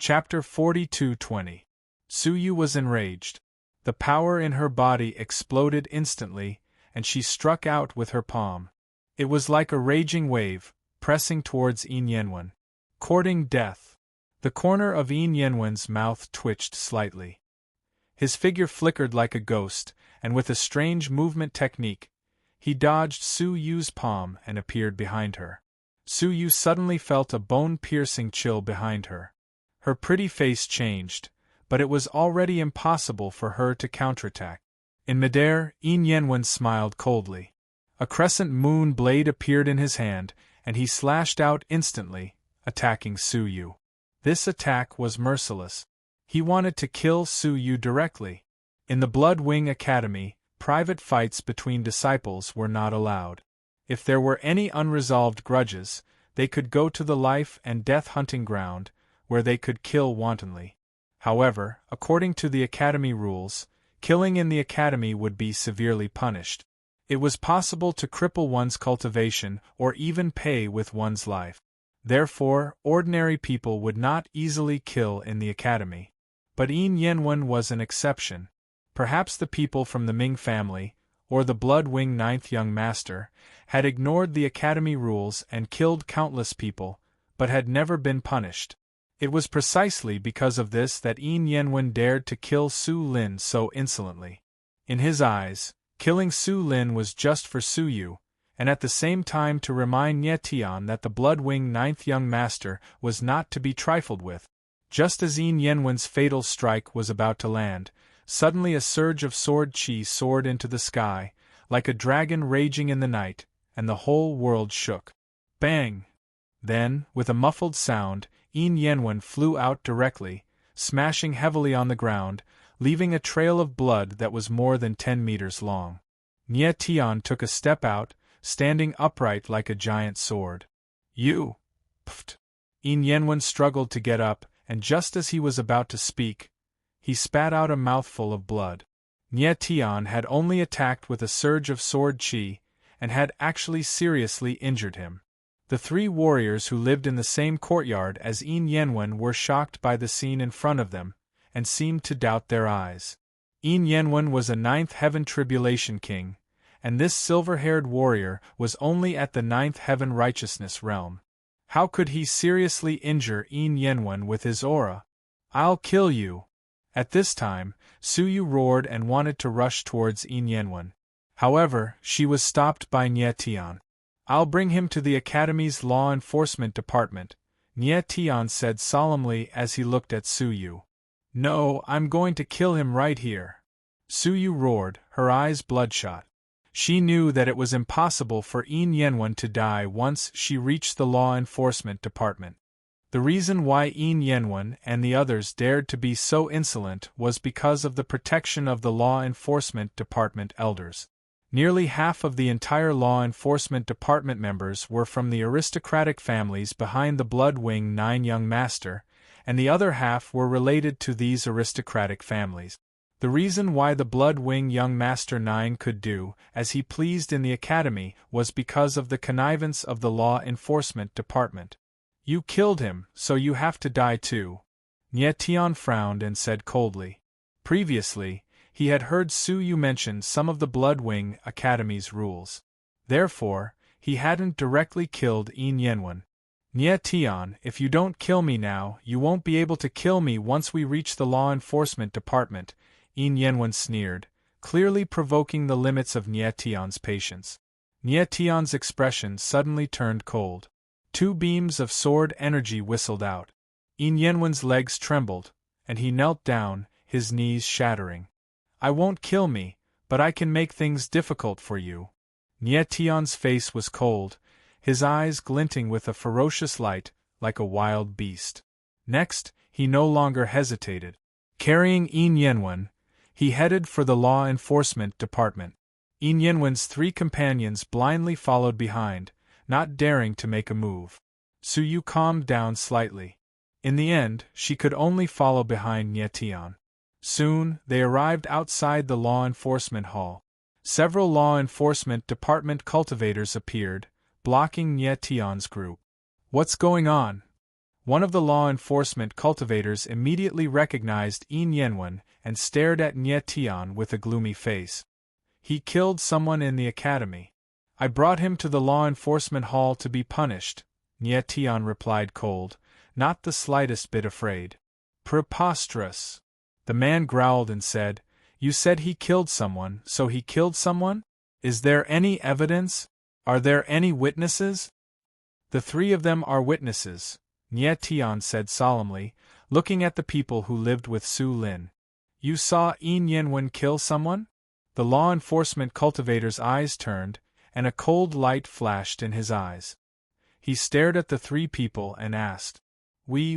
Chapter 42:20. Suyu was enraged. The power in her body exploded instantly, and she struck out with her palm. It was like a raging wave, pressing towards Yin Yenwen. Courting death. The corner of Yin Yenwen's mouth twitched slightly. His figure flickered like a ghost, and with a strange movement technique, he dodged Suyu's palm and appeared behind her. Suyu suddenly felt a bone-piercing chill behind her. Her pretty face changed, but it was already impossible for her to counterattack. In midair, Yin Yenwen smiled coldly. A crescent moon blade appeared in his hand, and he slashed out instantly, attacking Suyu. This attack was merciless. He wanted to kill Suyu directly. In the Blood Wing Academy, private fights between disciples were not allowed. If there were any unresolved grudges, they could go to the life and death hunting ground, where they could kill wantonly. However, according to the academy rules, killing in the academy would be severely punished. It was possible to cripple one's cultivation or even pay with one's life. Therefore, ordinary people would not easily kill in the academy. But Yin Yenwen was an exception. Perhaps the people from the Ming family, or the Blood Wing Ninth Young Master, had ignored the academy rules and killed countless people, but had never been punished. It was precisely because of this that Yin Yenwen dared to kill Su Lin so insolently. In his eyes, killing Su Lin was just for Suyu, and at the same time to remind Nye Tian that the Blood Wing Ninth Young Master was not to be trifled with. Just as Yin Yenwen's fatal strike was about to land, suddenly a surge of sword chi soared into the sky, like a dragon raging in the night, and the whole world shook. Bang! Then, with a muffled sound, Yin Yenwen flew out directly, smashing heavily on the ground, leaving a trail of blood that was more than 10 meters long. Nye Tian took a step out, standing upright like a giant sword. You! Pft! Yin Yenwen struggled to get up, and just as he was about to speak, he spat out a mouthful of blood. Nye Tian had only attacked with a surge of sword chi, and had actually seriously injured him. The three warriors who lived in the same courtyard as Yin Yenwen were shocked by the scene in front of them, and seemed to doubt their eyes. Yin Yenwen was a ninth heaven tribulation king, and this silver-haired warrior was only at the ninth heaven righteousness realm. How could he seriously injure Yin Yenwen with his aura? I'll kill you! At this time, Suyu roared and wanted to rush towards Yin Yenwen. However, she was stopped by Nye Tian. I'll bring him to the Academy's law enforcement department, Nye Tian said solemnly as he looked at Suyu. No, I'm going to kill him right here. Suyu roared, her eyes bloodshot. She knew that it was impossible for Yin Yenwen to die once she reached the law enforcement department. The reason why Yin Yenwen and the others dared to be so insolent was because of the protection of the law enforcement department elders. Nearly half of the entire law enforcement department members were from the aristocratic families behind the Blood Wing Nine Young Master, and the other half were related to these aristocratic families. The reason why the Blood Wing Young Master 9 could do as he pleased in the academy was because of the connivance of the law enforcement department. You killed him, so you have to die too. Nye Tian frowned and said coldly. Previously, he had heard Suyu mention some of the Blood Wing Academy's rules. Therefore, he hadn't directly killed Yin Yenwen. Nye Tian, if you don't kill me now, you won't be able to kill me once we reach the law enforcement department, Yin Yenwen sneered, clearly provoking the limits of Nye Tian's patience. Nye Tian's expression suddenly turned cold. Two beams of sword energy whistled out. Yin Yenwen's legs trembled, and he knelt down, his knees shattering. I won't kill me, but I can make things difficult for you. Nye Tian's face was cold, his eyes glinting with a ferocious light, like a wild beast. Next, he no longer hesitated. Carrying Yin Yenwen, he headed for the law enforcement department. Yin Yenwen's three companions blindly followed behind, not daring to make a move. Suyu calmed down slightly. In the end, she could only follow behind Nye Tian. Soon, they arrived outside the law enforcement hall. Several law enforcement department cultivators appeared, blocking Nye Tian's group. What's going on? One of the law enforcement cultivators immediately recognized Yin Yenwen and stared at Nye Tian with a gloomy face. He killed someone in the academy. I brought him to the law enforcement hall to be punished, Nye Tian replied cold, not the slightest bit afraid. Preposterous. The man growled and said, You said he killed someone, so he killed someone? Is there any evidence? Are there any witnesses? The three of them are witnesses, Nye Tian said solemnly, looking at the people who lived with Su Lin. You saw Yin Yenwen kill someone? The law enforcement cultivator's eyes turned, and a cold light flashed in his eyes. He stared at the three people and asked, We.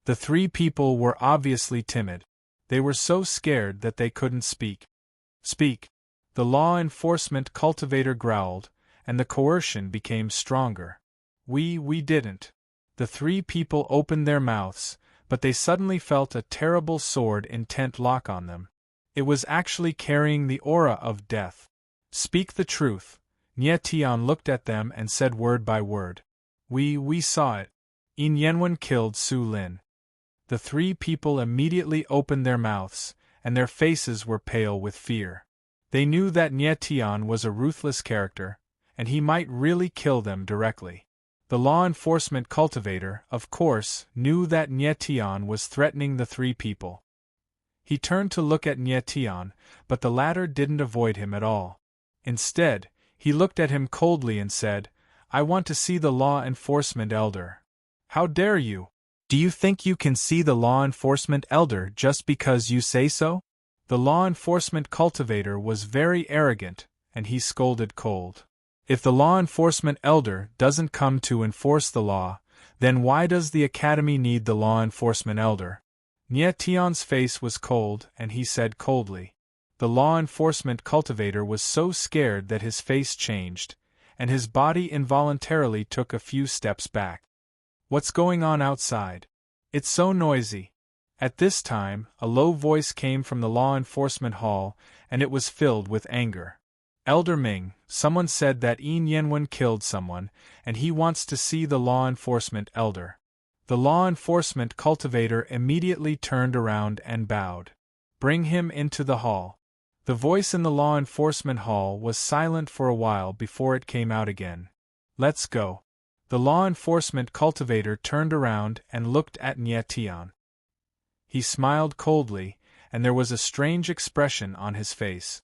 The three people were obviously timid. They were so scared that they couldn't speak. Speak. The law enforcement cultivator growled, and the coercion became stronger. We didn't. The three people opened their mouths, but they suddenly felt a terrible sword-intent lock on them. It was actually carrying the aura of death. Speak the truth. Nye Tian looked at them and said word by word. We saw it. Yin Yenwen killed Su Lin. The three people immediately opened their mouths, and their faces were pale with fear. They knew that Nye Tian was a ruthless character, and he might really kill them directly. The law enforcement cultivator, of course, knew that Nye Tian was threatening the three people. He turned to look at Nye Tian, but the latter didn't avoid him at all. Instead, he looked at him coldly and said, I want to see the law enforcement elder. How dare you? Do you think you can see the law enforcement elder just because you say so? The law enforcement cultivator was very arrogant, and he scolded cold. If the law enforcement elder doesn't come to enforce the law, then why does the academy need the law enforcement elder? Nye Tian's face was cold, and he said coldly. The law enforcement cultivator was so scared that his face changed, and his body involuntarily took a few steps back. What's going on outside? It's so noisy. At this time, a low voice came from the law enforcement hall, and it was filled with anger. Elder Ming, someone said that Yin Yenwen killed someone, and he wants to see the law enforcement elder. The law enforcement cultivator immediately turned around and bowed. Bring him into the hall. The voice in the law enforcement hall was silent for a while before it came out again. Let's go. The law enforcement cultivator turned around and looked at Nye Tian. He smiled coldly, and there was a strange expression on his face.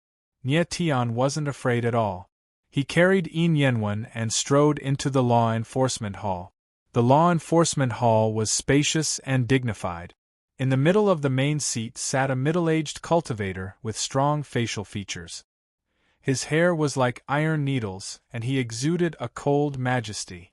Nye Tian wasn't afraid at all. He carried Yin Yenwen and strode into the law enforcement hall. The law enforcement hall was spacious and dignified. In the middle of the main seat sat a middle-aged cultivator with strong facial features. His hair was like iron needles, and he exuded a cold majesty.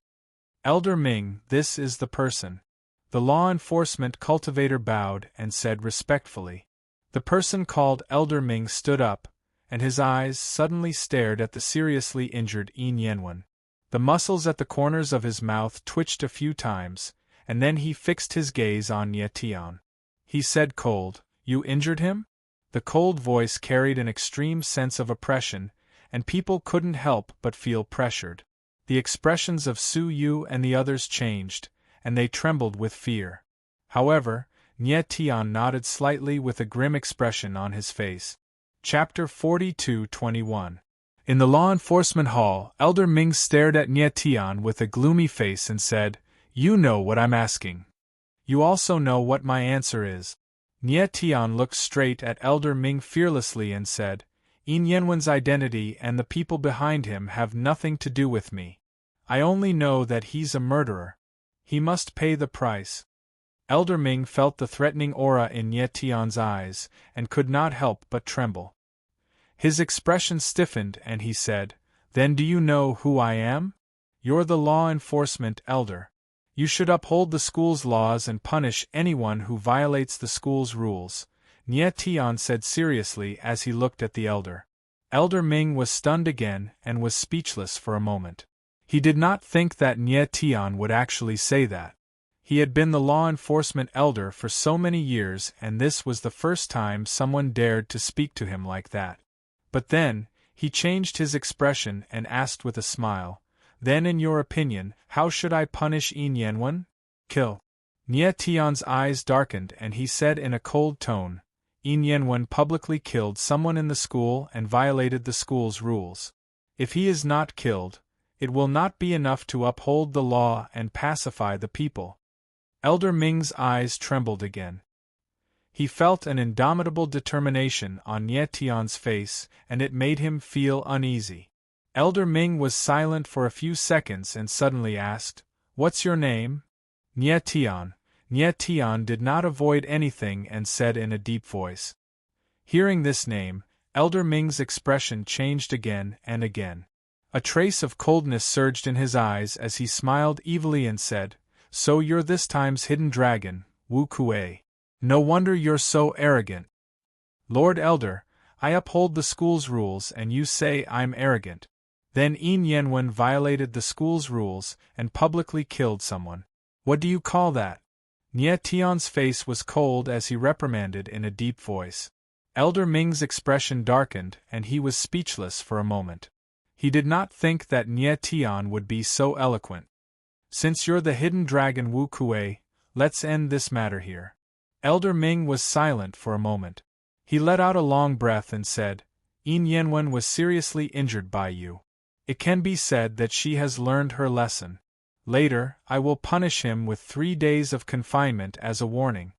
Elder Ming, this is the person. The law enforcement cultivator bowed and said respectfully. The person called Elder Ming stood up, and his eyes suddenly stared at the seriously injured Yin Yenwen. The muscles at the corners of his mouth twitched a few times, and then he fixed his gaze on Nye Tian. He said cold, You injured him? The cold voice carried an extreme sense of oppression, and people couldn't help but feel pressured. The expressions of Su Yu and the others changed, and they trembled with fear. However, Nye Tian nodded slightly with a grim expression on his face. Chapter 42:21. In the law enforcement hall, Elder Ming stared at Nye Tian with a gloomy face and said, You know what I'm asking. You also know what my answer is. Nye Tian looked straight at Elder Ming fearlessly and said, Yin Yenwen's identity and the people behind him have nothing to do with me. I only know that he's a murderer. He must pay the price. Elder Ming felt the threatening aura in Nye Tian's eyes, and could not help but tremble. His expression stiffened and he said, Then do you know who I am? You're the law enforcement elder. You should uphold the school's laws and punish anyone who violates the school's rules, Nye Tian said seriously as he looked at the elder. Elder Ming was stunned again and was speechless for a moment. He did not think that Nye Tian would actually say that. He had been the law enforcement elder for so many years, and this was the first time someone dared to speak to him like that. But then, he changed his expression and asked with a smile, Then in your opinion, how should I punish Yin Yenwen? Kill. Nie Tian's eyes darkened and he said in a cold tone, Yin Yenwen publicly killed someone in the school and violated the school's rules. If he is not killed, it will not be enough to uphold the law and pacify the people. Elder Ming's eyes trembled again. He felt an indomitable determination on Nie Tian's face, and it made him feel uneasy. Elder Ming was silent for a few seconds and suddenly asked, "What's your name?" Nie Tian. Nie Tian did not avoid anything and said in a deep voice. Hearing this name, Elder Ming's expression changed again and again. A trace of coldness surged in his eyes as he smiled evilly and said, "So you're this time's hidden dragon, Wu Kuei. No wonder you're so arrogant." "Lord Elder, I uphold the school's rules and you say I'm arrogant." Then Yin Yenwen violated the school's rules and publicly killed someone. What do you call that? Nie Tian's face was cold as he reprimanded in a deep voice. Elder Ming's expression darkened and he was speechless for a moment. He did not think that Nie Tian would be so eloquent. "Since you're the hidden dragon Wu Kuei, let's end this matter here." Elder Ming was silent for a moment. He let out a long breath and said, "Yin Yenwen was seriously injured by you. It can be said that she has learned her lesson. Later, I will punish him with 3 days of confinement as a warning."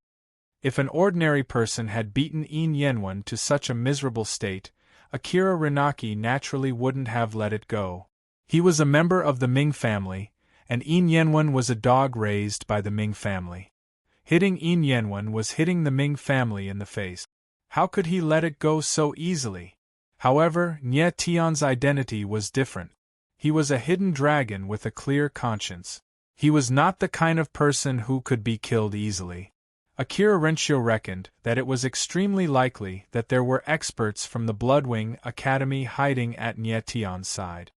If an ordinary person had beaten Yin Yenwen to such a miserable state, Akira Rinaki naturally wouldn't have let it go. He was a member of the Ming family, and Yin Yenwen was a dog raised by the Ming family. Hitting Yin Yenwen was hitting the Ming family in the face. How could he let it go so easily? However, Nie Tian's identity was different. He was a hidden dragon with a clear conscience. He was not the kind of person who could be killed easily. Akira Renshio reckoned that it was extremely likely that there were experts from the Bloodwing Academy hiding at Nie Tian's side.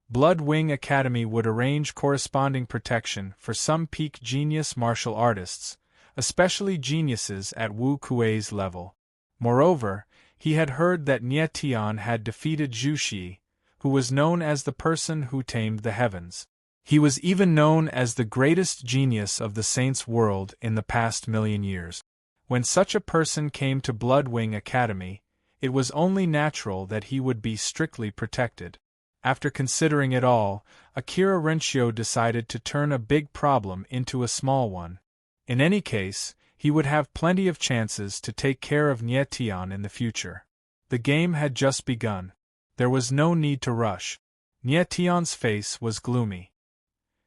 Bloodwing Academy would arrange corresponding protection for some peak genius martial artists, especially geniuses at Wu Kuei's level. Moreover, he had heard that Nie Tian had defeated Zhu Shi, who was known as the person who tamed the heavens. He was even known as the greatest genius of the Saints' world in the past 1,000,000 years. When such a person came to Bloodwing Academy, it was only natural that he would be strictly protected. After considering it all, Akira Renshio decided to turn a big problem into a small one. In any case, he would have plenty of chances to take care of Nie Tian in the future. The game had just begun. There was no need to rush. Nie Tian's face was gloomy.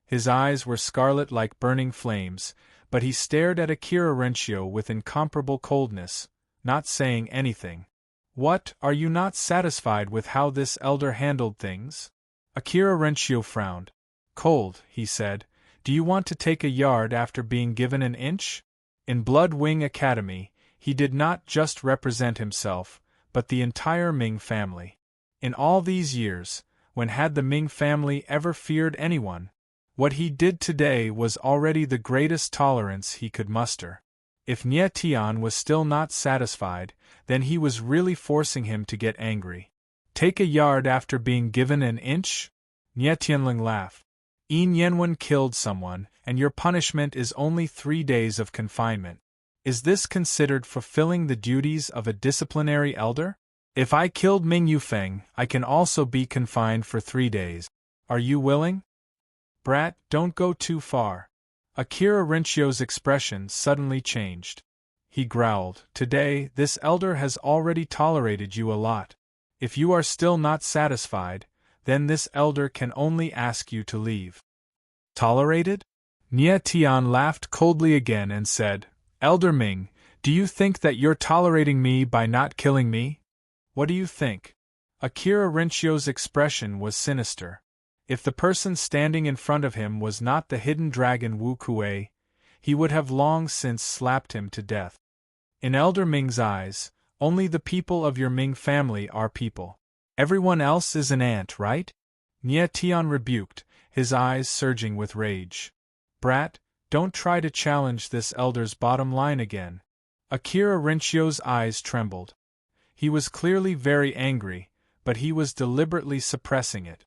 His eyes were scarlet like burning flames, but he stared at Akira Renshio with incomparable coldness, not saying anything. "What, are you not satisfied with how this elder handled things?" Akira Renshio frowned. "Cold," he said. "Do you want to take a yard after being given an inch?" In Bloodwing Academy, he did not just represent himself, but the entire Ming family. In all these years, when had the Ming family ever feared anyone? What he did today was already the greatest tolerance he could muster. If Nie Tian was still not satisfied, then he was really forcing him to get angry. "Take a yard after being given an inch?" Nie Tianling laughed. "Yin Yenwen killed someone, and your punishment is only 3 days of confinement. Is this considered fulfilling the duties of a disciplinary elder? If I killed Ming Yufeng, I can also be confined for 3 days. Are you willing?" "Brat, don't go too far." Akira Renshio's expression suddenly changed. He growled, "Today, this elder has already tolerated you a lot. If you are still not satisfied, then this elder can only ask you to leave." "Tolerated?" Nie Tian laughed coldly again and said, "Elder Ming, do you think that you're tolerating me by not killing me? What do you think?" Akira Renshio's expression was sinister. If the person standing in front of him was not the hidden dragon Wu Kuei, he would have long since slapped him to death. In Elder Ming's eyes, only the people of your Ming family are people. Everyone else is an ant, right? Nie Tian rebuked, his eyes surging with rage. "Brat, don't try to challenge this elder's bottom line again." Akira Renshio's eyes trembled. He was clearly very angry, but he was deliberately suppressing it.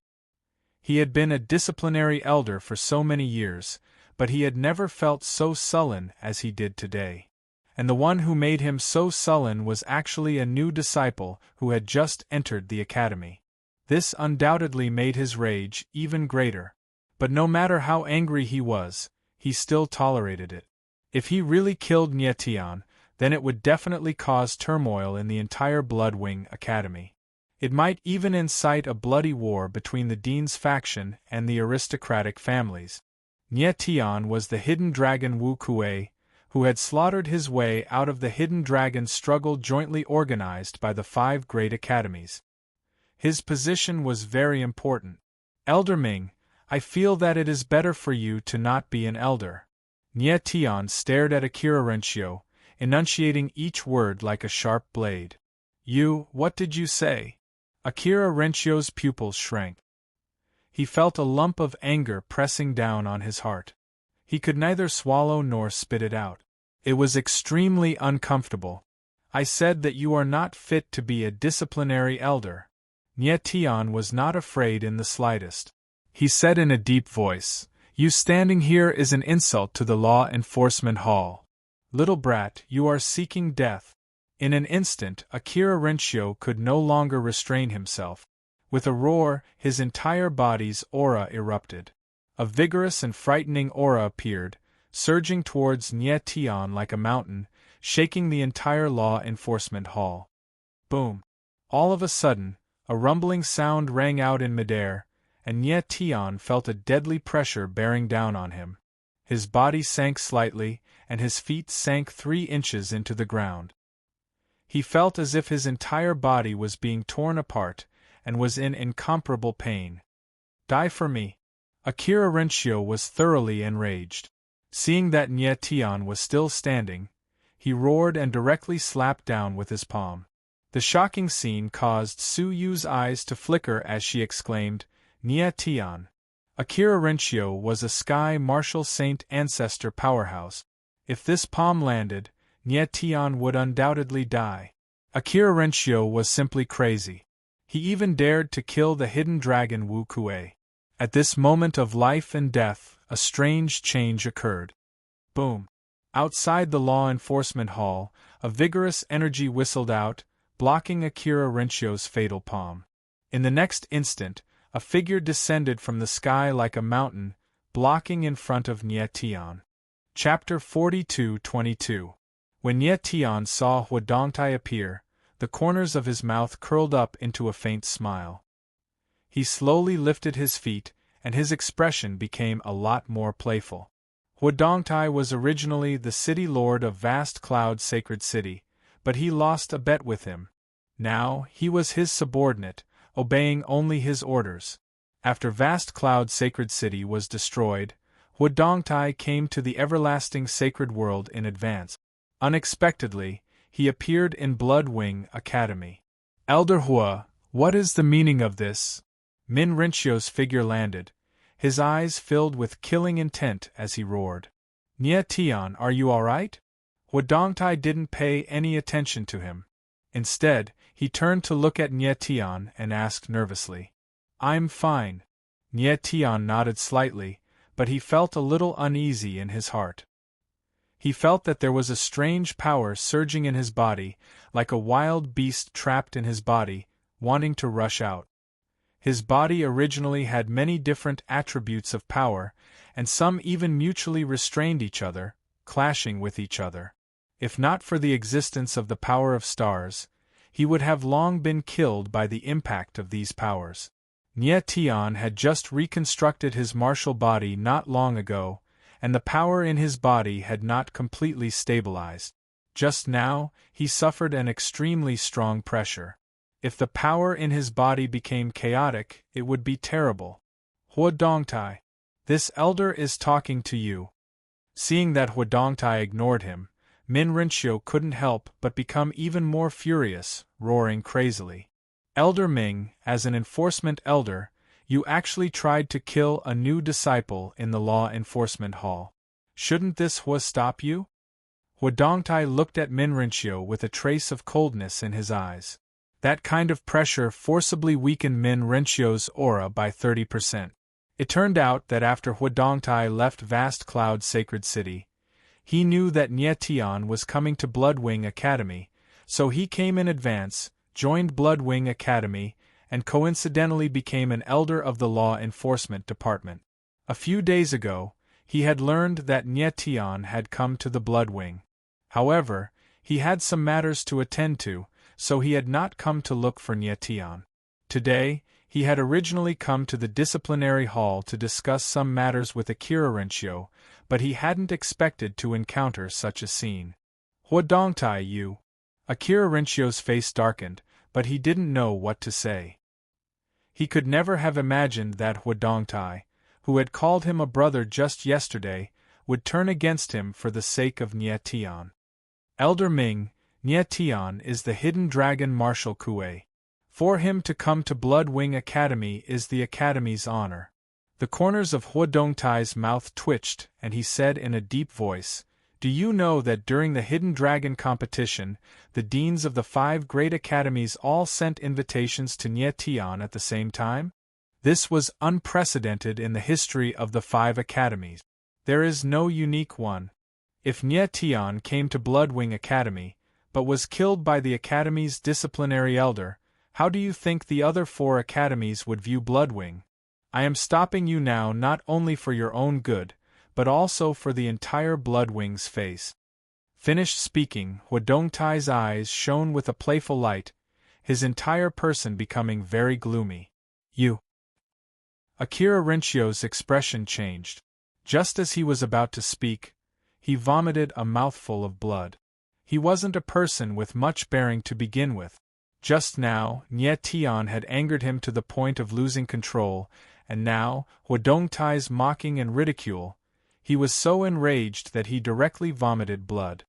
He had been a disciplinary elder for so many years, but he had never felt so sullen as he did today. And the one who made him so sullen was actually a new disciple who had just entered the academy. This undoubtedly made his rage even greater. But no matter how angry he was, he still tolerated it. If he really killed Nye Tian, then it would definitely cause turmoil in the entire Bloodwing Academy. It might even incite a bloody war between the Dean's faction and the aristocratic families. Nye Tian was the hidden dragon Wu Kuei, who had slaughtered his way out of the hidden dragon struggle jointly organized by the 5 great academies. His position was very important. Elder Ming, I feel that it is better for you to not be an elder. Nye Tian stared at Akira Renshio, enunciating each word like a sharp blade. What did you say? Akira Renshio's pupils shrank. He felt a lump of anger pressing down on his heart. He could neither swallow nor spit it out. It was extremely uncomfortable. I said that you are not fit to be a disciplinary elder. Nye Tian was not afraid in the slightest. He said in a deep voice, You standing here is an insult to the law enforcement hall. Little brat, you are seeking death. In an instant, Akira Renshio could no longer restrain himself. With a roar, his entire body's aura erupted. A vigorous and frightening aura appeared, surging towards Nye Tian like a mountain, shaking the entire law enforcement hall. Boom! All of a sudden, a rumbling sound rang out in midair, and Nye Tian felt a deadly pressure bearing down on him. His body sank slightly, and his feet sank 3 inches into the ground. He felt as if his entire body was being torn apart, and was in incomparable pain. Die for me! Akira Renshio was thoroughly enraged. Seeing that Nye Tian was still standing, he roared and directly slapped down with his palm. The shocking scene caused Su Yu's eyes to flicker as she exclaimed, Nye Tian. Akira Renshio was a Sky Martial Saint ancestor powerhouse. If this palm landed, Nye Tian would undoubtedly die. Akira Renshio was simply crazy. He even dared to kill the hidden dragon Wu Kuei. At this moment of life and death, a strange change occurred. Boom! Outside the law enforcement hall, a vigorous energy whistled out, blocking Akira Renshio's fatal palm. In the next instant, a figure descended from the sky like a mountain, blocking in front of Nye Tian. Chapter 42-22. When Nye Tian saw Huadongtai appear, the corners of his mouth curled up into a faint smile. He slowly lifted his feet, and his expression became a lot more playful. Huadongtai was originally the city lord of Vast Cloud Sacred City, but he lost a bet with him. Now, he was his subordinate, obeying only his orders. After Vast Cloud Sacred City was destroyed, Huadongtai came to the everlasting sacred world in advance. Unexpectedly, he appeared in Bloodwing Academy. Elder Hua, what is the meaning of this? Min Renshio's figure landed, his eyes filled with killing intent as he roared. Nye Tian, are you alright? Huadongtai didn't pay any attention to him. Instead, he turned to look at Nye Tian and asked nervously, I'm fine. Nye Tian nodded slightly, but he felt a little uneasy in his heart. He felt that there was a strange power surging in his body, like a wild beast trapped in his body, wanting to rush out. His body originally had many different attributes of power, and some even mutually restrained each other, clashing with each other. If not for the existence of the power of stars, he would have long been killed by the impact of these powers. Nye Tian had just reconstructed his martial body not long ago, and the power in his body had not completely stabilized. Just now, he suffered an extremely strong pressure. If the power in his body became chaotic, it would be terrible. Huadongtai, this elder is talking to you. Seeing that Huadongtai ignored him, Min Renshio couldn't help but become even more furious, roaring crazily. Elder Ming, as an enforcement elder, you actually tried to kill a new disciple in the law enforcement hall. Shouldn't this Hua stop you? Huadongtai looked at Min Renshio with a trace of coldness in his eyes. That kind of pressure forcibly weakened Min Renshio's aura by 30%. It turned out that after Huadongtai left Vast Cloud's sacred city, he knew that Nye Tian was coming to Bloodwing Academy, so he came in advance, joined Bloodwing Academy, and coincidentally became an elder of the Law Enforcement Department. A few days ago, he had learned that Nye Tian had come to the Bloodwing. However, he had some matters to attend to, so he had not come to look for Nye Tian. Today, he had originally come to the disciplinary hall to discuss some matters with Akira Renshio, but he hadn't expected to encounter such a scene. Huadongtai, you. Akira Renshio's face darkened, but he didn't know what to say. He could never have imagined that Huadongtai, who had called him a brother just yesterday, would turn against him for the sake of Nye Tian. Elder Ming, Nye Tian is the hidden dragon Marshal Kuei. For him to come to Bloodwing Academy is the Academy's honor. The corners of Huadongtai's mouth twitched, and he said in a deep voice, "Do you know that during the Hidden Dragon competition, the deans of the 5 great academies all sent invitations to Nye Tian at the same time? This was unprecedented in the history of the 5 academies. There is no unique one. If Nye Tian came to Bloodwing Academy, but was killed by the Academy's disciplinary elder, how do you think the other 4 academies would view Bloodwing? I am stopping you now not only for your own good, but also for the entire Bloodwing's face." Finished speaking, Huadongtai's eyes shone with a playful light, his entire person becoming very gloomy. "You." Akira Renshio's expression changed. Just as he was about to speak, he vomited a mouthful of blood. He wasn't a person with much bearing to begin with. Just now, Nye Tian had angered him to the point of losing control, and now, Huadongtai's mocking and ridicule, he was so enraged that he directly vomited blood.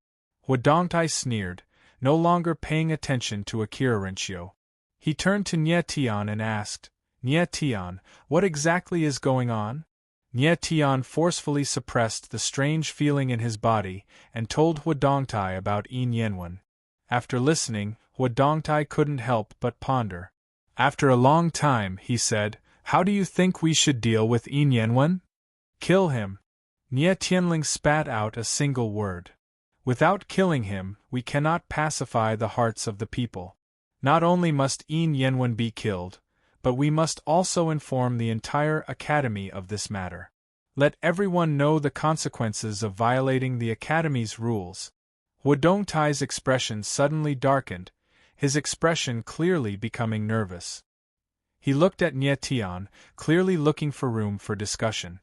Huadongtai sneered, no longer paying attention to Akira Renshio. He turned to Nye Tian and asked, "Nye Tian, what exactly is going on?" Nye Tian forcefully suppressed the strange feeling in his body and told Huadongtai about Yi Nianwen. After listening, Huadongtai couldn't help but ponder. After a long time, he said, "How do you think we should deal with Yi Nianwen?" "Kill him." Nye Tianling spat out a single word. "Without killing him, we cannot pacify the hearts of the people. Not only must Yi Nianwen be killed, but we must also inform the entire Academy of this matter. Let everyone know the consequences of violating the Academy's rules." Huadongtai's expression suddenly darkened, his expression clearly becoming nervous. He looked at Nye Tian, clearly looking for room for discussion.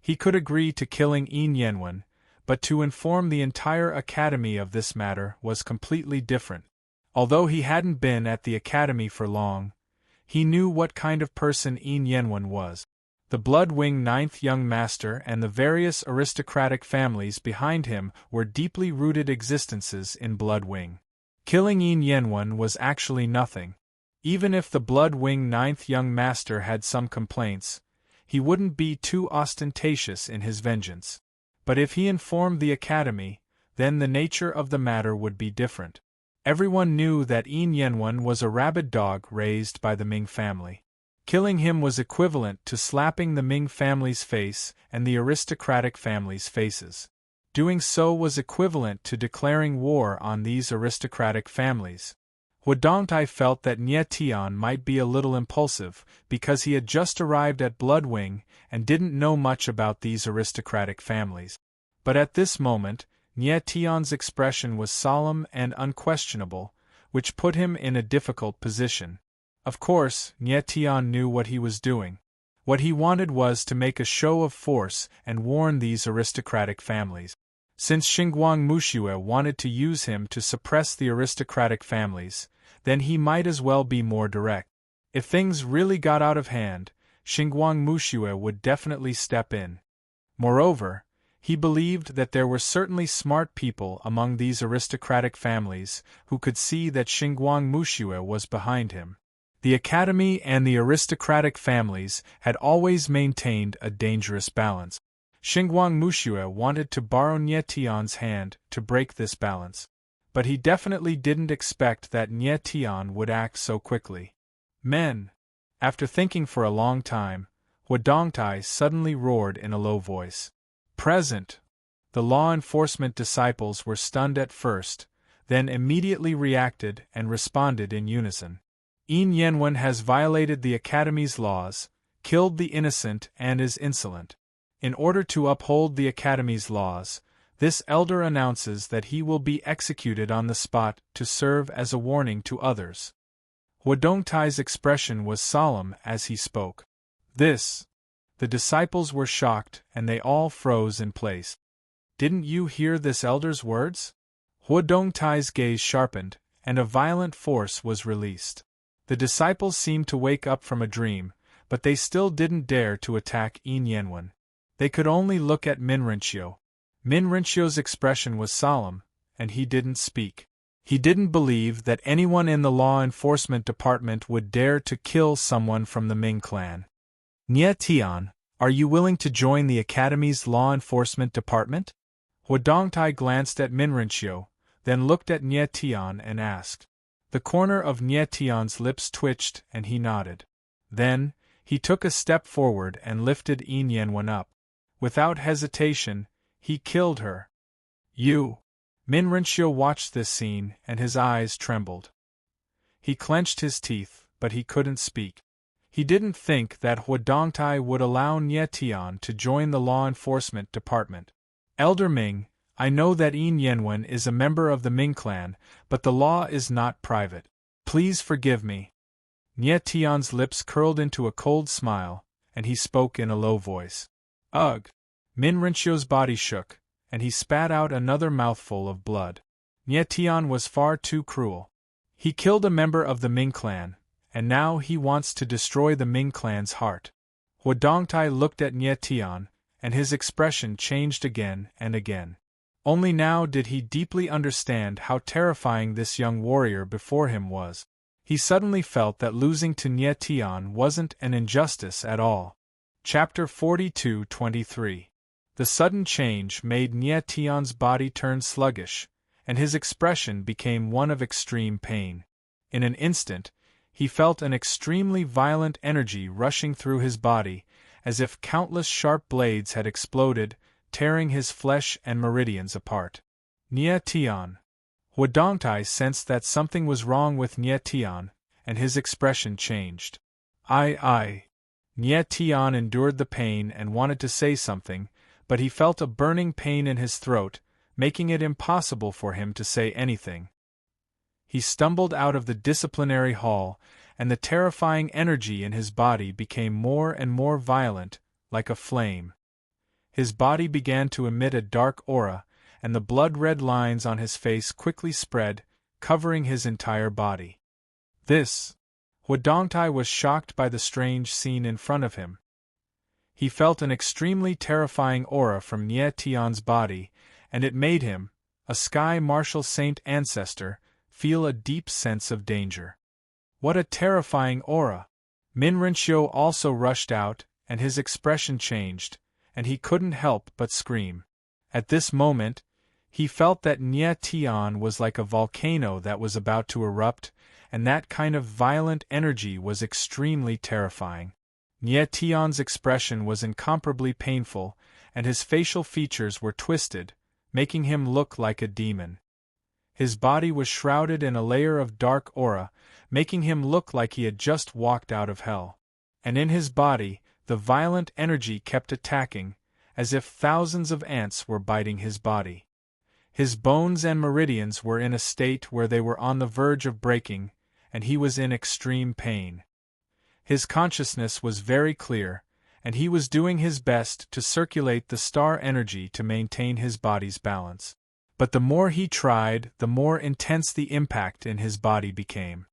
He could agree to killing Yi Nianwen, but to inform the entire Academy of this matter was completely different. Although he hadn't been at the Academy for long, he knew what kind of person Yi Nianwen was. The Bloodwing 9th young master and the various aristocratic families behind him were deeply rooted existences in Bloodwing. Killing Yi Nianwen was actually nothing. Even if the Bloodwing 9th young master had some complaints, he wouldn't be too ostentatious in his vengeance. But if he informed the Academy, then the nature of the matter would be different. Everyone knew that Yi Nianwen was a rabid dog raised by the Ming family. Killing him was equivalent to slapping the Ming family's face and the aristocratic family's faces. Doing so was equivalent to declaring war on these aristocratic families. Huadongtai felt that Nye Tian might be a little impulsive, because he had just arrived at Bloodwing and didn't know much about these aristocratic families. But at this moment, Nye Tian's expression was solemn and unquestionable, which put him in a difficult position. Of course, Nye Tian knew what he was doing. What he wanted was to make a show of force and warn these aristocratic families. Since Xingguang Muxue wanted to use him to suppress the aristocratic families, then he might as well be more direct. If things really got out of hand, Xingguang Muxue would definitely step in. Moreover, he believed that there were certainly smart people among these aristocratic families who could see that Xingguang Muxue was behind him. The Academy and the aristocratic families had always maintained a dangerous balance. Xingguang Muxue wanted to borrow Nye Tian's hand to break this balance, but he definitely didn't expect that Nye Tian would act so quickly. "Men." After thinking for a long time, Huadongtai suddenly roared in a low voice. Present! The law enforcement disciples were stunned at first, then immediately reacted and responded in unison. Yin Yenwen has violated the Academy's laws, killed the innocent and is insolent. In order to uphold the Academy's laws, this elder announces that he will be executed on the spot to serve as a warning to others. Huadongtai's expression was solemn as he spoke. The disciples were shocked and they all froze in place. Didn't you hear this elder's words? Huadongtai's gaze sharpened, and a violent force was released. The disciples seemed to wake up from a dream, but they still didn't dare to attack Yin Yenwen. They could only look at Minrinchio. Minrinchio's expression was solemn, and he didn't speak. He didn't believe that anyone in the law enforcement department would dare to kill someone from the Ming clan. Nye Tian, are you willing to join the Academy's law enforcement department? Huadongtai glanced at Minrinchio, then looked at Nye Tian and asked. The corner of Nye Tian's lips twitched and he nodded. Then, he took a step forward and lifted Yin Yenwen up. Without hesitation, he killed her. You! Minrinchio watched this scene and his eyes trembled. He clenched his teeth, but he couldn't speak. He didn't think that Huadongtai would allow Nye Tian to join the law enforcement department. Elder Ming, I know that Yin Yenwen is a member of the Ming clan, but the law is not private. Please forgive me. Nye Tian's lips curled into a cold smile, and he spoke in a low voice. Ugh! Minrinchio's body shook, and he spat out another mouthful of blood. Nye Tian was far too cruel. He killed a member of the Ming clan, and now he wants to destroy the Ming clan's heart. Huadongtai looked at Nye Tian, and his expression changed again and again. Only now did he deeply understand how terrifying this young warrior before him was. He suddenly felt that losing to Nye Tian wasn't an injustice at all. Chapter 42-23. The sudden change made Nye Tian's body turn sluggish, and his expression became one of extreme pain. In an instant, he felt an extremely violent energy rushing through his body, as if countless sharp blades had exploded, tearing his flesh and meridians apart. Nye Tian. Huadongtai sensed that something was wrong with Nye Tian, and his expression changed. Nye Tian endured the pain and wanted to say something, but he felt a burning pain in his throat, making it impossible for him to say anything. He stumbled out of the disciplinary hall, and the terrifying energy in his body became more and more violent, like a flame. His body began to emit a dark aura, and the blood-red lines on his face quickly spread, covering his entire body. Huadongtai was shocked by the strange scene in front of him. He felt an extremely terrifying aura from Nye Tian's body, and it made him, a Sky Martial Saint ancestor, feel a deep sense of danger. What a terrifying aura! Minrinchio also rushed out, and his expression changed, and he couldn't help but scream. At this moment, he felt that Nye Tian was like a volcano that was about to erupt, and that kind of violent energy was extremely terrifying. Nye Tian's expression was incomparably painful, and his facial features were twisted, making him look like a demon. His body was shrouded in a layer of dark aura, making him look like he had just walked out of hell. And in his body, the violent energy kept attacking, as if thousands of ants were biting his body. His bones and meridians were in a state where they were on the verge of breaking, and he was in extreme pain. His consciousness was very clear, and he was doing his best to circulate the star energy to maintain his body's balance. But the more he tried, the more intense the impact in his body became.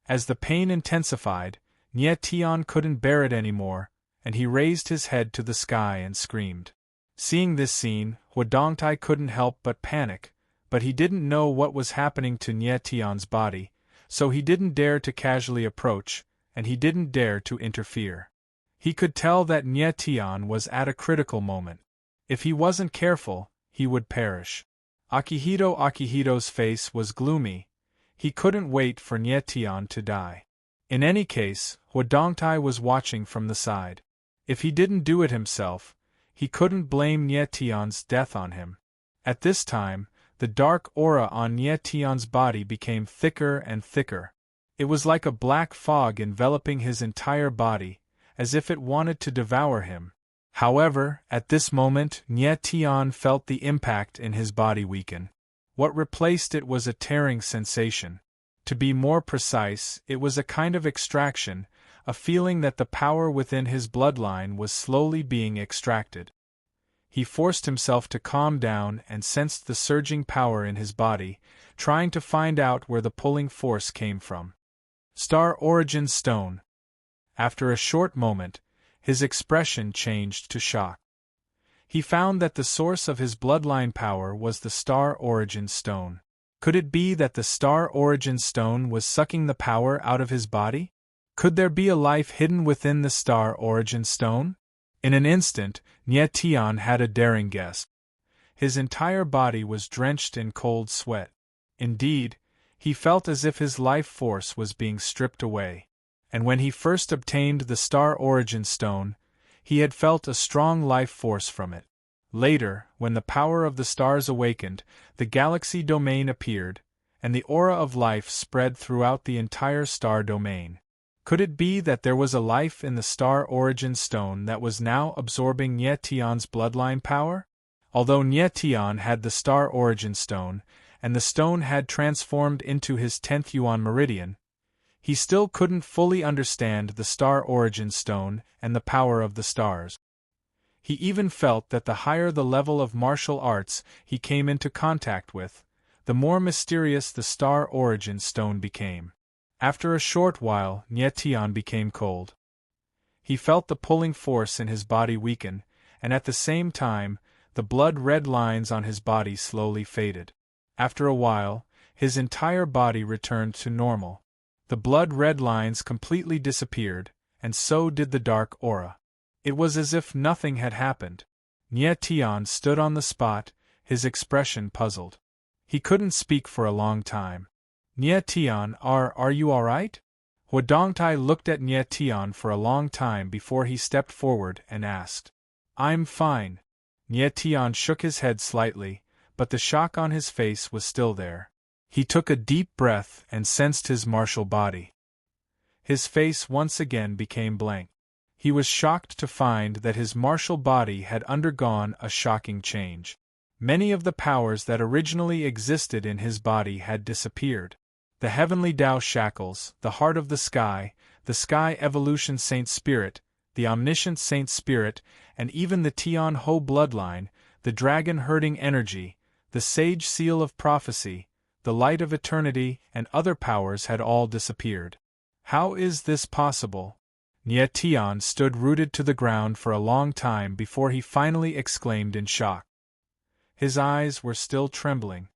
As the pain intensified, Nye Tian couldn't bear it anymore, and he raised his head to the sky and screamed. Seeing this scene, Huadongtai couldn't help but panic, but he didn't know what was happening to Nye Tian's body, so he didn't dare to casually approach, and he didn't dare to interfere. He could tell that Nye Tian was at a critical moment. If he wasn't careful, he would perish. Akihito's face was gloomy. He couldn't wait for Nye Tian to die. In any case, Huadongtai was watching from the side. If he didn't do it himself, he couldn't blame Nie Tian's death on him. At this time, the dark aura on Nie Tian's body became thicker and thicker. It was like a black fog enveloping his entire body, as if it wanted to devour him. However, at this moment, Nie Tian felt the impact in his body weaken. What replaced it was a tearing sensation. To be more precise, it was a kind of extraction, a feeling that the power within his bloodline was slowly being extracted. He forced himself to calm down and sensed the surging power in his body, trying to find out where the pulling force came from. Star Origin Stone. After a short moment, his expression changed to shock. He found that the source of his bloodline power was the Star Origin Stone. Could it be that the Star Origin Stone was sucking the power out of his body? Could there be a life hidden within the Star Origin Stone? In an instant, Nie Tian had a daring guess. His entire body was drenched in cold sweat. Indeed, he felt as if his life force was being stripped away. And when he first obtained the Star Origin Stone, he had felt a strong life force from it. Later, when the power of the stars awakened, the galaxy domain appeared, and the aura of life spread throughout the entire star domain. Could it be that there was a life in the Star Origin Stone that was now absorbing Nie Tian's bloodline power? Although Nie Tian had the Star Origin Stone, and the stone had transformed into his 10th Yuan Meridian, he still couldn't fully understand the Star Origin Stone and the power of the stars. He even felt that the higher the level of martial arts he came into contact with, the more mysterious the Star Origin Stone became. After a short while, Nie Tian became cold. He felt the pulling force in his body weaken, and at the same time, the blood-red lines on his body slowly faded. After a while, his entire body returned to normal. The blood-red lines completely disappeared, and so did the dark aura. It was as if nothing had happened. Nie Tian stood on the spot, his expression puzzled. He couldn't speak for a long time. Nie Tian, are you all right? Huadongtai looked at Nie Tian for a long time before he stepped forward and asked. I'm fine. Nie Tian shook his head slightly, but the shock on his face was still there. He took a deep breath and sensed his martial body. His face once again became blank. He was shocked to find that his martial body had undergone a shocking change. Many of the powers that originally existed in his body had disappeared. The heavenly Tao shackles, the heart of the sky evolution Saint Spirit, the omniscient Saint Spirit, and even the Tian Ho bloodline, the dragon-herding energy, the sage seal of prophecy, the light of eternity, and other powers had all disappeared. How is this possible? Nie Tian stood rooted to the ground for a long time before he finally exclaimed in shock. His eyes were still trembling.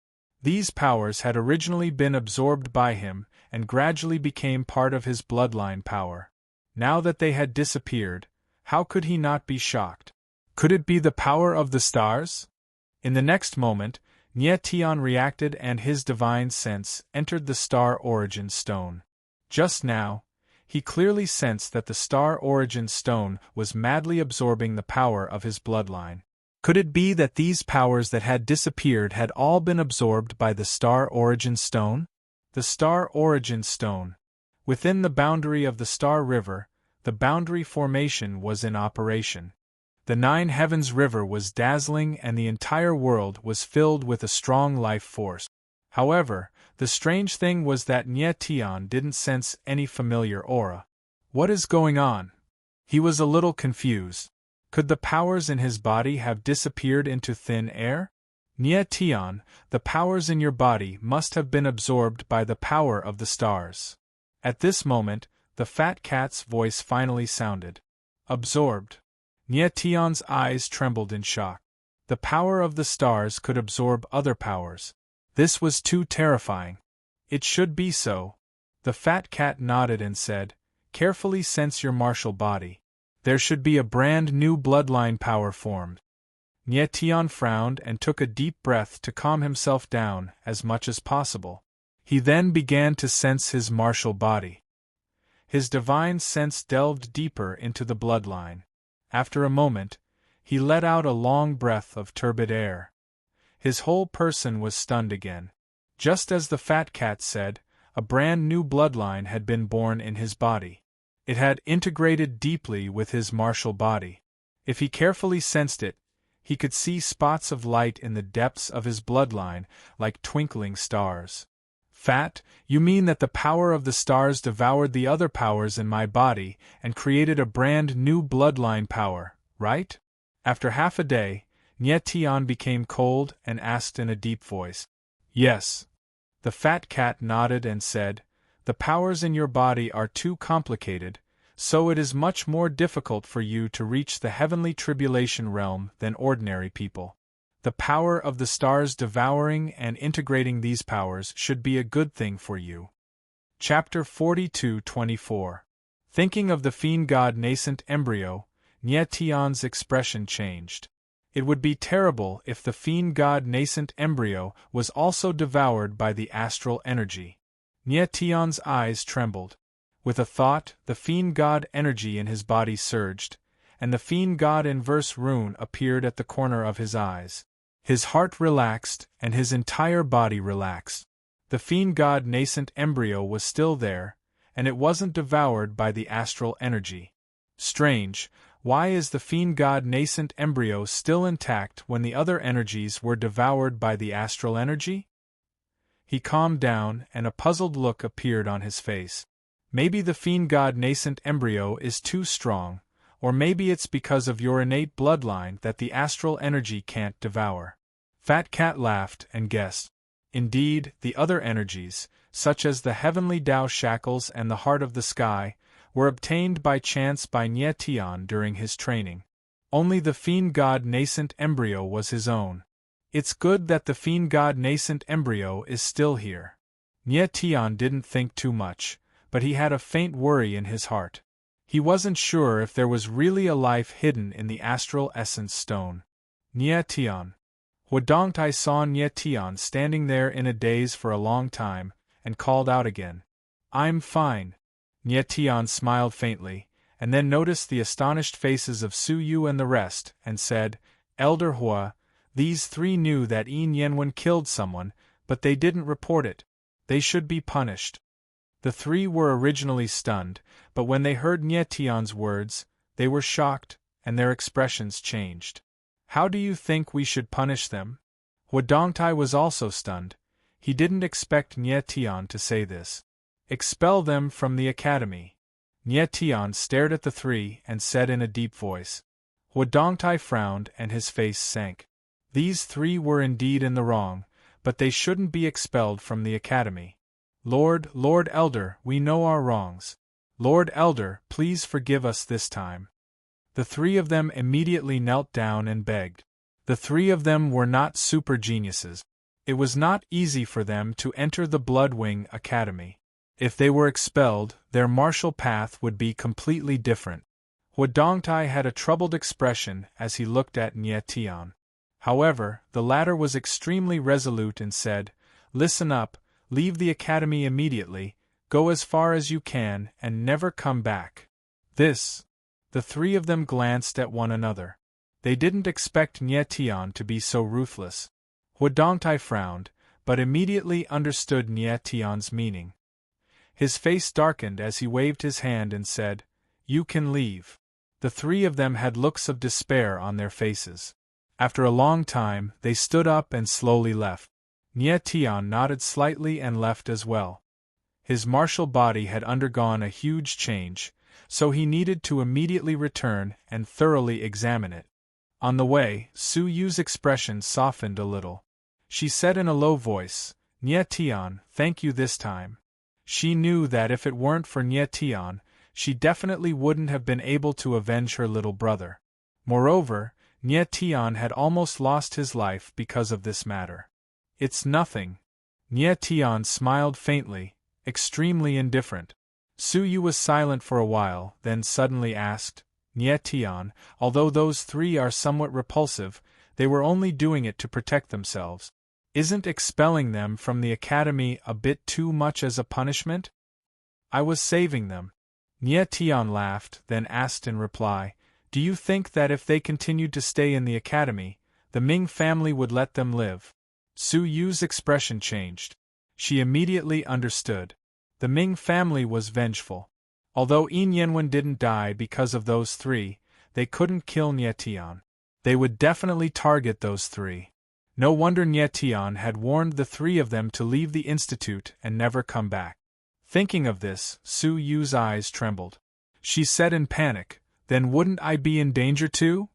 These powers had originally been absorbed by him and gradually became part of his bloodline power. Now that they had disappeared, how could he not be shocked? Could it be the power of the stars? In the next moment, Nie Tian reacted and his divine sense entered the Star Origin Stone. Just now, he clearly sensed that the Star Origin Stone was madly absorbing the power of his bloodline. Could it be that these powers that had disappeared had all been absorbed by the Star Origin Stone? The Star Origin Stone. Within the boundary of the Star River, the boundary formation was in operation. The Nine Heavens River was dazzling and the entire world was filled with a strong life force. However, the strange thing was that Nie Tian didn't sense any familiar aura. What is going on? He was a little confused. Could the powers in his body have disappeared into thin air? Nie Tian, the powers in your body must have been absorbed by the power of the stars. At this moment, the fat cat's voice finally sounded. Absorbed. Nie Tian's eyes trembled in shock. The power of the stars could absorb other powers. This was too terrifying. It should be so. The fat cat nodded and said, carefully sense your martial body. There should be a brand new bloodline power formed. Nie Tian frowned and took a deep breath to calm himself down as much as possible. He then began to sense his martial body. His divine sense delved deeper into the bloodline. After a moment, he let out a long breath of turbid air. His whole person was stunned again. Just as the fat cat said, a brand new bloodline had been born in his body. It had integrated deeply with his martial body. If he carefully sensed it, he could see spots of light in the depths of his bloodline, like twinkling stars. Fat, you mean that the power of the stars devoured the other powers in my body and created a brand new bloodline power, right? After half a day, Nye Tian became cold and asked in a deep voice. Yes. The fat cat nodded and said, the powers in your body are too complicated, so it is much more difficult for you to reach the heavenly tribulation realm than ordinary people. The power of the stars devouring and integrating these powers should be a good thing for you. Chapter 42-24. Thinking of the fiend god nascent embryo, Nye Tian's expression changed. It would be terrible if the fiend god nascent embryo was also devoured by the astral energy. Nye Tian's eyes trembled. With a thought, the fiend god energy in his body surged, and the fiend god inverse rune appeared at the corner of his eyes. His heart relaxed, and his entire body relaxed. The fiend god nascent embryo was still there, and it wasn't devoured by the astral energy. Strange, why is the fiend god nascent embryo still intact when the other energies were devoured by the astral energy? He calmed down, and a puzzled look appeared on his face. Maybe the fiend god nascent embryo is too strong, or maybe it's because of your innate bloodline that the astral energy can't devour. Fat Cat laughed and guessed. Indeed, the other energies, such as the heavenly Tao shackles and the heart of the sky, were obtained by chance by Nye Tian during his training. Only the fiend god nascent embryo was his own. It's good that the fiend god nascent embryo is still here. Nye Tian didn't think too much, but he had a faint worry in his heart. He wasn't sure if there was really a life hidden in the astral essence stone. Nye Tian. Huadongtai saw Nye Tian standing there in a daze for a long time, and called out again. I'm fine. Nye Tian smiled faintly, and then noticed the astonished faces of Su Yu and the rest, and said, Elder Hua, these three knew that Yin Yanwen killed someone, but they didn't report it. They should be punished. The three were originally stunned, but when they heard Nye Tian's words, they were shocked, and their expressions changed. How do you think we should punish them? Huadongtai was also stunned. He didn't expect Nye Tian to say this. Expel them from the academy. Nye Tian stared at the three and said in a deep voice. Huadongtai frowned and his face sank. These three were indeed in the wrong, but they shouldn't be expelled from the academy. Lord Elder, we know our wrongs. Lord Elder, please forgive us this time. The three of them immediately knelt down and begged. The three of them were not super geniuses. It was not easy for them to enter the Bloodwing Academy. If they were expelled, their martial path would be completely different. Huadongtai had a troubled expression as he looked at Nye Tian. However, the latter was extremely resolute and said, Listen up, leave the academy immediately, go as far as you can, and never come back. This. The three of them glanced at one another. They didn't expect Nye Tian to be so ruthless. Huadongtai frowned, but immediately understood Nye Tian's meaning. His face darkened as he waved his hand and said, You can leave. The three of them had looks of despair on their faces. After a long time, they stood up and slowly left. Nye Tian nodded slightly and left as well. His martial body had undergone a huge change, so he needed to immediately return and thoroughly examine it. On the way, Su Yu's expression softened a little. She said in a low voice, Nye Tian, thank you this time. She knew that if it weren't for Nye Tian, she definitely wouldn't have been able to avenge her little brother. Moreover, Nye Tian had almost lost his life because of this matter. It's nothing. Nye Tian smiled faintly, extremely indifferent. Su Yu was silent for a while, then suddenly asked, Nye Tian, although those three are somewhat repulsive, they were only doing it to protect themselves. Isn't expelling them from the academy a bit too much as a punishment? I was saving them. Nie Tian laughed, then asked in reply, "Do you think that if they continued to stay in the academy, the Ming family would let them live?" Su Yu's expression changed. She immediately understood. The Ming family was vengeful. Although Yin Yanwen didn't die because of those three, they couldn't kill Nie Tian. They would definitely target those three. No wonder Nie Tian had warned the three of them to leave the institute and never come back. Thinking of this, Su Yu's eyes trembled. She said in panic, "Then wouldn't I be in danger too?"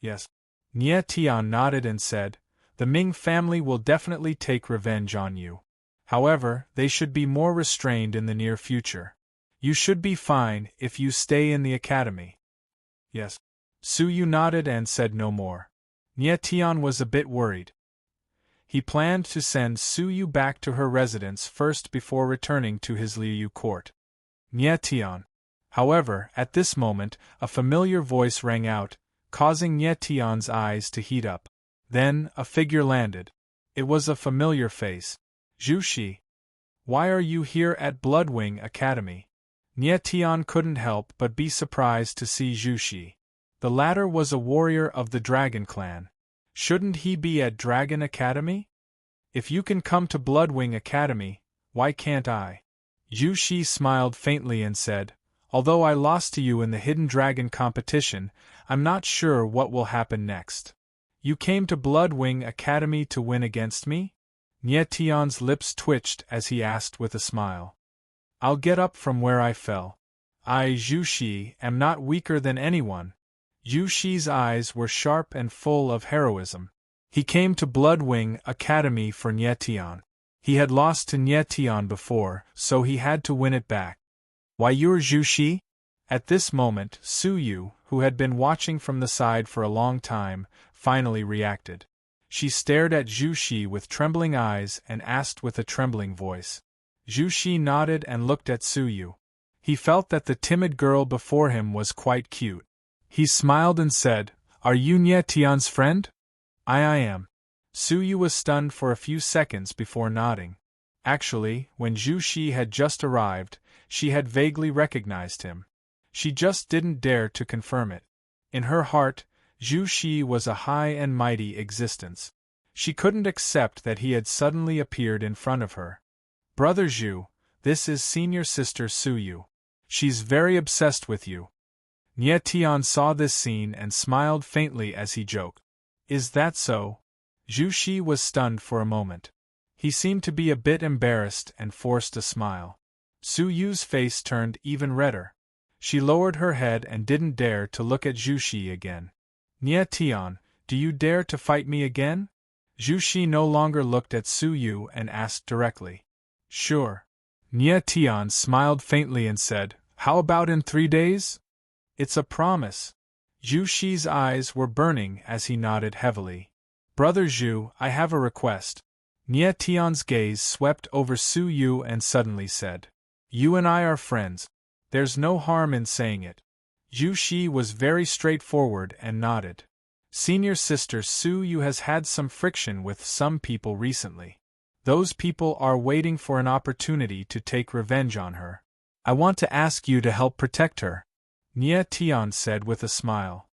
"Yes." Nie Tian nodded and said, "The Ming family will definitely take revenge on you. However, they should be more restrained in the near future. You should be fine if you stay in the academy." "Yes." Su Yu nodded and said no more. Nie Tian was a bit worried. He planned to send Su Yu back to her residence first before returning to his Liu court. Nie Tian. However, at this moment, a familiar voice rang out, causing Nie Tian's eyes to heat up. Then, a figure landed. It was a familiar face. Zhu Shi. "Why are you here at Bloodwing Academy?" Nie Tian couldn't help but be surprised to see Zhu Shi. The latter was a warrior of the Dragon Clan. Shouldn't he be at Dragon Academy? "If you can come to Bloodwing Academy, why can't I?" Zhu Shi smiled faintly and said, "Although I lost to you in the Hidden Dragon competition, I'm not sure what will happen next." "You came to Bloodwing Academy to win against me?" Nie Tian's lips twitched as he asked with a smile. "I'll get up from where I fell. I, Zhu Shi, am not weaker than anyone." Zhu Shi's eyes were sharp and full of heroism. He came to Bloodwing Academy for Nie Tian. He had lost to Nie Tian before, so he had to win it back. "Why, you're Zhu Shi?" At this moment, Su Yu, who had been watching from the side for a long time, finally reacted. She stared at Zhu Shi with trembling eyes and asked with a trembling voice. Zhu Shi nodded and looked at Su Yu. He felt that the timid girl before him was quite cute. He smiled and said, "Are you Nie Tian's friend?" I am." Su Yu was stunned for a few seconds before nodding. Actually, when Zhu Shi had just arrived, she had vaguely recognized him. She just didn't dare to confirm it. In her heart, Zhu Shi was a high and mighty existence. She couldn't accept that he had suddenly appeared in front of her. "Brother Zhu, this is senior sister Su Yu. She's very obsessed with you." Nie Tian saw this scene and smiled faintly as he joked. "Is that so?" Zhu Shi was stunned for a moment. He seemed to be a bit embarrassed and forced a smile. Su Yu's face turned even redder. She lowered her head and didn't dare to look at Zhu Shi again. "Nie Tian, do you dare to fight me again?" Zhu Shi no longer looked at Su Yu and asked directly. "Sure." Nie Tian smiled faintly and said, "How about in 3 days?" "It's a promise." Zhu Shi's eyes were burning as he nodded heavily. "Brother Zhu, I have a request." Nie Tian's gaze swept over Su Yu and suddenly said, "You and I are friends. There's no harm in saying it." Zhu Shi was very straightforward and nodded. "Senior sister Su Yu has had some friction with some people recently. Those people are waiting for an opportunity to take revenge on her. I want to ask you to help protect her," Nie Tian said with a smile.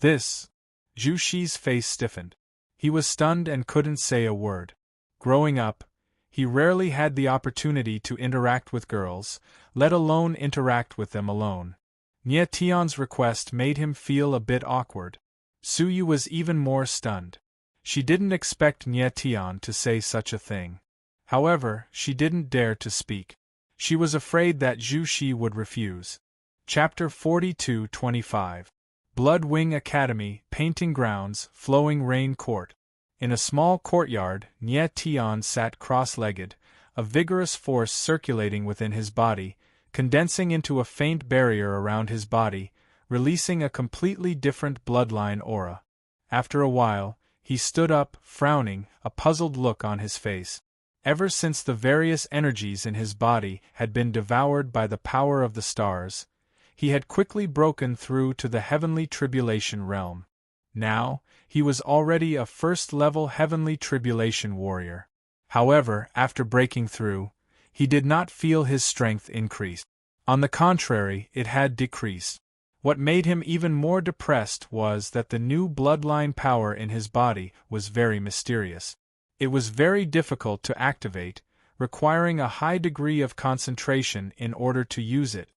"This." Zhu Shi's face stiffened. He was stunned and couldn't say a word. Growing up, he rarely had the opportunity to interact with girls, let alone interact with them alone. Nie Tian's request made him feel a bit awkward. Su Yu was even more stunned. She didn't expect Nie Tian to say such a thing. However, she didn't dare to speak. She was afraid that Zhu Shi would refuse. Chapter 42-25. Bloodwing Academy, Painting Grounds, Flowing Rain Court. In a small courtyard, Nie Tian sat cross-legged, a vigorous force circulating within his body, condensing into a faint barrier around his body, releasing a completely different bloodline aura. After a while, he stood up, frowning, a puzzled look on his face. Ever since the various energies in his body had been devoured by the power of the stars, he had quickly broken through to the heavenly tribulation realm. Now, he was already a first-level heavenly tribulation warrior. However, after breaking through, he did not feel his strength increase. On the contrary, it had decreased. What made him even more depressed was that the new bloodline power in his body was very mysterious. It was very difficult to activate, requiring a high degree of concentration in order to use it.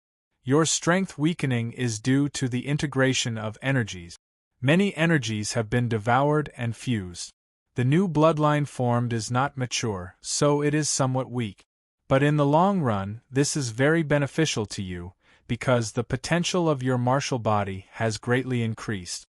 Your strength weakening is due to the integration of energies. Many energies have been devoured and fused. The new bloodline formed is not mature, so it is somewhat weak. But in the long run, this is very beneficial to you, because the potential of your martial body has greatly increased.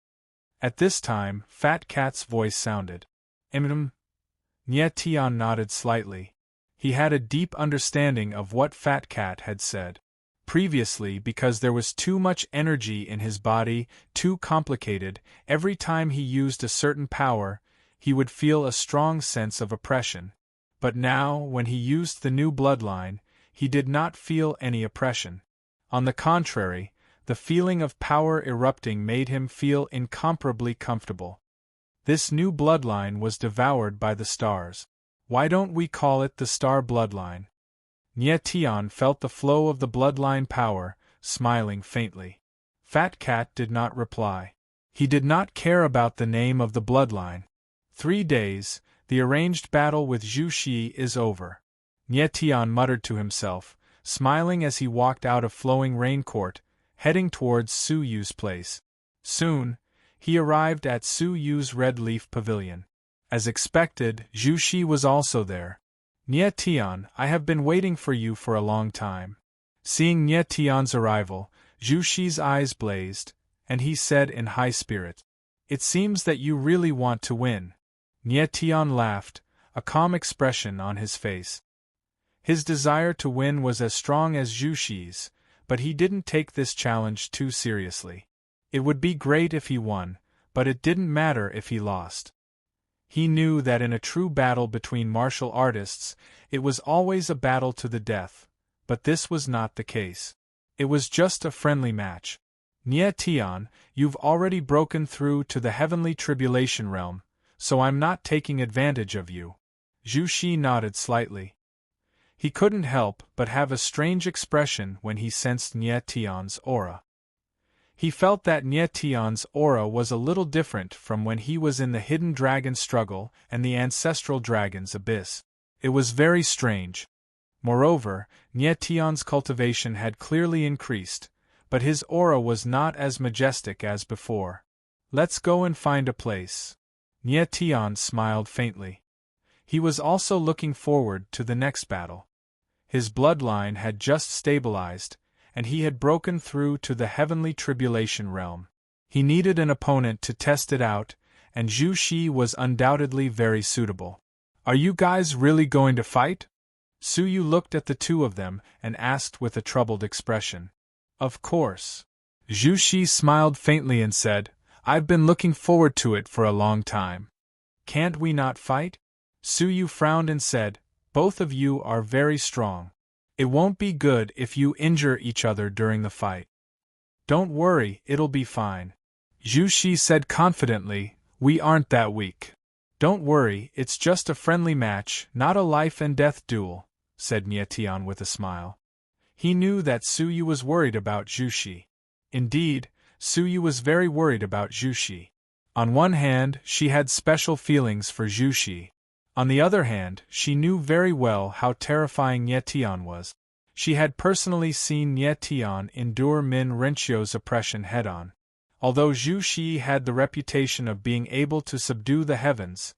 At this time, Fat Cat's voice sounded. Nye Tian nodded slightly. He had a deep understanding of what Fat Cat had said. Previously, because there was too much energy in his body, too complicated, every time he used a certain power, he would feel a strong sense of oppression. But now, when he used the new bloodline, he did not feel any oppression. On the contrary, the feeling of power erupting made him feel incomparably comfortable. This new bloodline was devoured by the stars. Why don't we call it the star bloodline? Nye Tian felt the flow of the bloodline power, smiling faintly. Fat Cat did not reply. He did not care about the name of the bloodline. 3 days, the arranged battle with Zhu Shi is over. Nye Tian muttered to himself, smiling as he walked out of Flowing Rain Court, heading towards Su Yu's place. Soon, he arrived at Su Yu's Red Leaf Pavilion. As expected, Zhu Shi was also there. Nye Tian, I have been waiting for you for a long time. Seeing Nye Tian's arrival, Zhu Shi's eyes blazed, and he said in high spirit, "It seems that you really want to win." Nye Tian laughed, a calm expression on his face. His desire to win was as strong as Zhu Shi's, but he didn't take this challenge too seriously. It would be great if he won, but it didn't matter if he lost. He knew that in a true battle between martial artists, it was always a battle to the death, but this was not the case. It was just a friendly match. Nye Tian, you've already broken through to the heavenly tribulation realm, so I'm not taking advantage of you. Zhu Shi nodded slightly. He couldn't help but have a strange expression when he sensed Nye Tian's aura. He felt that Nye Tian's aura was a little different from when he was in the Hidden Dragon struggle and the Ancestral Dragon's abyss. It was very strange. Moreover, Nye Tian's cultivation had clearly increased, but his aura was not as majestic as before. Let's go and find a place. Nye Tian smiled faintly. He was also looking forward to the next battle. His bloodline had just stabilized, and he had broken through to the heavenly tribulation realm. He needed an opponent to test it out, and Zhu Shi was undoubtedly very suitable. Are you guys really going to fight? Su Yu looked at the two of them and asked with a troubled expression. Of course. Zhu Shi smiled faintly and said, I've been looking forward to it for a long time. Can't we not fight? Su Yu frowned and said, both of you are very strong. It won't be good if you injure each other during the fight. Don't worry, it'll be fine. Zhu Shi said confidently, we aren't that weak. Don't worry, it's just a friendly match, not a life-and-death duel, said Nye Tian with a smile. He knew that Su Yu was worried about Zhu Shi. Indeed, Su Yu was very worried about Zhu Shi. On one hand, she had special feelings for Zhu Shi. On the other hand, she knew very well how terrifying Nye Tian was. She had personally seen Nye Tian endure Min Renchio's oppression head-on. Although Zhu Shi had the reputation of being able to subdue the heavens,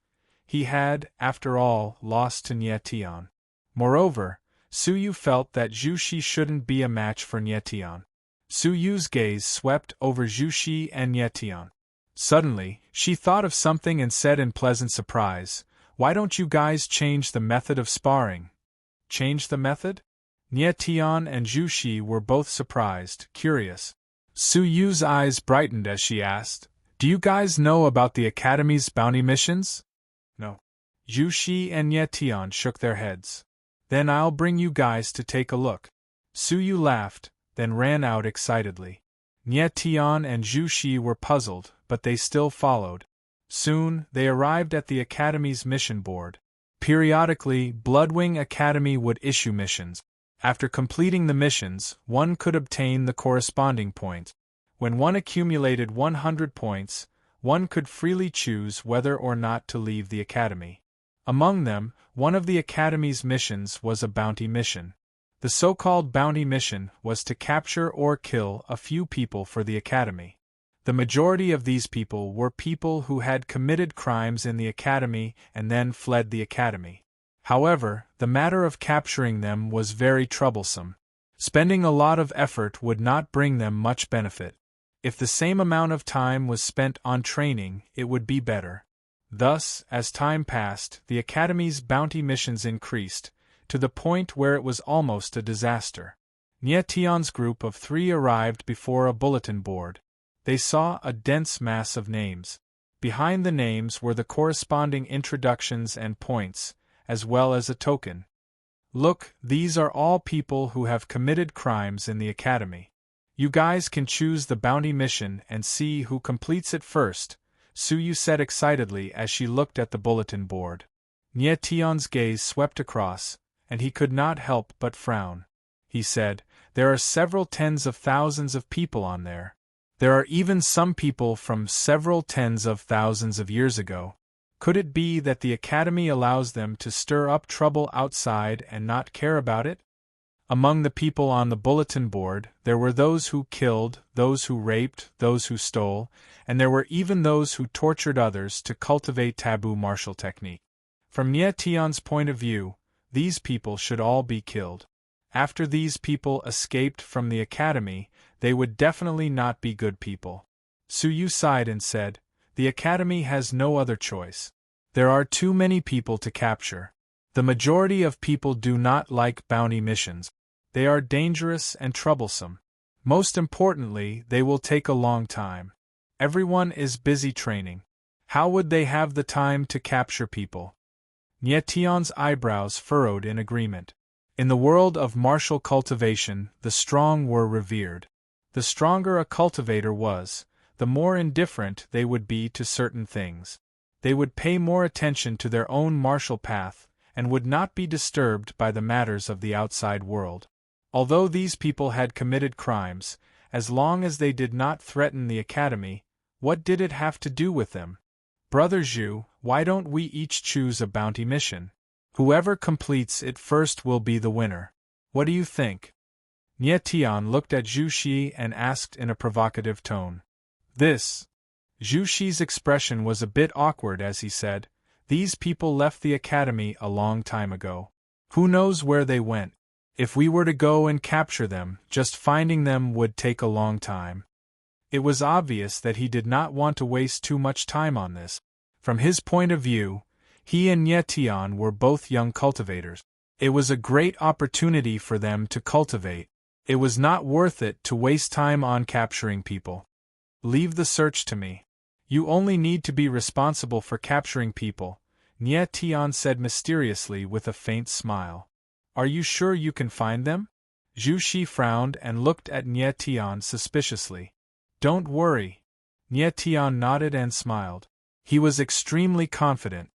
he had, after all, lost to Nye Tian. Moreover, Su Yu felt that Zhu Shi shouldn't be a match for Nye Tian. Su Yu's gaze swept over Zhu Shi and Nye Tian. Suddenly, she thought of something and said in pleasant surprise, why don't you guys change the method of sparring? Change the method? Nye Tian and Zhu Shi were both surprised, curious. Su Yu's eyes brightened as she asked, do you guys know about the Academy's bounty missions? No. Zhu Shi and Nye Tian shook their heads. Then I'll bring you guys to take a look. Su Yu laughed, then ran out excitedly. Nye Tian and Zhu Shi were puzzled, but they still followed. Soon, they arrived at the Academy's mission board. Periodically, Bloodwing Academy would issue missions. After completing the missions, one could obtain the corresponding point. When one accumulated 100 points, one could freely choose whether or not to leave the academy. Among them, one of the academy's missions was a bounty mission. The so-called bounty mission was to capture or kill a few people for the academy. The majority of these people were people who had committed crimes in the academy and then fled the academy. However, the matter of capturing them was very troublesome. Spending a lot of effort would not bring them much benefit. If the same amount of time was spent on training, it would be better. Thus, as time passed, the academy's bounty missions increased, to the point where it was almost a disaster. Nie Tian's group of 3 arrived before a bulletin board. They saw a dense mass of names. Behind the names were the corresponding introductions and points, as well as a token. Look, these are all people who have committed crimes in the academy. You guys can choose the bounty mission and see who completes it first, Suyu said excitedly as she looked at the bulletin board. Nie Tian's gaze swept across, and he could not help but frown. He said, "There are several tens of thousands of people on there. There are even some people from several tens of thousands of years ago. Could it be that the academy allows them to stir up trouble outside and not care about it?" Among the people on the bulletin board, there were those who killed, those who raped, those who stole, and there were even those who tortured others to cultivate taboo martial technique. From Nie Tian's point of view, these people should all be killed. After these people escaped from the academy, they would definitely not be good people. Suyu sighed and said, "The academy has no other choice. There are too many people to capture. The majority of people do not like bounty missions. They are dangerous and troublesome. Most importantly, they will take a long time. Everyone is busy training. How would they have the time to capture people?" Nie Tian's eyebrows furrowed in agreement. In the world of martial cultivation, the strong were revered. The stronger a cultivator was, the more indifferent they would be to certain things. They would pay more attention to their own martial path, and would not be disturbed by the matters of the outside world. Although these people had committed crimes, as long as they did not threaten the academy, what did it have to do with them? "Brother Zhu, why don't we each choose a bounty mission? Whoever completes it first will be the winner. What do you think?" Nie Tian looked at Zhu Xi and asked in a provocative tone. Zhu Xi's expression was a bit awkward as he said, "These people left the academy a long time ago. Who knows where they went? If we were to go and capture them, just finding them would take a long time." It was obvious that he did not want to waste too much time on this. From his point of view, he and Nie Tian were both young cultivators. It was a great opportunity for them to cultivate. It was not worth it to waste time on capturing people. "Leave the search to me. You only need to be responsible for capturing people," Nie Tian said mysteriously with a faint smile. "Are you sure you can find them?" Zhu Xi frowned and looked at Nie Tian suspiciously. "Don't worry." Nie Tian nodded and smiled. He was extremely confident.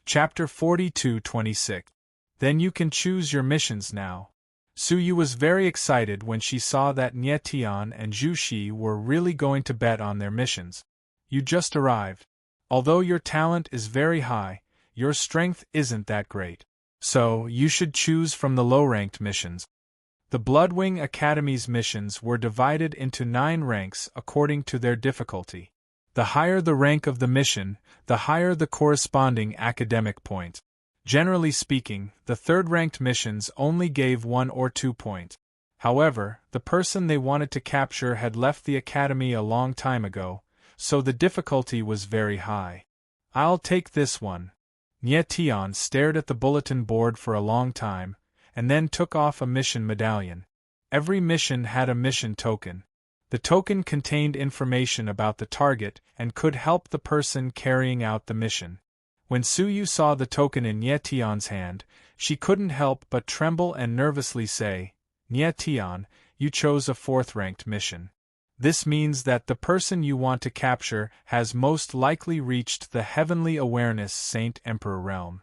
Chapter 42-26. Then you can choose your missions now. Suyu was very excited when she saw that Nie Tian and Zhu Xi were really going to bet on their missions. "You just arrived. Although your talent is very high, your strength isn't that great. So, you should choose from the low-ranked missions." The Bloodwing Academy's missions were divided into 9 ranks according to their difficulty. The higher the rank of the mission, the higher the corresponding academic point. Generally speaking, the third-ranked missions only gave 1 or 2 points. However, the person they wanted to capture had left the academy a long time ago, so the difficulty was very high. "I'll take this one." Nie Tian stared at the bulletin board for a long time, and then took off a mission medallion. Every mission had a mission token. The token contained information about the target and could help the person carrying out the mission. When Suyu saw the token in Nie Tian's hand, she couldn't help but tremble and nervously say, "Nie Tian, you chose a 4th-ranked mission. This means that the person you want to capture has most likely reached the Heavenly Awareness Saint Emperor realm."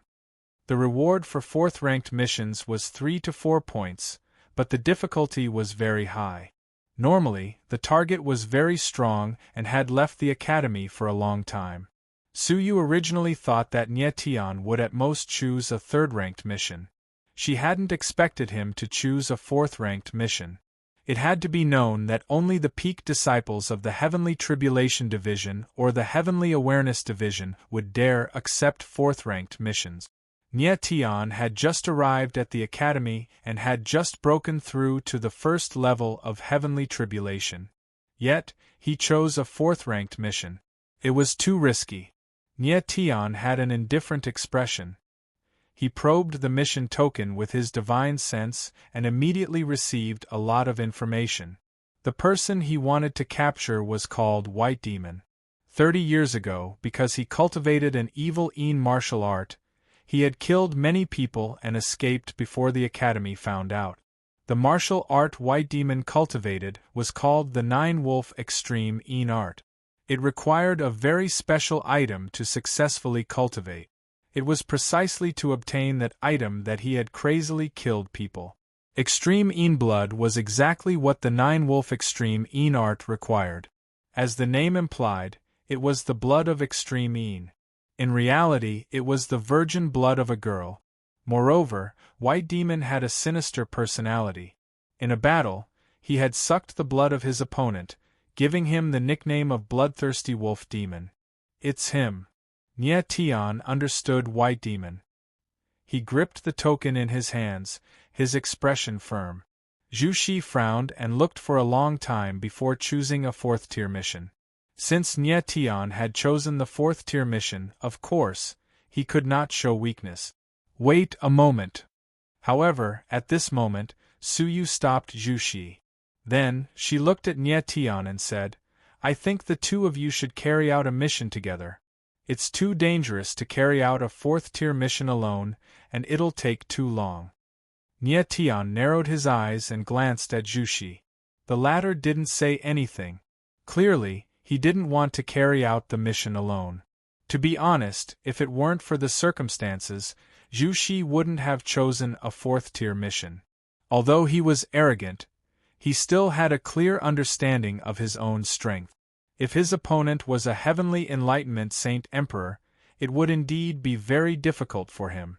The reward for 4th-ranked missions was 3 to 4 points, but the difficulty was very high. Normally, the target was very strong and had left the academy for a long time. Suyu originally thought that Nye Tian would at most choose a third-ranked mission. She hadn't expected him to choose a fourth-ranked mission. It had to be known that only the peak disciples of the Heavenly Tribulation Division or the Heavenly Awareness Division would dare accept fourth-ranked missions. Nye Tian had just arrived at the academy and had just broken through to the first level of Heavenly Tribulation. Yet, he chose a fourth-ranked mission. It was too risky. Nye Tian had an indifferent expression. He probed the mission token with his divine sense and immediately received a lot of information. The person he wanted to capture was called White Demon. 30 years ago, because he cultivated an evil martial art, he had killed many people and escaped before the academy found out. The martial art White Demon cultivated was called the Nine Wolf Extreme art. It required a very special item to successfully cultivate. It was precisely to obtain that item that he had crazily killed people. Extreme blood was exactly what the Nine Wolf Extreme art required. As the name implied, it was the blood of Extreme. In reality, it was the virgin blood of a girl. Moreover, White Demon had a sinister personality. In a battle, he had sucked the blood of his opponent, giving him the nickname of Bloodthirsty Wolf Demon. It's him. Nye Tian understood White Demon. He gripped the token in his hands, his expression firm. Zhu Shi frowned and looked for a long time before choosing a fourth-tier mission. Since Nye Tian had chosen the fourth-tier mission, of course, he could not show weakness. Wait a moment. However, at this moment, Suyu stopped Zhu Shi. Then, she looked at Nye Tian and said, I think the two of you should carry out a mission together. It's too dangerous to carry out a fourth-tier mission alone, and it'll take too long. Nye Tian narrowed his eyes and glanced at Zhu Shi. The latter didn't say anything. Clearly, he didn't want to carry out the mission alone. To be honest, if it weren't for the circumstances, Zhu Shi wouldn't have chosen a fourth-tier mission. Although he was arrogant, he still had a clear understanding of his own strength. If his opponent was a Heavenly Enlightenment Saint Emperor, it would indeed be very difficult for him.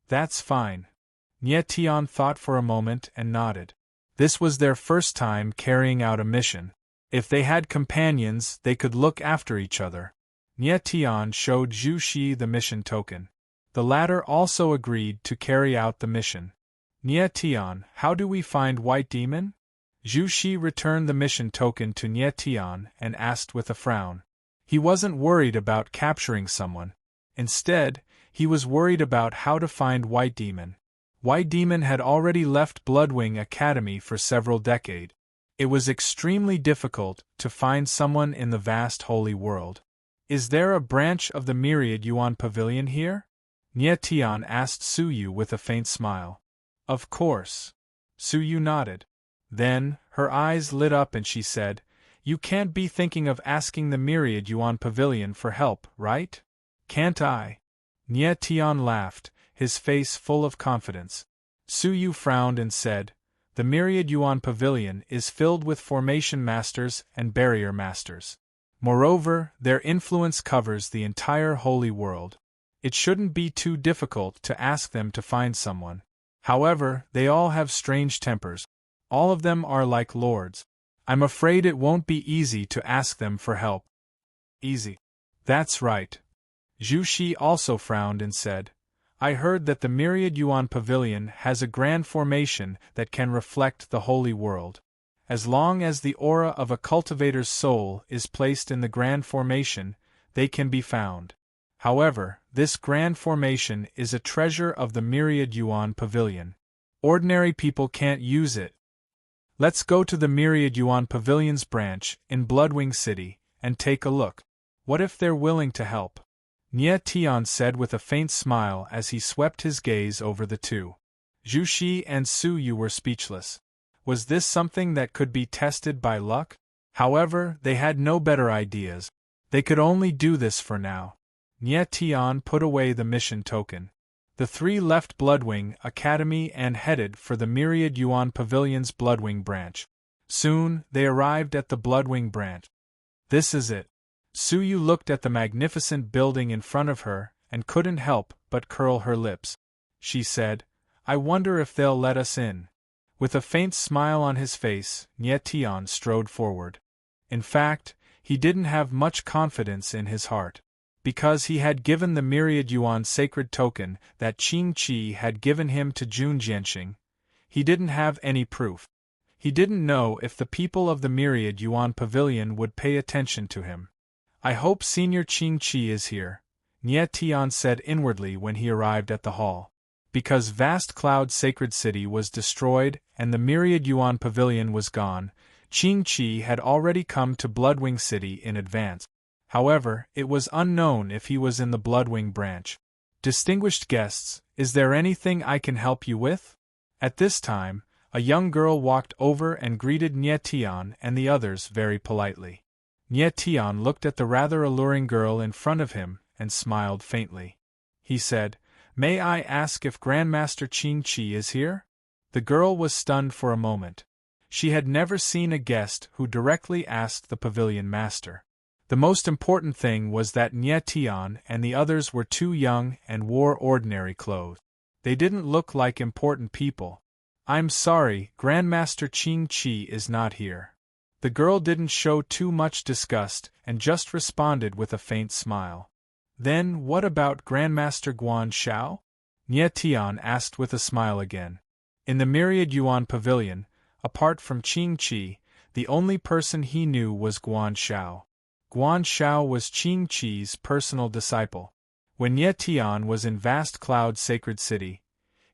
That's fine. Nye Tian thought for a moment and nodded. This was their first time carrying out a mission. If they had companions, they could look after each other. Nye Tian showed Zhu Shi the mission token. The latter also agreed to carry out the mission. Nye Tian, how do we find White Demon? Zhu Shi returned the mission token to Nye Tian and asked with a frown. He wasn't worried about capturing someone. Instead, he was worried about how to find White Demon. White Demon had already left Bloodwing Academy for several decades. It was extremely difficult to find someone in the vast holy world. Is there a branch of the Myriad Yuan Pavilion here? Nye Tian asked Suyu with a faint smile. Of course. Suyu nodded. Then, her eyes lit up and she said, You can't be thinking of asking the Myriad Yuan Pavilion for help, right? Can't I? Nye Tian laughed, his face full of confidence. Suyu frowned and said, The Myriad Yuan Pavilion is filled with formation masters and barrier masters. Moreover, their influence covers the entire holy world. It shouldn't be too difficult to ask them to find someone. However, they all have strange tempers. All of them are like lords. I'm afraid it won't be easy to ask them for help. Easy. That's right. Zhu Shi also frowned and said, I heard that the Myriad Yuan Pavilion has a grand formation that can reflect the holy world. As long as the aura of a cultivator's soul is placed in the grand formation, they can be found. However, this grand formation is a treasure of the Myriad Yuan Pavilion. Ordinary people can't use it. Let's go to the Myriad Yuan Pavilion's branch in Bloodwing City and take a look. What if they're willing to help? Nye Tian said with a faint smile as he swept his gaze over the two. Zhu Shi and Suyu were speechless. Was this something that could be tested by luck? However, they had no better ideas. They could only do this for now. Nye Tian put away the mission token. The three left Bloodwing Academy and headed for the Myriad Yuan Pavilion's Bloodwing branch. Soon, they arrived at the Bloodwing branch. This is it. Suyu looked at the magnificent building in front of her and couldn't help but curl her lips. She said, "I wonder if they'll let us in." With a faint smile on his face, Nie Tian strode forward. In fact, he didn't have much confidence in his heart. Because he had given the Myriad Yuan sacred token that Qing Qi had given him to Jun Jianxing, he didn't have any proof. He didn't know if the people of the Myriad Yuan Pavilion would pay attention to him. "I hope Senior Qing Qi is here," Nie Tian said inwardly when he arrived at the hall. Because Vast Cloud Sacred City was destroyed and the Myriad Yuan Pavilion was gone, Qing Qi had already come to Bloodwing City in advance. However, it was unknown if he was in the Bloodwing branch. "Distinguished guests, is there anything I can help you with?" At this time, a young girl walked over and greeted Nie Tian and the others very politely. Nie Tian looked at the rather alluring girl in front of him and smiled faintly. He said, "May I ask if Grandmaster Qing Qi is here?" The girl was stunned for a moment. She had never seen a guest who directly asked the pavilion master. The most important thing was that Nie Tian and the others were too young and wore ordinary clothes. They didn't look like important people. "I'm sorry, Grandmaster Qing Qi is not here." The girl didn't show too much disgust and just responded with a faint smile. "Then what about Grandmaster Guan Shao?" Nie Tian asked with a smile again. In the Myriad Yuan Pavilion, apart from Qing Qi, the only person he knew was Guan Shao. Guan Shao was Qing Qi's personal disciple. When Nie Tian was in Vast Cloud Sacred City,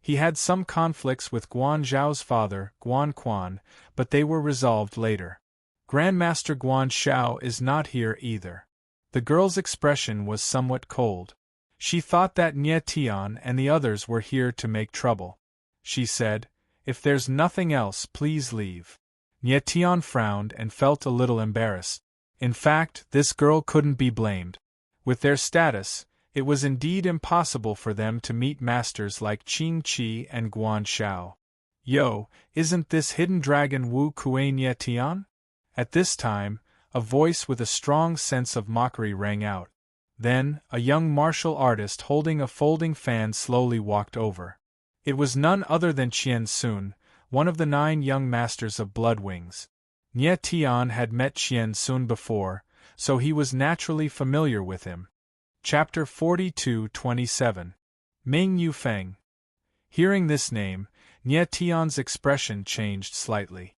he had some conflicts with Guan Zhao's father, Guan Quan, but they were resolved later. Grandmaster Guan Shao is not here either. The girl's expression was somewhat cold. She thought that Nie Tian and the others were here to make trouble. She said, "If there's nothing else, please leave." Nie Tian frowned and felt a little embarrassed. In fact, this girl couldn't be blamed. With their status, it was indeed impossible for them to meet masters like Qing Qi and Guan Shao. "Yo, isn't this hidden dragon Wu Kuei Nie Tian?" At this time, a voice with a strong sense of mockery rang out. Then, a young martial artist holding a folding fan slowly walked over. It was none other than Qian Sun, one of the 9 young masters of Bloodwings. Nie Tian had met Qian Sun before, so he was naturally familiar with him. Chapter 42-27. Ming Yufeng. Hearing this name, Nie Tian's expression changed slightly.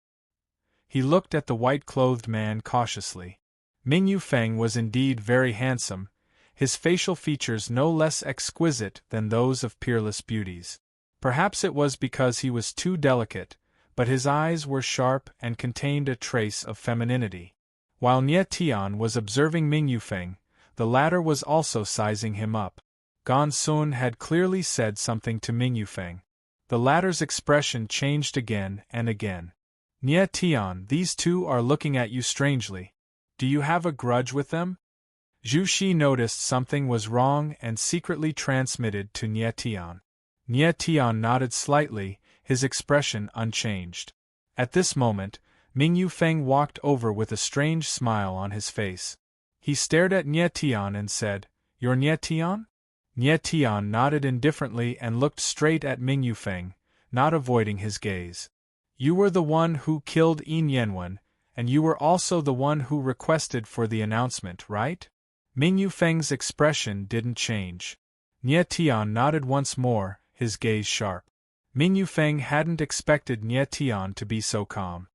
He looked at the white-clothed man cautiously. Ming Yufeng was indeed very handsome, his facial features no less exquisite than those of peerless beauties. Perhaps it was because he was too delicate, but his eyes were sharp and contained a trace of femininity. While Nie Tian was observing Ming Yufeng, the latter was also sizing him up. Gan Sun had clearly said something to Ming Yufeng. The latter's expression changed again and again. "Nie Tian, these two are looking at you strangely. Do you have a grudge with them?" Zhu Shi noticed something was wrong and secretly transmitted to Nie Tian. Nie Tian nodded slightly, his expression unchanged. At this moment, Ming Yufeng walked over with a strange smile on his face. He stared at Nie Tian and said, "You're Nie Tian?" Nie Tian nodded indifferently and looked straight at Ming Yufeng, not avoiding his gaze. "You were the one who killed Yin Yanwen, and you were also the one who requested for the announcement, right?" Ming Yufeng's expression didn't change. Nie Tian nodded once more, his gaze sharp. Ming Yufeng hadn't expected Nie Tian to be so calm.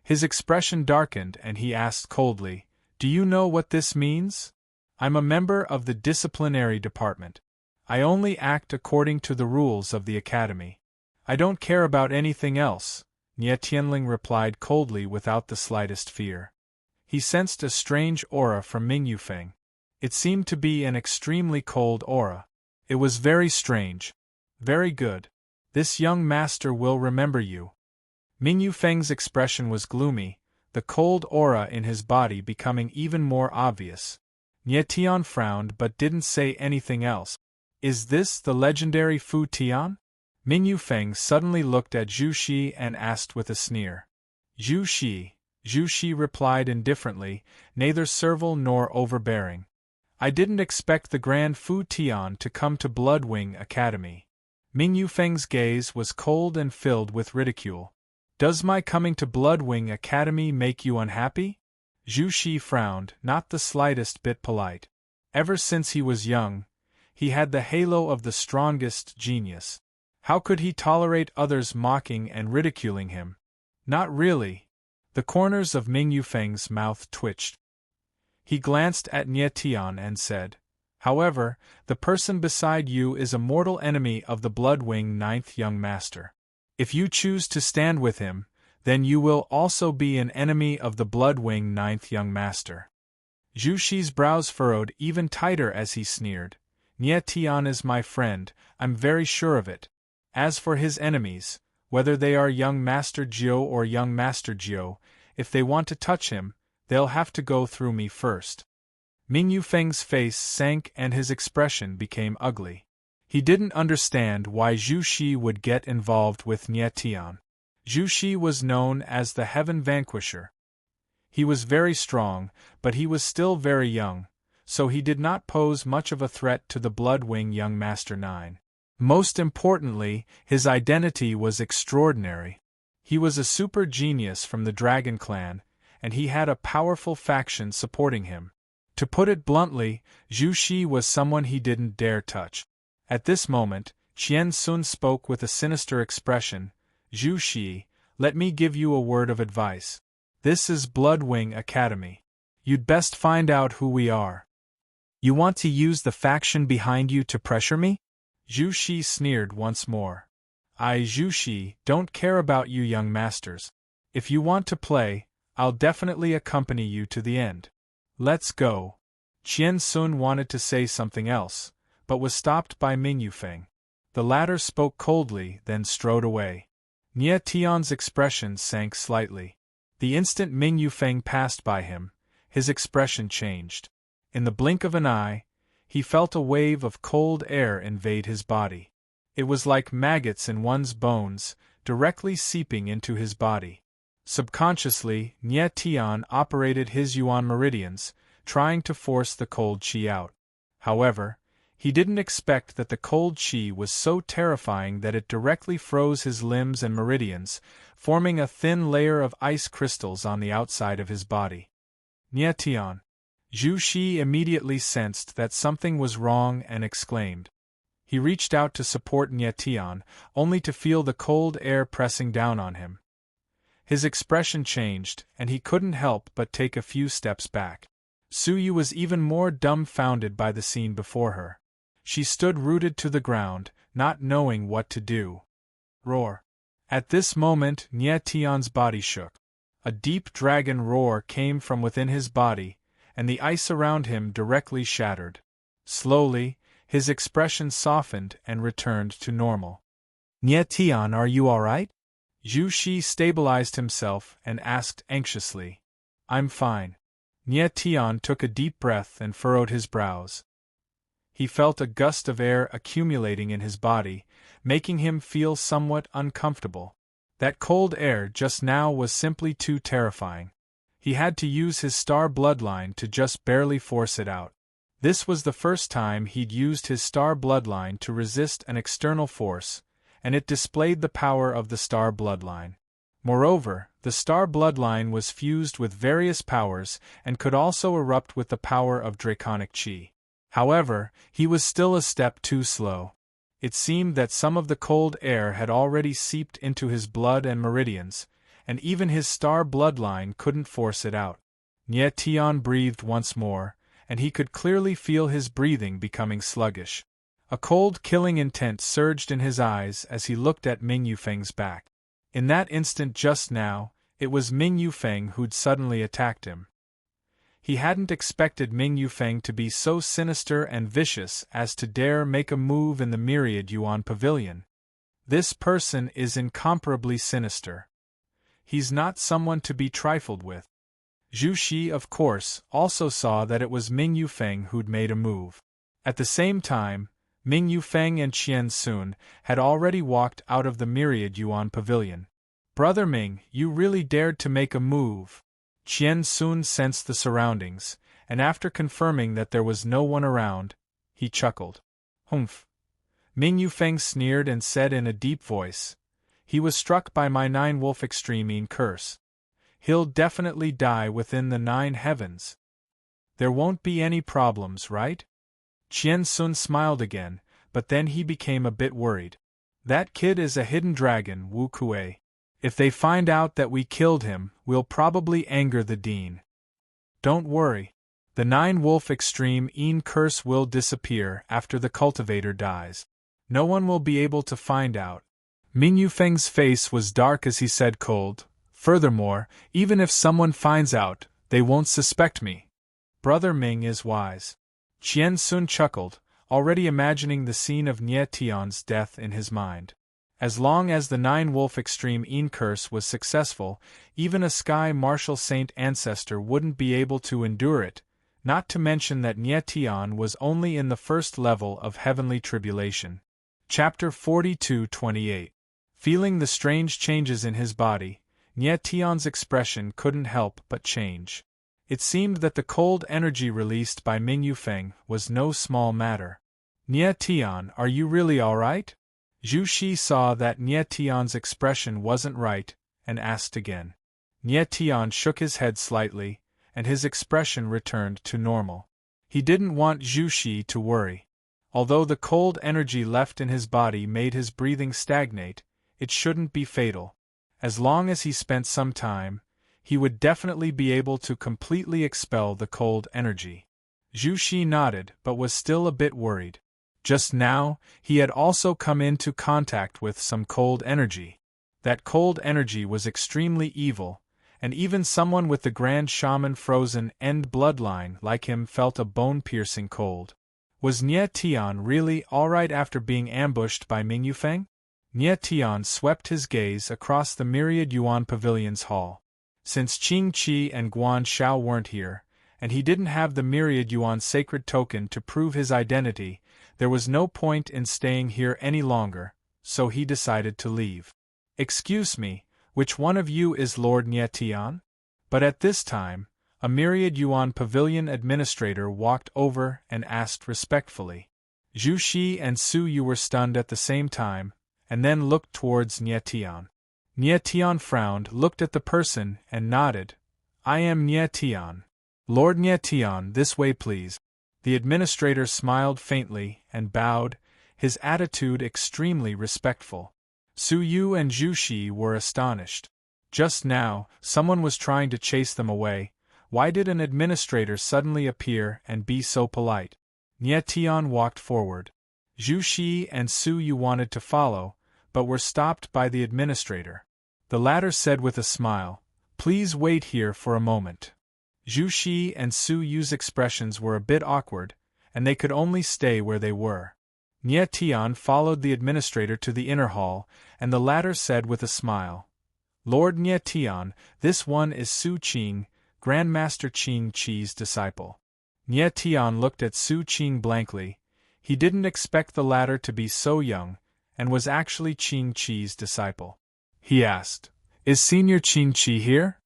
His expression darkened and he asked coldly, "Do you know what this means?" "I'm a member of the disciplinary department. I only act according to the rules of the academy. I don't care about anything else," Nie Tianling replied coldly without the slightest fear. He sensed a strange aura from Ming Yufeng. It seemed to be an extremely cold aura. It was very strange. "Very good. This young master will remember you." Ming Yufeng's expression was gloomy, the cold aura in his body becoming even more obvious. Nie Tian frowned but didn't say anything else. Is this the legendary Fu Tian? Ming Yufeng suddenly looked at Zhu Shi and asked with a sneer. Zhu Shi replied indifferently, neither servile nor overbearing. I didn't expect the Grand Fu Tian to come to Bloodwing Academy. Ming Yufeng's gaze was cold and filled with ridicule. Does my coming to Bloodwing Academy make you unhappy? Zhu Shi frowned, not the slightest bit polite. Ever since he was young, he had the halo of the strongest genius. How could he tolerate others mocking and ridiculing him? Not really. The corners of Ming Yufeng's mouth twitched. He glanced at Nie Tian and said, however, the person beside you is a mortal enemy of the Bloodwing Ninth Young Master. If you choose to stand with him, then you will also be an enemy of the Bloodwing Ninth Young Master. Zhu Shi's brows furrowed even tighter as he sneered. Nie Tian is my friend, I'm very sure of it. As for his enemies, whether they are Young Master Jiu or Young Master Jiu, if they want to touch him, they'll have to go through me first. Ming Yufeng's face sank and his expression became ugly. He didn't understand why Zhu Shi would get involved with Nie Tian. Zhu Shi was known as the Heaven Vanquisher. He was very strong, but he was still very young, so he did not pose much of a threat to the Bloodwing Young Master 9. Most importantly, his identity was extraordinary. He was a super genius from the Dragon Clan, and he had a powerful faction supporting him. To put it bluntly, Zhu Shi was someone he didn't dare touch. At this moment, Qian Sun spoke with a sinister expression. Zhu Shi, let me give you a word of advice. This is Bloodwing Academy. You'd best find out who we are. You want to use the faction behind you to pressure me? Zhu Shi sneered once more. I, Zhu Shi, don't care about you young masters. If you want to play, I'll definitely accompany you to the end. Let's go. Qian Sun wanted to say something else, but was stopped by Ming Yufeng. The latter spoke coldly, then strode away. Nie Tian's expression sank slightly. The instant Ming Yufeng passed by him, his expression changed. In the blink of an eye, he felt a wave of cold air invade his body. It was like maggots in one's bones, directly seeping into his body. Subconsciously, Nie Tian operated his Yuan meridians, trying to force the cold qi out. However, he didn't expect that the cold qi was so terrifying that it directly froze his limbs and meridians, forming a thin layer of ice crystals on the outside of his body. Nie Tian. Zhu Shi immediately sensed that something was wrong and exclaimed. He reached out to support Nie Tian, only to feel the cold air pressing down on him. His expression changed, and he couldn't help but take a few steps back. Su Yu was even more dumbfounded by the scene before her. She stood rooted to the ground, not knowing what to do. Roar. At this moment, Nie Tian's body shook. A deep dragon roar came from within his body, and the ice around him directly shattered. Slowly, his expression softened and returned to normal. Nie Tian, are you all right? Zhu Shi stabilized himself and asked anxiously. I'm fine. Nie Tian took a deep breath and furrowed his brows. He felt a gust of air accumulating in his body, making him feel somewhat uncomfortable. That cold air just now was simply too terrifying. He had to use his star bloodline to just barely force it out. This was the first time he'd used his star bloodline to resist an external force, and it displayed the power of the star bloodline. Moreover, the star bloodline was fused with various powers and could also erupt with the power of draconic qi. However, he was still a step too slow. It seemed that some of the cold air had already seeped into his blood and meridians, and even his star bloodline couldn't force it out. Nie Tian breathed once more, and he could clearly feel his breathing becoming sluggish. A cold killing intent surged in his eyes as he looked at Ming Yufeng's back. In that instant just now, it was Ming Yufeng who'd suddenly attacked him. He hadn't expected Ming Yufeng to be so sinister and vicious as to dare make a move in the Myriad Yuan Pavilion. This person is incomparably sinister. He's not someone to be trifled with. Zhu Shi, of course, also saw that it was Ming Yufeng who'd made a move. At the same time, Ming Yufeng and Qian Sun had already walked out of the Myriad Yuan Pavilion. Brother Ming, you really dared to make a move. Qian Sun sensed the surroundings, and after confirming that there was no one around, he chuckled. Humph. Ming Yufeng sneered and said in a deep voice, he was struck by my 9-wolf extreme curse. He'll definitely die within the 9 heavens. There won't be any problems, right? Qian Sun smiled again, but then he became a bit worried. That kid is a hidden dragon, Wu Kuei. If they find out that we killed him, we'll probably anger the dean. Don't worry. The 9-wolf extreme curse will disappear after the cultivator dies. No one will be able to find out. Ming Yufeng's face was dark as he said cold, furthermore, even if someone finds out, they won't suspect me. Brother Ming is wise. Qian Sun chuckled, already imagining the scene of Nie Tian's death in his mind. As long as the 9-wolf extreme curse was successful, even a sky martial saint ancestor wouldn't be able to endure it, not to mention that Nie Tian was only in the first level of heavenly tribulation. Chapter 42:28. Feeling the strange changes in his body, Nie Tian's expression couldn't help but change. It seemed that the cold energy released by Ming Yufeng was no small matter. Nie Tian, are you really all right? Zhu Shi saw that Nie Tian's expression wasn't right, and asked again. Nie Tian shook his head slightly, and his expression returned to normal. He didn't want Zhu Shi to worry. Although the cold energy left in his body made his breathing stagnate, it shouldn't be fatal. As long as he spent some time, he would definitely be able to completely expel the cold energy. Zhu Shi nodded but was still a bit worried. Just now, he had also come into contact with some cold energy. That cold energy was extremely evil, and even someone with the Grand Shaman Frozen End bloodline like him felt a bone-piercing cold. Was Nie Tian really alright after being ambushed by Ming Yufeng? Nie Tian swept his gaze across the Myriad Yuan Pavilion's hall. Since Qing Qi and Guan Shao weren't here, and he didn't have the Myriad Yuan sacred token to prove his identity, there was no point in staying here any longer, so he decided to leave. Excuse me, which one of you is Lord Nie Tian? But at this time, a Myriad Yuan Pavilion administrator walked over and asked respectfully. Zhu Shi and Su Yu were stunned at the same time, and then looked towards Nie Tian. Nie Tian frowned, looked at the person, and nodded. I am Nie Tian. Lord Nie Tian, this way please. The administrator smiled faintly and bowed, his attitude extremely respectful. Su Yu and Zhu Shi were astonished. Just now, someone was trying to chase them away. Why did an administrator suddenly appear and be so polite? Nie Tian walked forward. Zhu Shi and Su Yu wanted to follow, but were stopped by the administrator. The latter said with a smile, "Please wait here for a moment." Zhu Shi and Su Yu's expressions were a bit awkward, and they could only stay where they were. Nie Tian followed the administrator to the inner hall, and the latter said with a smile, "Lord Nie Tian, this one is Su Qing, Grandmaster Qing Qi's disciple." Nie Tian looked at Su Qing blankly. He didn't expect the latter to be so young, and was actually Qing Qi's disciple. He asked, "Is Senior Qing Qi here?"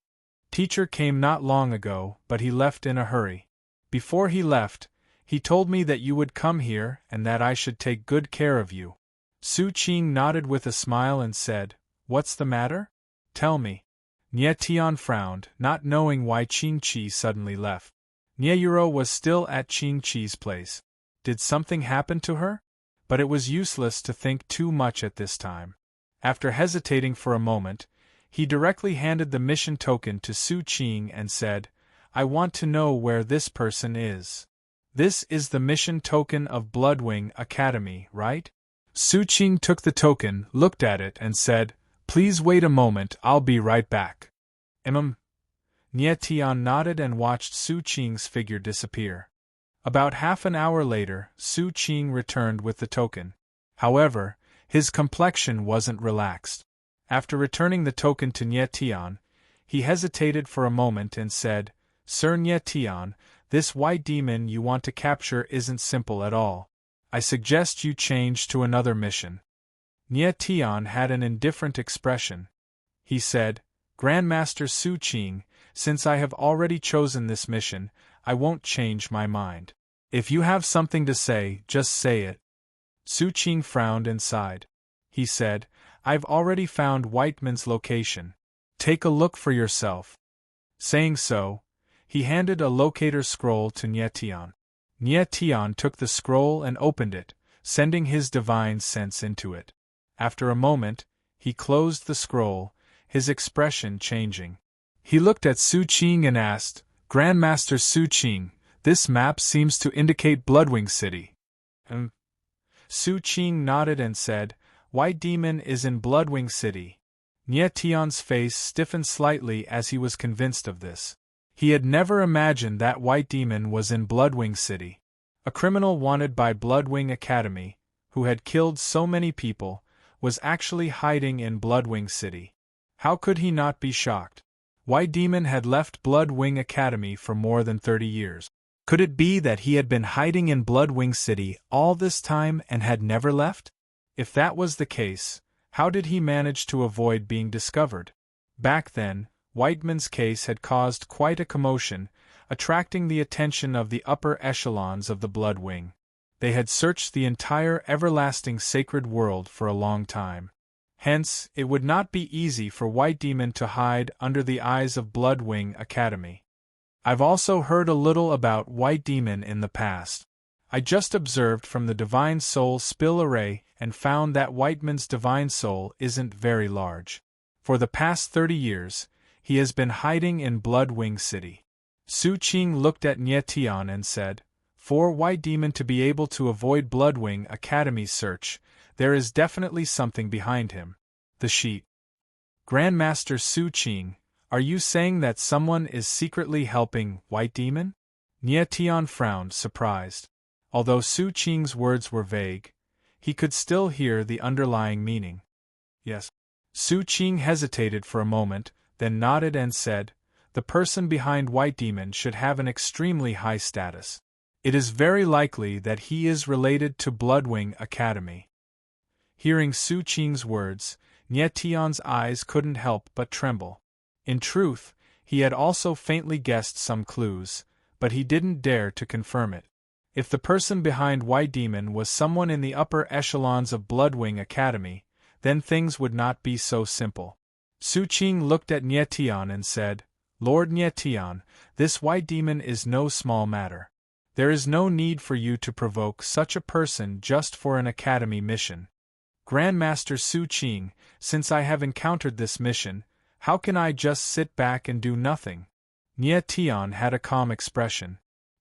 "Teacher came not long ago, but he left in a hurry. Before he left, he told me that you would come here and that I should take good care of you." Su Qing nodded with a smile and said, "What's the matter? Tell me." Nie Tian frowned, not knowing why Qing Qi suddenly left. Nie Yuro was still at Qing Qi's place. Did something happen to her? But it was useless to think too much at this time. After hesitating for a moment, he directly handed the mission token to Su Qing and said, "I want to know where this person is." "This is the mission token of Bloodwing Academy, right?" Su Qing took the token, looked at it, and said, "Please wait a moment, I'll be right back." Nie Tian nodded and watched Su Qing's figure disappear. About half an hour later, Su Qing returned with the token. However, his complexion wasn't relaxed. After returning the token to Nie Tian, he hesitated for a moment and said, "Sir Nie Tian, this white demon you want to capture isn't simple at all. I suggest you change to another mission. Nie Tian had an indifferent expression. He said, Grandmaster Su Qing, since I have already chosen this mission, I won't change my mind. If you have something to say, just say it. Su Qing frowned and sighed. He said, I've already found Whiteman's location. Take a look for yourself. Saying so, he handed a locator scroll to Nie Tian. Nie Tian took the scroll and opened it, sending his divine sense into it. After a moment, he closed the scroll, his expression changing. He looked at Su Qing and asked, Grandmaster Su Qing, this map seems to indicate Bloodwing City. Su Qing nodded and said, White Demon is in Bloodwing City. Nie Tian's face stiffened slightly as he was convinced of this. He had never imagined that White Demon was in Bloodwing City. A criminal wanted by Bloodwing Academy, who had killed so many people, was actually hiding in Bloodwing City. How could he not be shocked? White Demon had left Bloodwing Academy for more than 30 years. Could it be that he had been hiding in Bloodwing City all this time and had never left? If that was the case, how did he manage to avoid being discovered? Back then, Whiteman's case had caused quite a commotion, attracting the attention of the upper echelons of the Bloodwing. They had searched the entire everlasting sacred world for a long time. Hence, it would not be easy for White Demon to hide under the eyes of Bloodwing Academy. I've also heard a little about White Demon in the past. I just observed from the Divine Soul Spill Array and found that Whiteman's Divine Soul isn't very large. For the past 30 years, he has been hiding in Bloodwing City. Su Qing looked at Nie Tian and said, For White Demon to be able to avoid Bloodwing Academy's search, there is definitely something behind him. The sheet. Grandmaster Su Qing, are you saying that someone is secretly helping White Demon? Nie Tian frowned, surprised. Although Su Qing's words were vague, he could still hear the underlying meaning. Yes. Su Qing hesitated for a moment, then nodded and said, The person behind White Demon should have an extremely high status. It is very likely that he is related to Bloodwing Academy. Hearing Su Qing's words, Nie Tian's eyes couldn't help but tremble. In truth, he had also faintly guessed some clues, but he didn't dare to confirm it. If the person behind White Demon was someone in the upper echelons of Bloodwing Academy, then things would not be so simple. Su Qing looked at Nie Tian and said, Lord Nie Tian, this White Demon is no small matter. There is no need for you to provoke such a person just for an academy mission. Grandmaster Su Qing, since I have encountered this mission, how can I just sit back and do nothing? Nie Tian had a calm expression.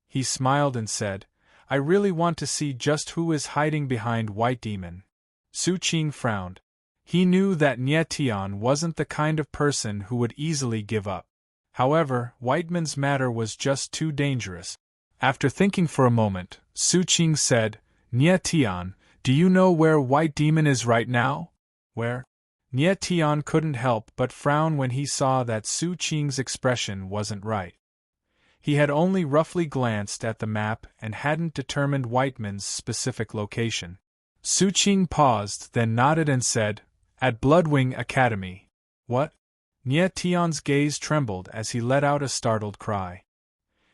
He smiled and said, I really want to see just who is hiding behind White Demon. Su Qing frowned. He knew that Nie Tian wasn't the kind of person who would easily give up. However, Whiteman's matter was just too dangerous. After thinking for a moment, Su Qing said, Nie Tian, do you know where White Demon is right now? Where? Nie Tian couldn't help but frown when he saw that Su Qing's expression wasn't right. He had only roughly glanced at the map and hadn't determined Whiteman's specific location. Su Qing paused, then nodded and said, At Bloodwing Academy. What? Nie Tian's gaze trembled as he let out a startled cry.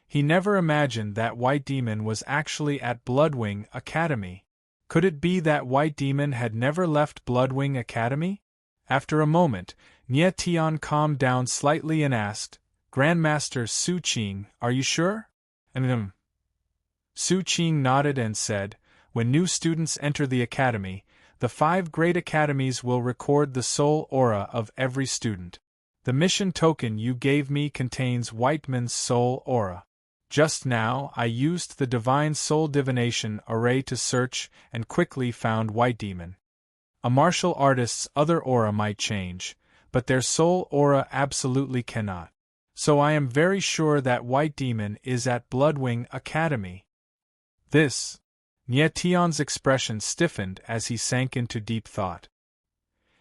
He never imagined that White Demon was actually at Bloodwing Academy. Could it be that White Demon had never left Bloodwing Academy? After a moment, Nie Tian calmed down slightly and asked, Grandmaster Su Qing, are you sure? Su Qing nodded and said, When new students enter the academy, the 5 great academies will record the soul aura of every student. The mission token you gave me contains Whiteman's soul aura. Just now I used the Divine Soul Divination Array to search and quickly found White Demon. A martial artist's other aura might change, but their soul aura absolutely cannot. So I am very sure that White Demon is at Bloodwing Academy. This. Nie Tian's expression stiffened as he sank into deep thought.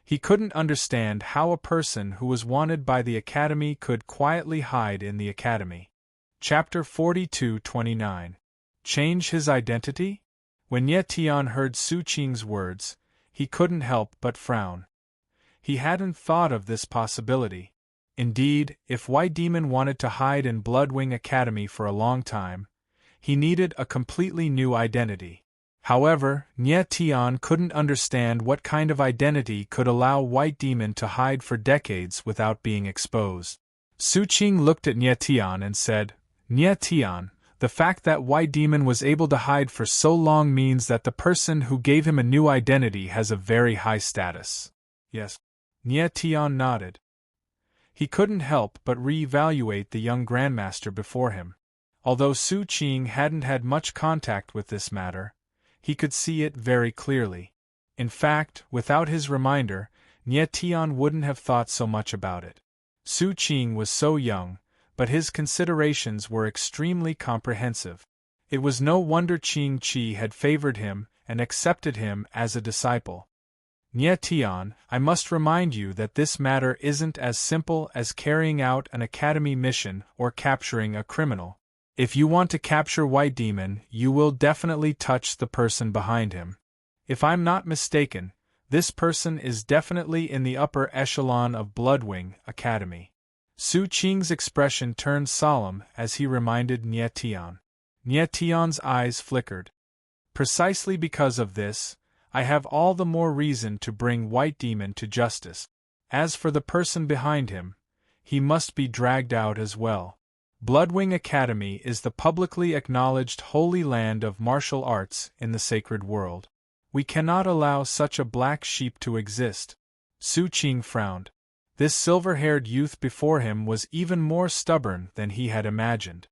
He couldn't understand how a person who was wanted by the academy could quietly hide in the academy. Chapter 42-29. Change his identity? When Nye Tian heard Su Qing's words, he couldn't help but frown. He hadn't thought of this possibility. Indeed, if White Demon wanted to hide in Bloodwing Academy for a long time, he needed a completely new identity. However, Nye Tian couldn't understand what kind of identity could allow White Demon to hide for decades without being exposed. Su Qing looked at Nye Tian and said, "Nye Tian, the fact that White Demon was able to hide for so long means that the person who gave him a new identity has a very high status." "Yes." Nye Tian nodded. He couldn't help but re-evaluate the young Grandmaster before him. Although Su Qing hadn't had much contact with this matter, he could see it very clearly. In fact, without his reminder, Nye Tian wouldn't have thought so much about it. Su Qing was so young, but his considerations were extremely comprehensive. It was no wonder Qing Qi had favored him and accepted him as a disciple. "Nye Tian, I must remind you that this matter isn't as simple as carrying out an academy mission or capturing a criminal. If you want to capture White Demon, you will definitely touch the person behind him. If I'm not mistaken, this person is definitely in the upper echelon of Bloodwing Academy." Su Qing's expression turned solemn as he reminded Nye Tian. Nye Tian's eyes flickered. "Precisely because of this, I have all the more reason to bring White Demon to justice. As for the person behind him, he must be dragged out as well. Bloodwing Academy is the publicly acknowledged holy land of martial arts in the sacred world. We cannot allow such a black sheep to exist." Su Qing frowned. This silver-haired youth before him was even more stubborn than he had imagined.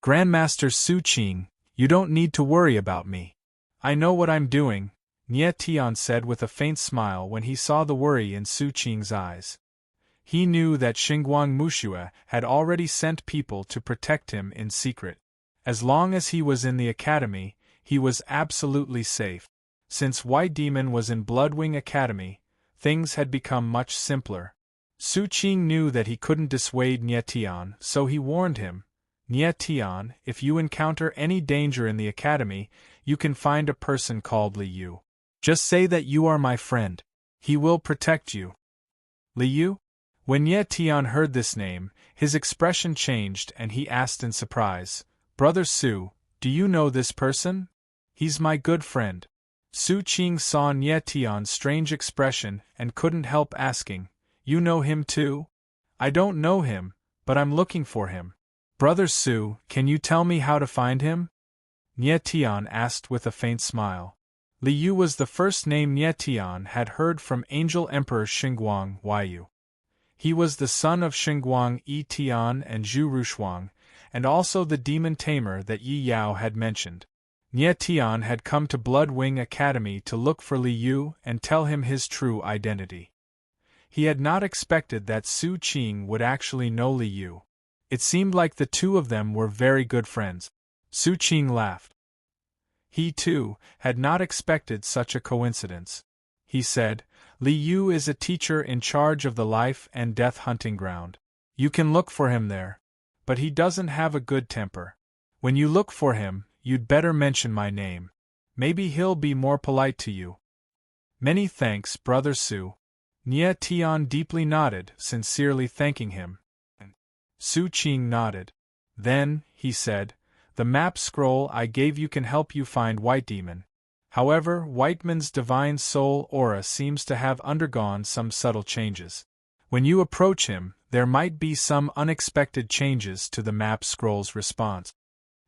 "Grandmaster Su Qing, you don't need to worry about me. I know what I'm doing," Nye Tian said with a faint smile when he saw the worry in Su Qing's eyes. He knew that Xinguang Muxue had already sent people to protect him in secret. As long as he was in the academy, he was absolutely safe. Since White Demon was in Bloodwing Academy, things had become much simpler. Su Qing knew that he couldn't dissuade Nye Tian, so he warned him, "Nye Tian, if you encounter any danger in the academy, you can find a person called Li Yu. Just say that you are my friend. He will protect you." "Li Yu?" When Nye Tian heard this name, his expression changed and he asked in surprise, "Brother Su, do you know this person?" "He's my good friend." Su Qing saw Nye Tian's strange expression and couldn't help asking, "You know him too?" "I don't know him, but I'm looking for him." "Brother Su, can you tell me how to find him?" Nye Tian asked with a faint smile. Li Yu was the first name Nye Tian had heard from Angel Emperor Xinguang Yu. He was the son of Xinguang Yi Tian and Zhu Rushuang, and also the demon tamer that Yi Yao had mentioned. Nye Tian had come to Bloodwing Academy to look for Li Yu and tell him his true identity. He had not expected that Su Qing would actually know Li Yu. It seemed like the two of them were very good friends. Su Qing laughed. He, too, had not expected such a coincidence. He said, "Li Yu is a teacher in charge of the life and death hunting ground. You can look for him there. But he doesn't have a good temper. When you look for him, you'd better mention my name. Maybe he'll be more polite to you." "Many thanks, Brother Su." Nye Tian deeply nodded, sincerely thanking him. Su Qing nodded. "Then," he said, "the map scroll I gave you can help you find White Demon. However, White Demon's divine soul aura seems to have undergone some subtle changes. When you approach him, there might be some unexpected changes to the map scroll's response."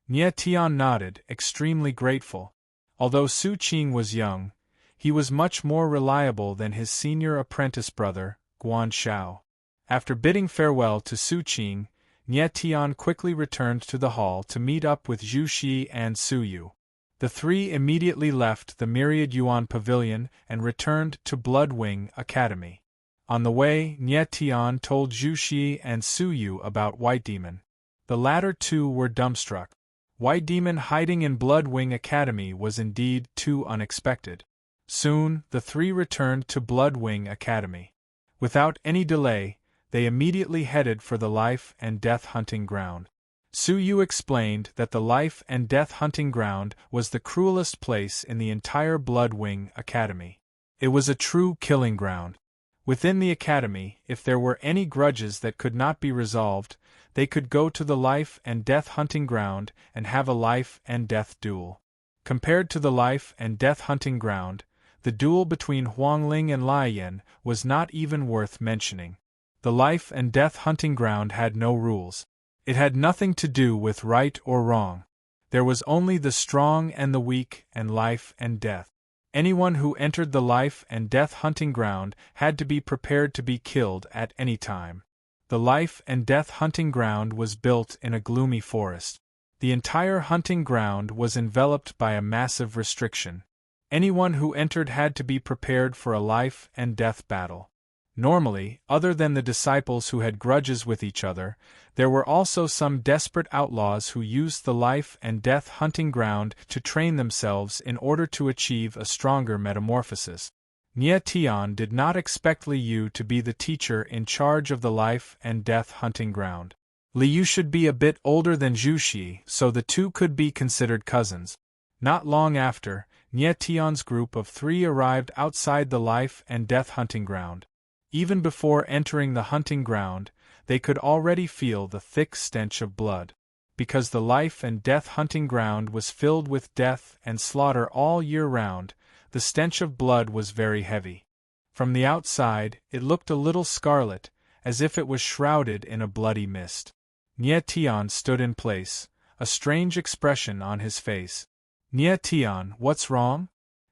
Nye Tian nodded, extremely grateful. Although Su Qing was young, he was much more reliable than his senior apprentice brother, Guan Shao. After bidding farewell to Su Qing, Nye Tian quickly returned to the hall to meet up with Zhu Xi and Su Yu. The three immediately left the Myriad Yuan Pavilion and returned to Bloodwing Academy. On the way, Nye Tian told Zhu Xi and Su Yu about White Demon. The latter two were dumbstruck. White Demon hiding in Bloodwing Academy was indeed too unexpected. Soon, the three returned to Bloodwing Academy. Without any delay, they immediately headed for the life and death hunting ground. Su Yu explained that the life and death hunting ground was the cruelest place in the entire Blood Wing Academy. It was a true killing ground. Within the academy, if there were any grudges that could not be resolved, they could go to the life and death hunting ground and have a life and death duel. Compared to the life and death hunting ground, the duel between Huangling and Lian was not even worth mentioning. The life and death hunting ground had no rules. It had nothing to do with right or wrong. There was only the strong and the weak and life and death. Anyone who entered the life and death hunting ground had to be prepared to be killed at any time. The life and death hunting ground was built in a gloomy forest. The entire hunting ground was enveloped by a massive restriction. Anyone who entered had to be prepared for a life and death battle. Normally, other than the disciples who had grudges with each other, there were also some desperate outlaws who used the life and death hunting ground to train themselves in order to achieve a stronger metamorphosis. Nie Tian did not expect Li Yu to be the teacher in charge of the life and death hunting ground. Li Yu should be a bit older than Zhu Xi, so the two could be considered cousins. Not long after, Nie Tian's group of 3 arrived outside the life and death hunting ground. Even before entering the hunting ground, they could already feel the thick stench of blood. Because the life and death hunting ground was filled with death and slaughter all year round, the stench of blood was very heavy. From the outside, it looked a little scarlet, as if it was shrouded in a bloody mist. Nie Tian stood in place, a strange expression on his face. Nie Tian, what's wrong?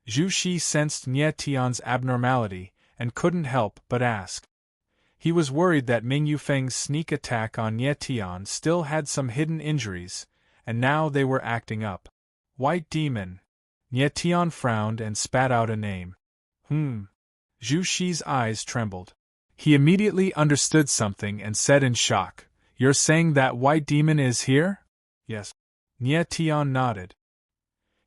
Zhu Xi sensed Nie Tian's abnormality, and couldn't help but ask. He was worried that Ming Yufeng's sneak attack on Nie Tian still had some hidden injuries, and now they were acting up. White Demon. Nie Tian frowned and spat out a name. Zhu Xi's eyes trembled. He immediately understood something and said in shock, "You're saying that White Demon is here?" "Yes." Nie Tian nodded.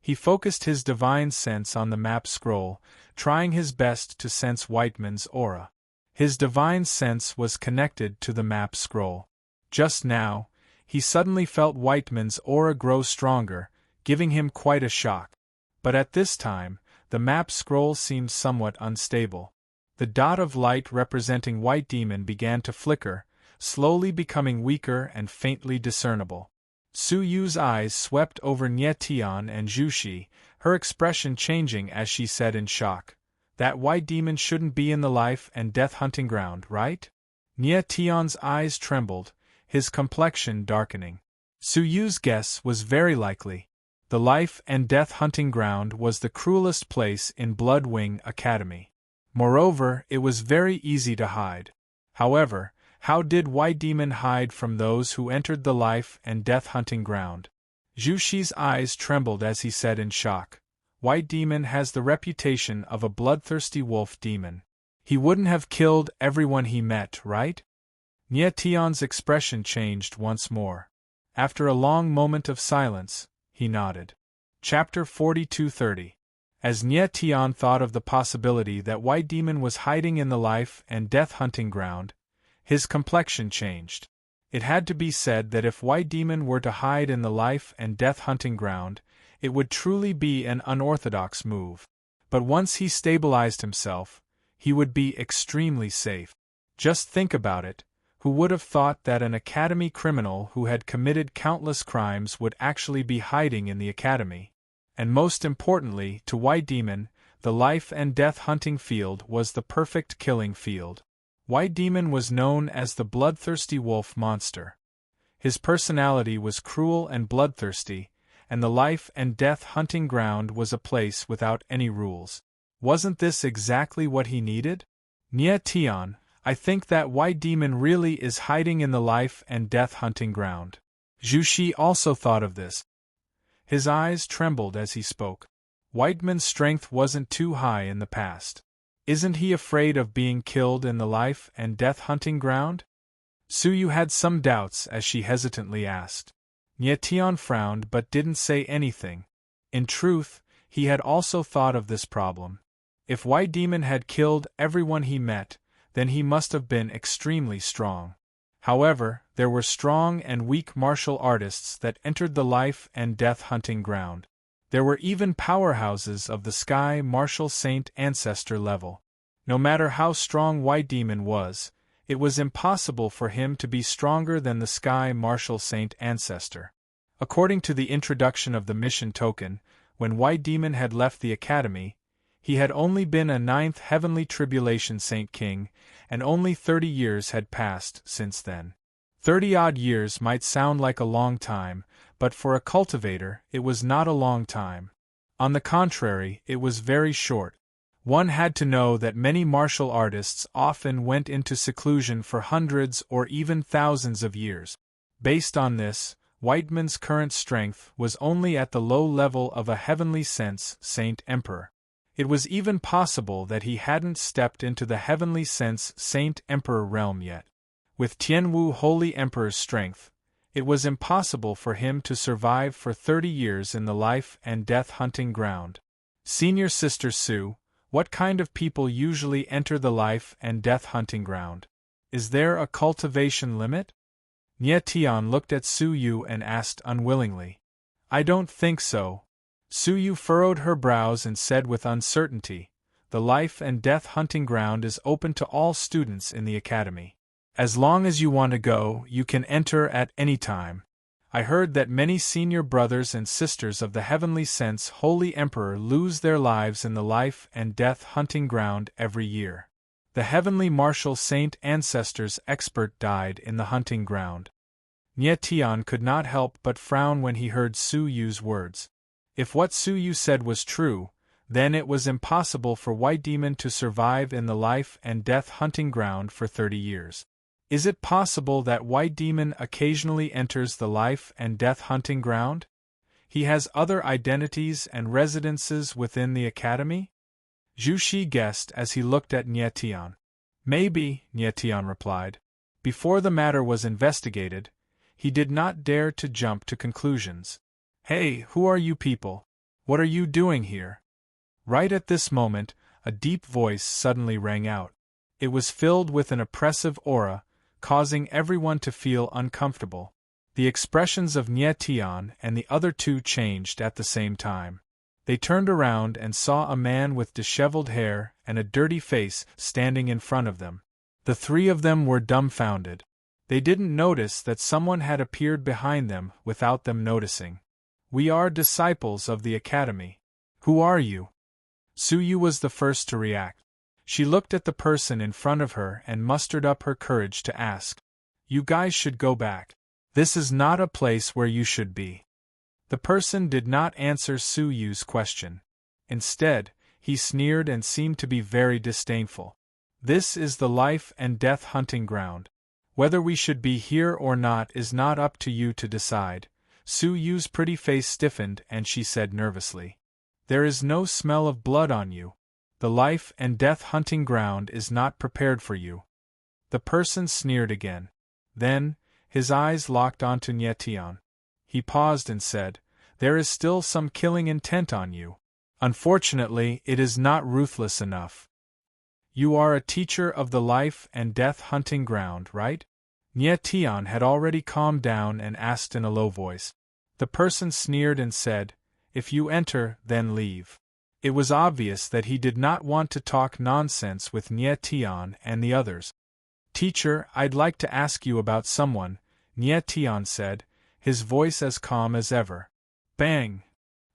He focused his divine sense on the map scroll, trying his best to sense Whiteman's aura. His divine sense was connected to the map scroll. Just now, he suddenly felt Whiteman's aura grow stronger, giving him quite a shock. But at this time, the map scroll seemed somewhat unstable. The dot of light representing White Demon began to flicker, slowly becoming weaker and faintly discernible. Su Yu's eyes swept over Nie Tian and Zhu Xi, her expression changing as she said in shock, "That White Demon shouldn't be in the life and death hunting ground, right?" Nie Tian's eyes trembled, his complexion darkening. Su Yu's guess was very likely. The life and death hunting ground was the cruelest place in Blood Wing Academy. Moreover, it was very easy to hide. However, how did White Demon hide from those who entered the life and death hunting ground? Zhu Xi's eyes trembled as he said in shock, "White Demon has the reputation of a bloodthirsty wolf demon. He wouldn't have killed everyone he met, right?" Nie Tian's expression changed once more. After a long moment of silence, he nodded. Chapter 42:30. As Nie Tian thought of the possibility that White Demon was hiding in the life and death hunting ground, his complexion changed. It had to be said that if White Demon were to hide in the life and death hunting ground, it would truly be an unorthodox move. But once he stabilized himself, he would be extremely safe. Just think about it. Who would have thought that an academy criminal who had committed countless crimes would actually be hiding in the academy? And most importantly, to White Demon, the life and death hunting field was the perfect killing field. White Demon was known as the bloodthirsty wolf monster. His personality was cruel and bloodthirsty, and the life and death hunting ground was a place without any rules. Wasn't this exactly what he needed? Nie Tian, I think that White Demon really is hiding in the life and death hunting ground. Zhu Xi also thought of this. His eyes trembled as he spoke. Whiteman's strength wasn't too high in the past. Isn't he afraid of being killed in the life and death hunting ground? Su Yu had some doubts as she hesitantly asked. Nie Tian frowned but didn't say anything. In truth, he had also thought of this problem. If White Demon had killed everyone he met, then he must have been extremely strong. However, there were strong and weak martial artists that entered the life and death hunting ground. There were even powerhouses of the sky martial saint ancestor level. No matter how strong White Demon was, it was impossible for him to be stronger than the sky martial saint ancestor. According to the introduction of the mission token, when White Demon had left the academy, he had only been a 9th heavenly tribulation saint king, and only 30 years had passed since then. 30-odd years might sound like a long time, but for a cultivator it was not a long time. On the contrary, it was very short. One had to know that many martial artists often went into seclusion for hundreds or even thousands of years. Based on this, Whiteman's current strength was only at the low level of a heavenly sense Saint Emperor. It was even possible that he hadn't stepped into the heavenly sense Saint Emperor realm yet. With Tianwu Holy Emperor's strength, it was impossible for him to survive for 30 years in the life and death hunting ground. Senior Sister Su, what kind of people usually enter the life and death hunting ground? Is there a cultivation limit? Nie Tian looked at Su Yu and asked unwillingly. I don't think so. Su Yu furrowed her brows and said with uncertainty, the life and death hunting ground is open to all students in the academy. As long as you want to go, you can enter at any time. I heard that many senior brothers and sisters of the heavenly sense Holy Emperor lose their lives in the life and death hunting ground every year. The heavenly martial saint ancestor's expert died in the hunting ground. Nie Tian could not help but frown when he heard Su Yu's words. If what Su Yu said was true, then it was impossible for White Demon to survive in the life and death hunting ground for 30 years. Is it possible that White Demon occasionally enters the life and death hunting ground? He has other identities and residences within the academy? Zhu Shi guessed as he looked at Nie Tian. Maybe, Nie Tian replied. Before the matter was investigated, he did not dare to jump to conclusions. Hey, who are you people? What are you doing here? Right at this moment, a deep voice suddenly rang out. It was filled with an oppressive aura, causing everyone to feel uncomfortable. The expressions of Nie Tian and the other two changed at the same time. They turned around and saw a man with disheveled hair and a dirty face standing in front of them. The three of them were dumbfounded. They didn't notice that someone had appeared behind them without them noticing. We are disciples of the academy. Who are you? Su Yu was the first to react. She looked at the person in front of her and mustered up her courage to ask. You guys should go back. This is not a place where you should be. The person did not answer Su Yu's question. Instead, he sneered and seemed to be very disdainful. This is the life and death hunting ground. Whether we should be here or not is not up to you to decide. Su Yu's pretty face stiffened and she said nervously. There is no smell of blood on you. The life and death hunting ground is not prepared for you. The person sneered again. Then, his eyes locked onto Nie Tian. He paused and said, There is still some killing intent on you. Unfortunately, it is not ruthless enough. You are a teacher of the life and death hunting ground, right? Nie Tian had already calmed down and asked in a low voice. The person sneered and said, If you enter, then leave. It was obvious that he did not want to talk nonsense with Nie Tian and the others. Teacher, I'd like to ask you about someone, Nie Tian said, his voice as calm as ever. Bang!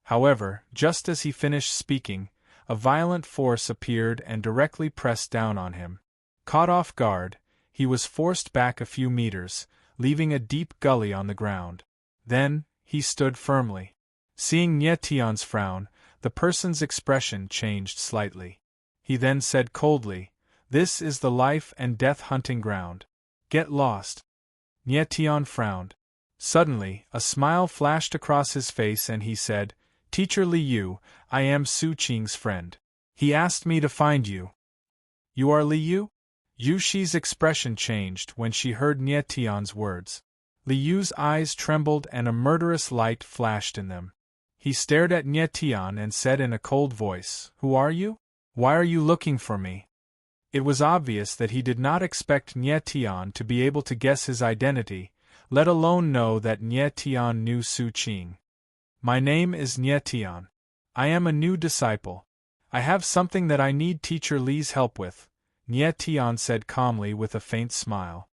However, just as he finished speaking, a violent force appeared and directly pressed down on him. Caught off guard, he was forced back a few meters, leaving a deep gully on the ground. Then, he stood firmly. Seeing Nie Tian's frown, the person's expression changed slightly. He then said coldly, This is the life and death hunting ground. Get lost. Nie Tian frowned. Suddenly, a smile flashed across his face and he said, Teacher Li Yu, I am Su Qing's friend. He asked me to find you. You are Li Yu? Yu Shi's expression changed when she heard Nie Tian's words. Li Yu's eyes trembled and a murderous light flashed in them. He stared at Nie Tian and said in a cold voice, Who are you? Why are you looking for me? It was obvious that he did not expect Nie Tian to be able to guess his identity, let alone know that Nie Tian knew Su Qing. My name is Nie Tian. I am a new disciple. I have something that I need Teacher Li's help with, Nie Tian said calmly with a faint smile.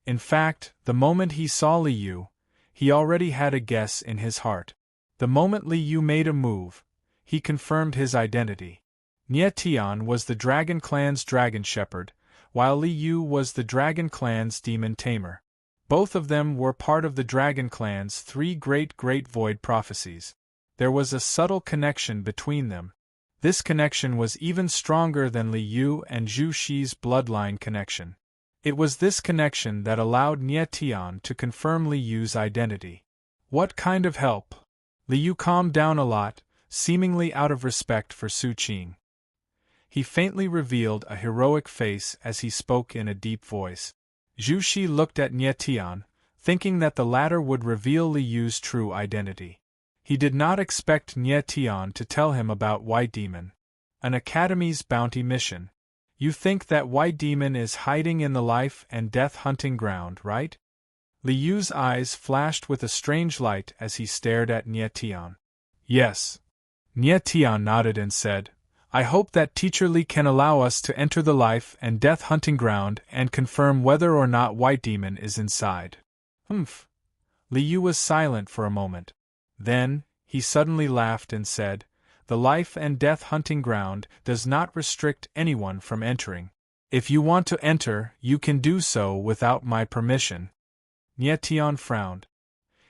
In fact, the moment he saw Li Yu, he already had a guess in his heart. The moment Li Yu made a move, he confirmed his identity. Nie Tian was the Dragon Clan's Dragon Shepherd, while Li Yu was the Dragon Clan's Demon Tamer. Both of them were part of the Dragon Clan's 3 Great Void Prophecies. There was a subtle connection between them. This connection was even stronger than Li Yu and Zhu Shi's bloodline connection. It was this connection that allowed Nie Tian to confirm Li Yu's identity. What kind of help? Li Yu calmed down a lot, seemingly out of respect for Su Qing. He faintly revealed a heroic face as he spoke in a deep voice. Zhu Shi looked at Nie Tian, thinking that the latter would reveal Li Yu's true identity. He did not expect Nie Tian to tell him about White Demon. An Academy's bounty mission. You think that White Demon is hiding in the life and death hunting ground, right? Li Yu's eyes flashed with a strange light as he stared at Nie Tian. Yes. Nie Tian nodded and said, I hope that Teacher Li can allow us to enter the life and death hunting ground and confirm whether or not White Demon is inside. Humph. Li Yu was silent for a moment. Then, he suddenly laughed and said, The life and death hunting ground does not restrict anyone from entering. If you want to enter, you can do so without my permission. Nie Tian frowned.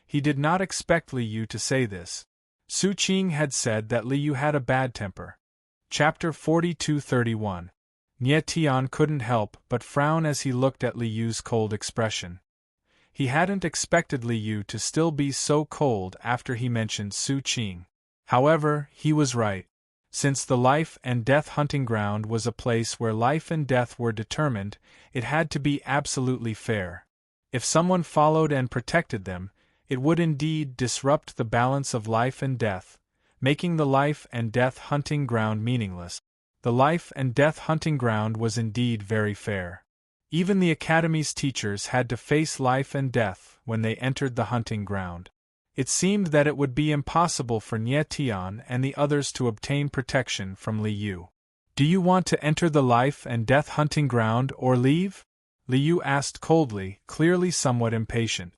He did not expect Li Yu to say this. Su Qing had said that Li Yu had a bad temper. Chapter 42:31. Nie Tian couldn't help but frown as he looked at Li Yu's cold expression. He hadn't expected Li Yu to still be so cold after he mentioned Su Qing. However, he was right. Since the life and death hunting ground was a place where life and death were determined, it had to be absolutely fair. If someone followed and protected them, it would indeed disrupt the balance of life and death, making the life and death hunting ground meaningless. The life and death hunting ground was indeed very fair. Even the Academy's teachers had to face life and death when they entered the hunting ground. It seemed that it would be impossible for Nie Tian and the others to obtain protection from Li Yu. Do you want to enter the life and death hunting ground or leave? Li Yu asked coldly, clearly somewhat impatient.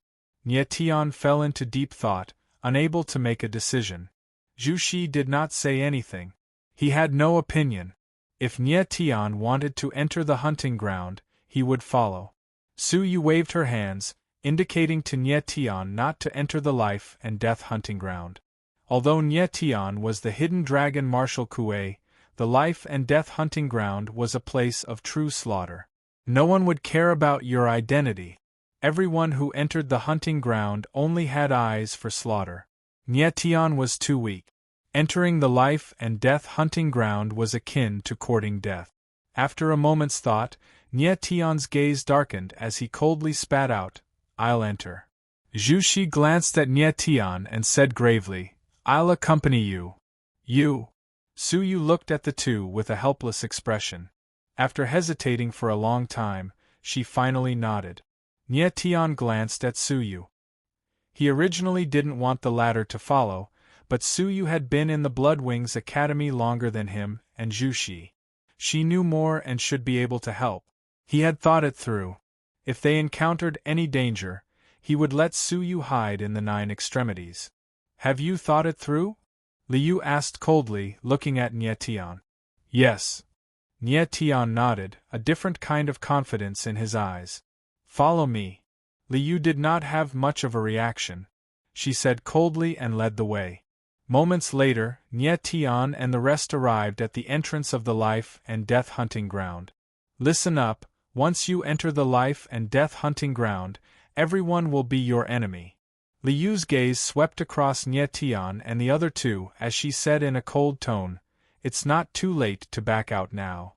Nie Tian fell into deep thought, unable to make a decision. Zhu Shi did not say anything. He had no opinion. If Nie Tian wanted to enter the hunting ground, he would follow. Su Yu waved her hands, indicating to Nie Tian not to enter the life and death hunting ground. Although Nie Tian was the hidden dragon Marshal Kuei, the life and death hunting ground was a place of true slaughter. No one would care about your identity. Everyone who entered the hunting ground only had eyes for slaughter. Nie Tian was too weak. Entering the life and death hunting ground was akin to courting death. After a moment's thought, Nie Tian's gaze darkened as he coldly spat out, I'll enter. Zhu Shi glanced at Nie Tian and said gravely, I'll accompany you. You. Su Yu looked at the two with a helpless expression. After hesitating for a long time, she finally nodded. Nie Tian glanced at Su Yu. He originally didn't want the latter to follow, but Su Yu had been in the Bloodwings Academy longer than him and Zhu Shi. She knew more and should be able to help. He had thought it through. If they encountered any danger, he would let Su Yu hide in the 9 extremities. Have you thought it through? Li Yu asked coldly, looking at Nie Tian. Yes. Nie Tian nodded, a different kind of confidence in his eyes. Follow me. Li Yu did not have much of a reaction. She said coldly and led the way. Moments later, Nie Tian and the rest arrived at the entrance of the life and death hunting ground. Listen up, once you enter the life and death hunting ground, everyone will be your enemy. Li Yu's gaze swept across Nie Tian and the other two as she said in a cold tone, It's not too late to back out now.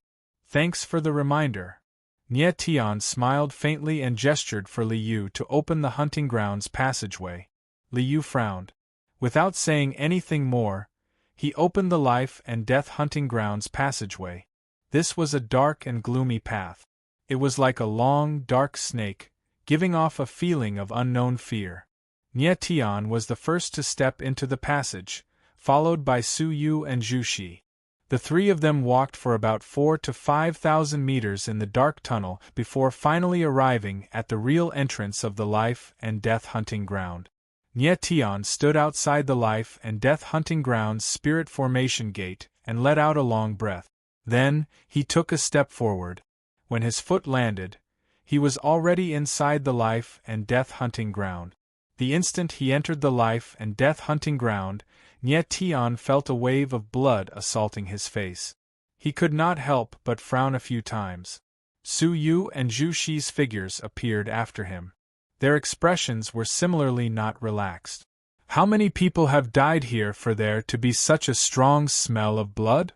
Thanks for the reminder. Nie Tian smiled faintly and gestured for Li Yu to open the hunting ground's passageway. Li Yu frowned. Without saying anything more, he opened the life and death hunting ground's passageway. This was a dark and gloomy path. It was like a long, dark snake, giving off a feeling of unknown fear. Nie Tian was the first to step into the passage, followed by Su Yu and Zhu Shi. The three of them walked for about 4,000 to 5,000 meters in the dark tunnel before finally arriving at the real entrance of the life and death hunting ground. Nie Tian stood outside the life and death hunting ground's spirit formation gate and let out a long breath. Then, he took a step forward. When his foot landed, he was already inside the life and death hunting ground. The instant he entered the life and death hunting ground, Nie Tian felt a wave of blood assaulting his face. He could not help but frown a few times. Su Yu and Zhu Shi's figures appeared after him. Their expressions were similarly not relaxed. How many people have died here for there to be such a strong smell of blood?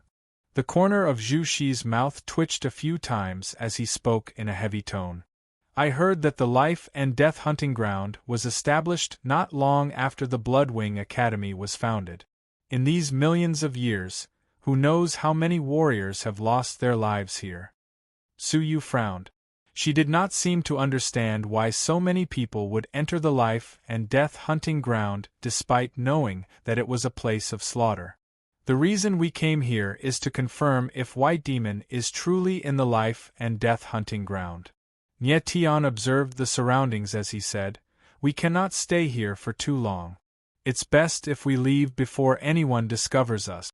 The corner of Zhu Shi's mouth twitched a few times as he spoke in a heavy tone. I heard that the Life and Death Hunting Ground was established not long after the Bloodwing Academy was founded. In these millions of years, who knows how many warriors have lost their lives here? Su Yu frowned. She did not seem to understand why so many people would enter the Life and Death Hunting Ground despite knowing that it was a place of slaughter. The reason we came here is to confirm if White Demon is truly in the Life and Death Hunting Ground. Nie Tian observed the surroundings as he said, "We cannot stay here for too long. It's best if we leave before anyone discovers us."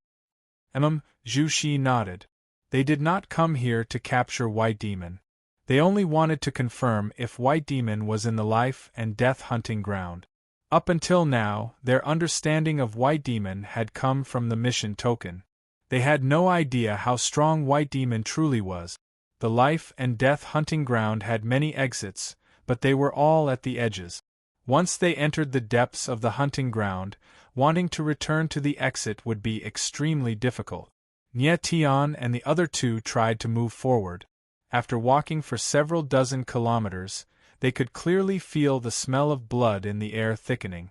Zhu Shi nodded. They did not come here to capture White Demon. They only wanted to confirm if White Demon was in the Life and Death Hunting Ground. Up until now, their understanding of White Demon had come from the mission token. They had no idea how strong White Demon truly was. The Life and Death Hunting Ground had many exits, but they were all at the edges. Once they entered the depths of the hunting ground, wanting to return to the exit would be extremely difficult. Nie Tian and the other two tried to move forward. After walking for several dozen kilometers, they could clearly feel the smell of blood in the air thickening.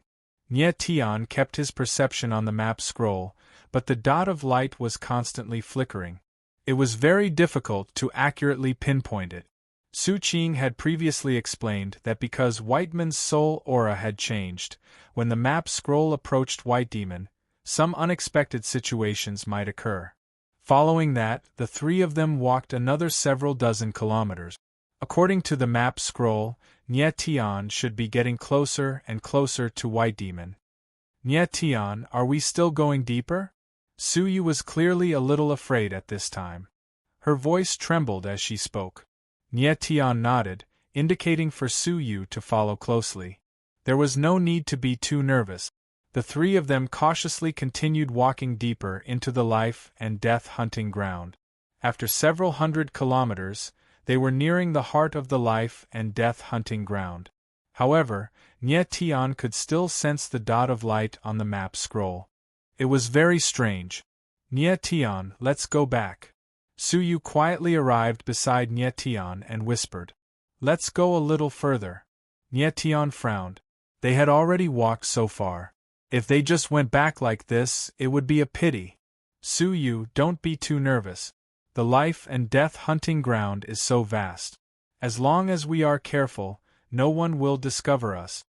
Nie Tian kept his perception on the map scroll, but the dot of light was constantly flickering. It was very difficult to accurately pinpoint it. Su Qing had previously explained that because Whiteman's soul aura had changed, when the map scroll approached White Demon, some unexpected situations might occur. Following that, the three of them walked another several dozen kilometers. According to the map scroll, Nie Tian should be getting closer and closer to White Demon. Nie Tian, are we still going deeper? Su Yu was clearly a little afraid at this time. Her voice trembled as she spoke. Nie Tian nodded, indicating for Su Yu to follow closely. There was no need to be too nervous. The three of them cautiously continued walking deeper into the Life and Death Hunting Ground. After several hundred kilometers, they were nearing the heart of the Life and Death Hunting Ground. However, Nie Tian could still sense the dot of light on the map scroll. It was very strange. Nie Tian, let's go back. Su Yu quietly arrived beside Nie Tian and whispered, "Let's go a little further." Nie Tian frowned. They had already walked so far. If they just went back like this, it would be a pity. Su Yu, don't be too nervous. The Life and Death Hunting Ground is so vast. As long as we are careful, no one will discover us.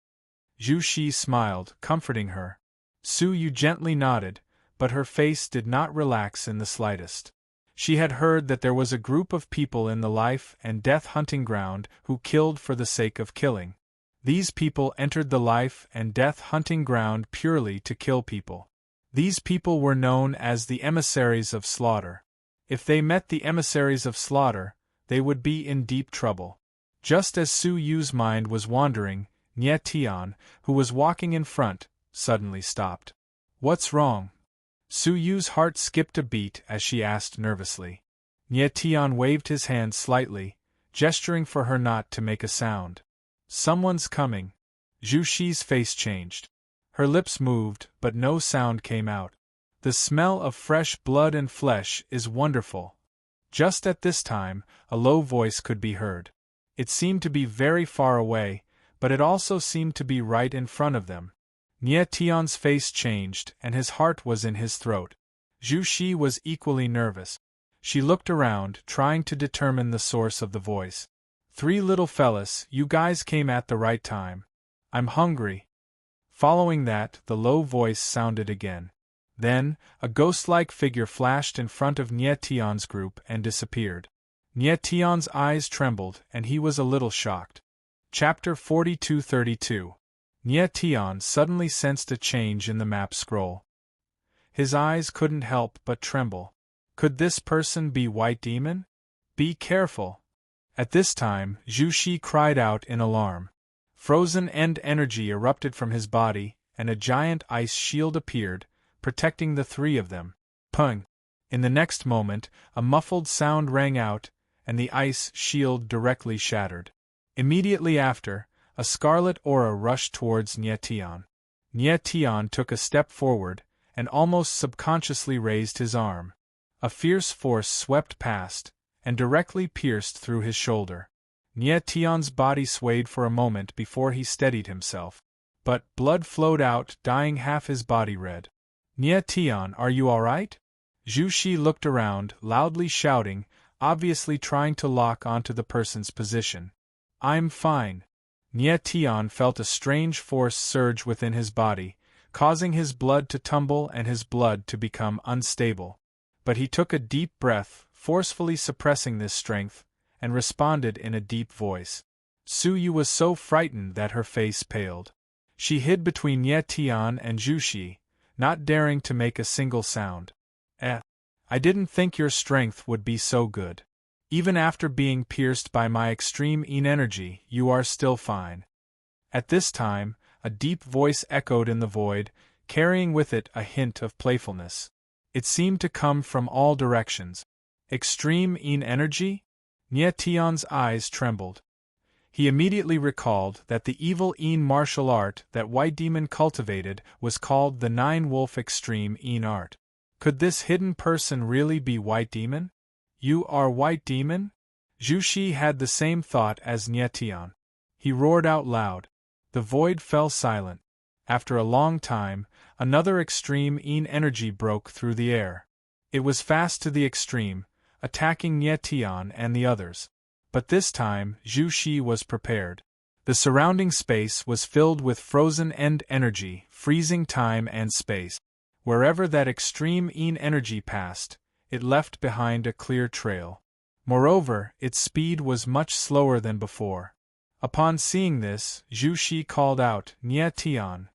Zhu Shi smiled, comforting her. Su Yu gently nodded, but her face did not relax in the slightest. She had heard that there was a group of people in the Life and Death Hunting Ground who killed for the sake of killing. These people entered the Life and Death Hunting Ground purely to kill people. These people were known as the emissaries of slaughter. If they met the emissaries of slaughter, they would be in deep trouble. Just as Su Yu's mind was wandering, Nie Tian, who was walking in front, suddenly stopped. "What's wrong?" Su Yu's heart skipped a beat as she asked nervously. Nie Tian waved his hand slightly, gesturing for her not to make a sound. "Someone's coming." Zhu Shi's face changed. Her lips moved, but no sound came out. The smell of fresh blood and flesh is wonderful. Just at this time, a low voice could be heard. It seemed to be very far away, but it also seemed to be right in front of them. Nie Tian's face changed and his heart was in his throat. Zhu Shi was equally nervous. She looked around, trying to determine the source of the voice. "Three little fellas, you guys came at the right time. I'm hungry." Following that, the low voice sounded again. Then, a ghost-like figure flashed in front of Nie Tion's group and disappeared. Nie Tion's eyes trembled, and he was a little shocked. Chapter 42-32. Nie Tion suddenly sensed a change in the map scroll. His eyes couldn't help but tremble. Could this person be White Demon? Be careful! At this time, Zhu Shi cried out in alarm. Frozen end energy erupted from his body, and a giant ice shield appeared, protecting the three of them. Pung! In the next moment, a muffled sound rang out, and the ice shield directly shattered. Immediately after, a scarlet aura rushed towards Nie Tion. Nie Tion took a step forward, and almost subconsciously raised his arm. A fierce force swept past, and directly pierced through his shoulder. Nie Tion's body swayed for a moment before he steadied himself. But blood flowed out, dyeing half his body red. "Nie Tion, are you alright?" Zhu Shi looked around, loudly shouting, obviously trying to lock onto the person's position. "I'm fine." Nie Tion felt a strange force surge within his body, causing his blood to tumble and his blood to become unstable. But he took a deep breath, forcefully suppressing this strength, and responded in a deep voice. Su Yu was so frightened that her face paled. She hid between Nie Tion and Zhu Shi, not daring to make a single sound. I didn't think your strength would be so good. Even after being pierced by my extreme energy, you are still fine." At this time, a deep voice echoed in the void, carrying with it a hint of playfulness. It seemed to come from all directions. "Extreme energy?" Nie Tion's eyes trembled. He immediately recalled that the evil martial art that White Demon cultivated was called the Nine Wolf Extreme art. Could this hidden person really be White Demon? "You are White Demon?" Zhu Shi had the same thought as Nie Tion. He roared out loud. The void fell silent. After a long time, another extreme energy broke through the air. It was fast to the extreme, attacking Nie Tion and the others. But this time, Zhu Shi was prepared. The surrounding space was filled with frozen end energy, freezing time and space. Wherever that extreme energy passed, it left behind a clear trail. Moreover, its speed was much slower than before. Upon seeing this, Zhu Shi called out, "Nie Tion."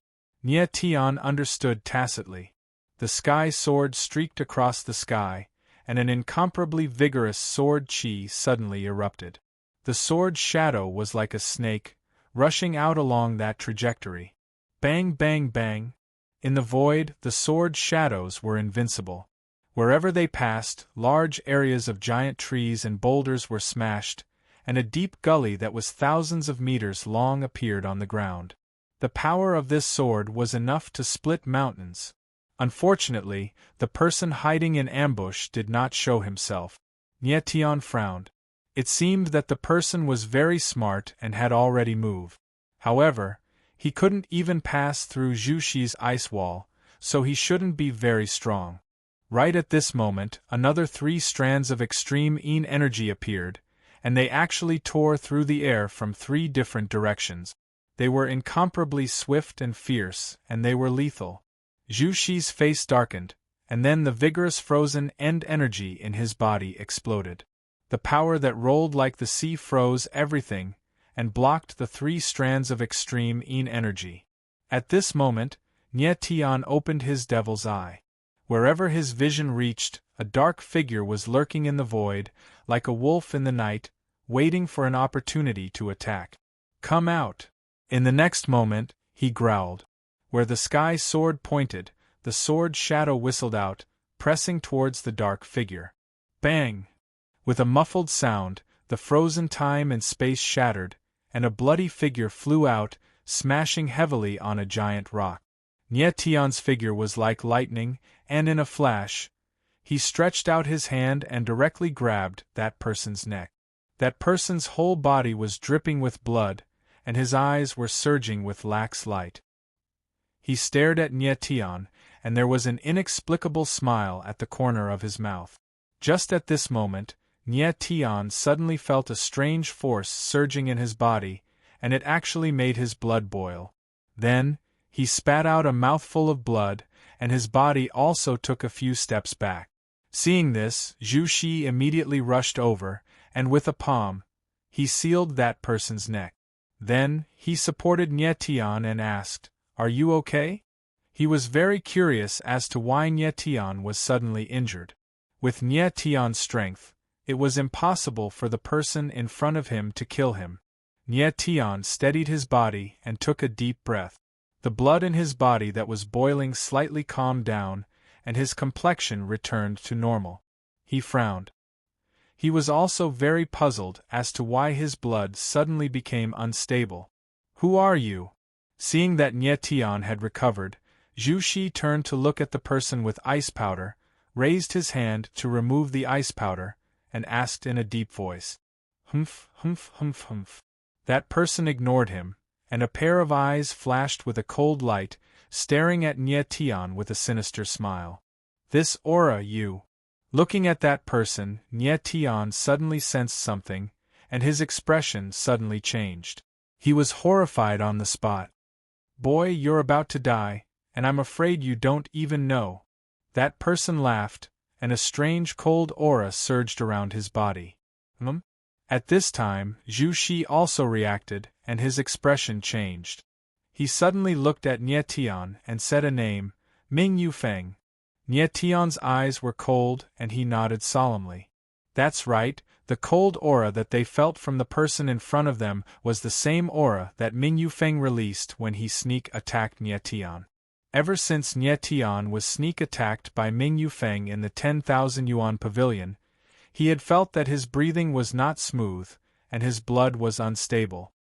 Nie Tion understood tacitly. The sky sword streaked across the sky, and an incomparably vigorous sword chi suddenly erupted. The sword's shadow was like a snake, rushing out along that trajectory. Bang, bang, bang. In the void, the sword's shadows were invincible. Wherever they passed, large areas of giant trees and boulders were smashed, and a deep gully that was thousands of meters long appeared on the ground. The power of this sword was enough to split mountains. Unfortunately, the person hiding in ambush did not show himself. Nie Tion frowned. It seemed that the person was very smart and had already moved. However, he couldn't even pass through Zhu Shi's ice wall, so he shouldn't be very strong. Right at this moment, another 3 strands of extreme energy appeared, and they actually tore through the air from 3 different directions. They were incomparably swift and fierce, and they were lethal. Zhu Shi's face darkened, and then the vigorous frozen end energy in his body exploded. The power that rolled like the sea froze everything, and blocked the 3 strands of extreme energy. At this moment, Nie Tion opened his devil's eye. Wherever his vision reached, a dark figure was lurking in the void, like a wolf in the night, waiting for an opportunity to attack. "Come out!" In the next moment, he growled. Where the sky sword pointed, the sword shadow whistled out, pressing towards the dark figure. Bang! With a muffled sound, the frozen time and space shattered, and a bloody figure flew out, smashing heavily on a giant rock. Nie Tion's figure was like lightning, and in a flash, he stretched out his hand and directly grabbed that person's neck. That person's whole body was dripping with blood, and his eyes were surging with lax light. He stared at Nie Tion, and there was an inexplicable smile at the corner of his mouth. Just at this moment, Nye Tian suddenly felt a strange force surging in his body, and it actually made his blood boil. Then, he spat out a mouthful of blood, and his body also took a few steps back. Seeing this, Zhu Shi immediately rushed over, and with a palm, he sealed that person's neck. Then, he supported Nye Tian and asked, "Are you okay?" He was very curious as to why Nye Tian was suddenly injured. With Nye Tian's strength, it was impossible for the person in front of him to kill him. Nye Tian steadied his body and took a deep breath. The blood in his body that was boiling slightly calmed down, and his complexion returned to normal. He frowned. He was also very puzzled as to why his blood suddenly became unstable. "Who are you?" Seeing that Nye Tian had recovered, Zhu Shi turned to look at the person with ice powder, raised his hand to remove the ice powder, and asked in a deep voice, "Humph, humph, humph, humph." That person ignored him, and a pair of eyes flashed with a cold light, staring at Nye Tian with a sinister smile. "This aura, you." Looking at that person, Nye Tian suddenly sensed something, and his expression suddenly changed. He was horrified on the spot. "Boy, you're about to die, and I'm afraid you don't even know." That person laughed, and a strange cold aura surged around his body. At this time, Zhu Shi also reacted, and his expression changed. He suddenly looked at Nye Tian and said a name, "Ming Yufeng." Nye Tian's eyes were cold, and he nodded solemnly. That's right, the cold aura that they felt from the person in front of them was the same aura that Ming Yufeng released when he sneak attacked Nye Tian. Ever since Nye Tian was sneak attacked by Ming Yufeng in the 10,000 yuan pavilion, he had felt that his breathing was not smooth, and his blood was unstable.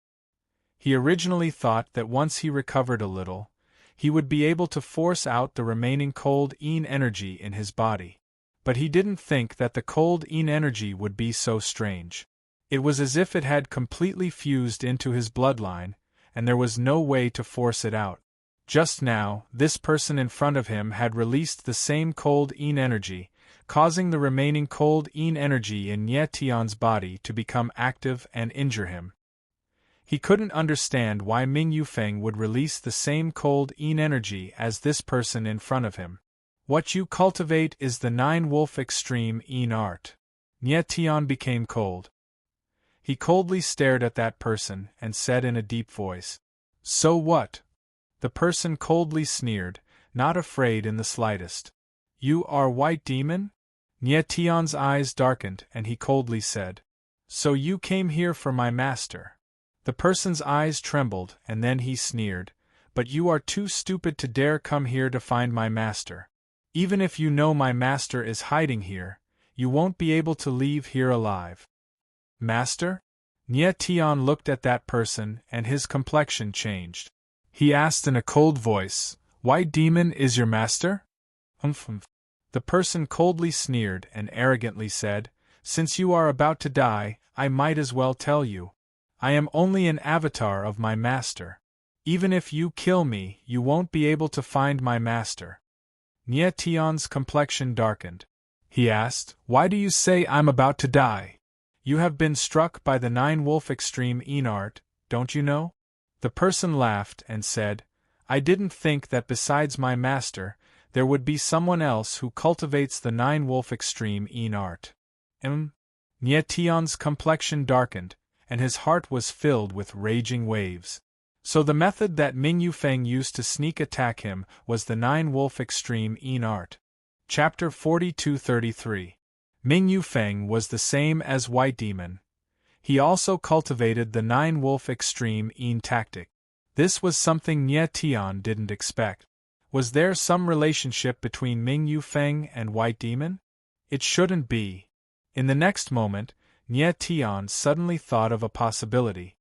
He originally thought that once he recovered a little, he would be able to force out the remaining cold yin energy in his body. But he didn't think that the cold yin energy would be so strange. It was as if it had completely fused into his bloodline, and there was no way to force it out. Just now, this person in front of him had released the same cold yin energy, causing the remaining cold yin energy in Nye Tian's body to become active and injure him. He couldn't understand why Ming Yufeng would release the same cold yin energy as this person in front of him. "What you cultivate is the Nine-Wolf Extreme Yin Art." Nye Tian became cold. He coldly stared at that person and said in a deep voice, "So what?" The person coldly sneered, not afraid in the slightest. "You are White Demon?" Nye Tian's eyes darkened and he coldly said, "So you came here for my master." The person's eyes trembled and then he sneered, "But you are too stupid to dare come here to find my master. Even if you know my master is hiding here, you won't be able to leave here alive." "Master?" Nye Tian looked at that person and his complexion changed. He asked in a cold voice, "White Demon is your master?" "Humph." The person coldly sneered and arrogantly said, "Since you are about to die, I might as well tell you. I am only an avatar of my master. Even if you kill me, you won't be able to find my master." Nye Tian's complexion darkened. He asked, "Why do you say I'm about to die? You have been struck by the Nine-Wolf Extreme Yin Art, don't you know?" The person laughed and said, "I didn't think that besides my master, there would be someone else who cultivates the Nine-Wolf Extreme Yin Art." Nye Tian's complexion darkened, and his heart was filled with raging waves. So the method that Ming Yufeng used to sneak attack him was the Nine-Wolf Extreme Yin Art. Chapter 42-33. Ming Yufeng was the same as White Demon. He also cultivated the Nine-Wolf Extreme Yin tactic. This was something Nye Tian didn't expect. Was there some relationship between Ming Yufeng and White Demon? It shouldn't be. In the next moment, Nye Tian suddenly thought of a possibility.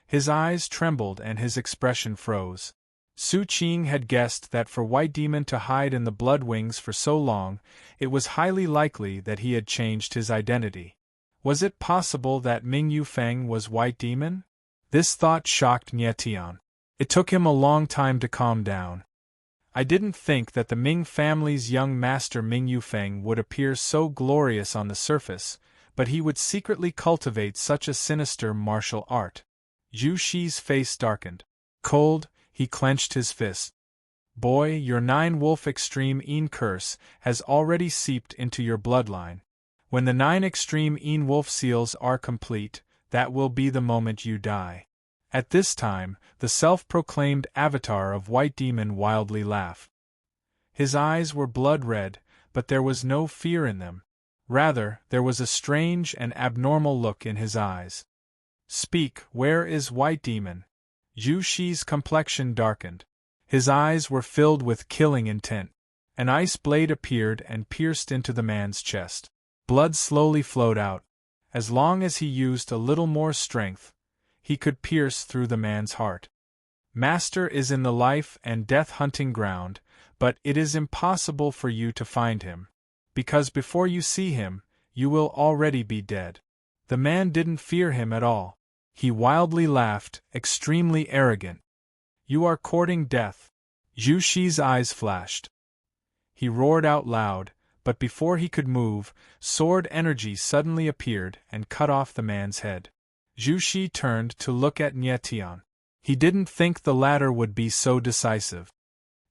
His eyes trembled and his expression froze. Su Qing had guessed that for White Demon to hide in the Blood Wings for so long, it was highly likely that he had changed his identity. Was it possible that Ming Yufeng was White Demon? This thought shocked Nye Tian. It took him a long time to calm down. I didn't think that the Ming family's young master Ming Yufeng would appear so glorious on the surface, but he would secretly cultivate such a sinister martial art. Zhu Shi's face darkened. Cold, he clenched his fist. Boy, your nine-wolf extreme Een curse has already seeped into your bloodline. When the 9 extreme Een wolf seals are complete, that will be the moment you die. At this time, the self-proclaimed avatar of White Demon wildly laughed. His eyes were blood-red, but there was no fear in them. Rather, there was a strange and abnormal look in his eyes. Speak, where is White Demon? Zhu Shi's complexion darkened. His eyes were filled with killing intent. An ice blade appeared and pierced into the man's chest. Blood slowly flowed out. As long as he used a little more strength, he could pierce through the man's heart. Master is in the life and death hunting ground, but it is impossible for you to find him. Because before you see him, you will already be dead. The man didn't fear him at all. He wildly laughed, extremely arrogant. You are courting death. Zhu Shi's eyes flashed. He roared out loud, but before he could move, sword energy suddenly appeared and cut off the man's head. Zhu Shi turned to look at Nie Tian. He didn't think the latter would be so decisive.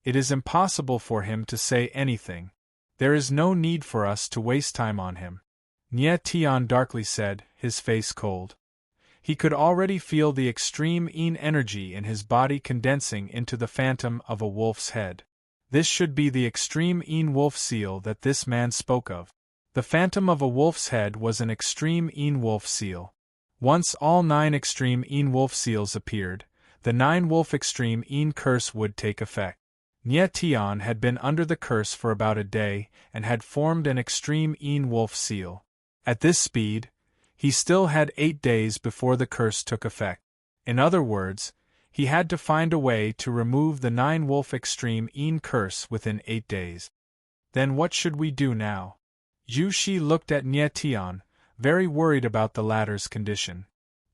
It is impossible for him to say anything. There is no need for us to waste time on him. Nie Tian darkly said, his face cold. He could already feel the extreme Een energy in his body condensing into the phantom of a wolf's head. This should be the extreme Een wolf seal that this man spoke of. The phantom of a wolf's head was an extreme Een wolf seal. Once all 9 extreme Een wolf seals appeared, the 9-wolf extreme Een curse would take effect. Nie Tian had been under the curse for about a day and had formed an extreme Een wolf seal. At this speed, he still had 8 days before the curse took effect. In other words, he had to find a way to remove the 9-wolf extreme Een curse within 8 days. Then what should we do now? Zhu Shi looked at Nie Tian, very worried about the latter's condition.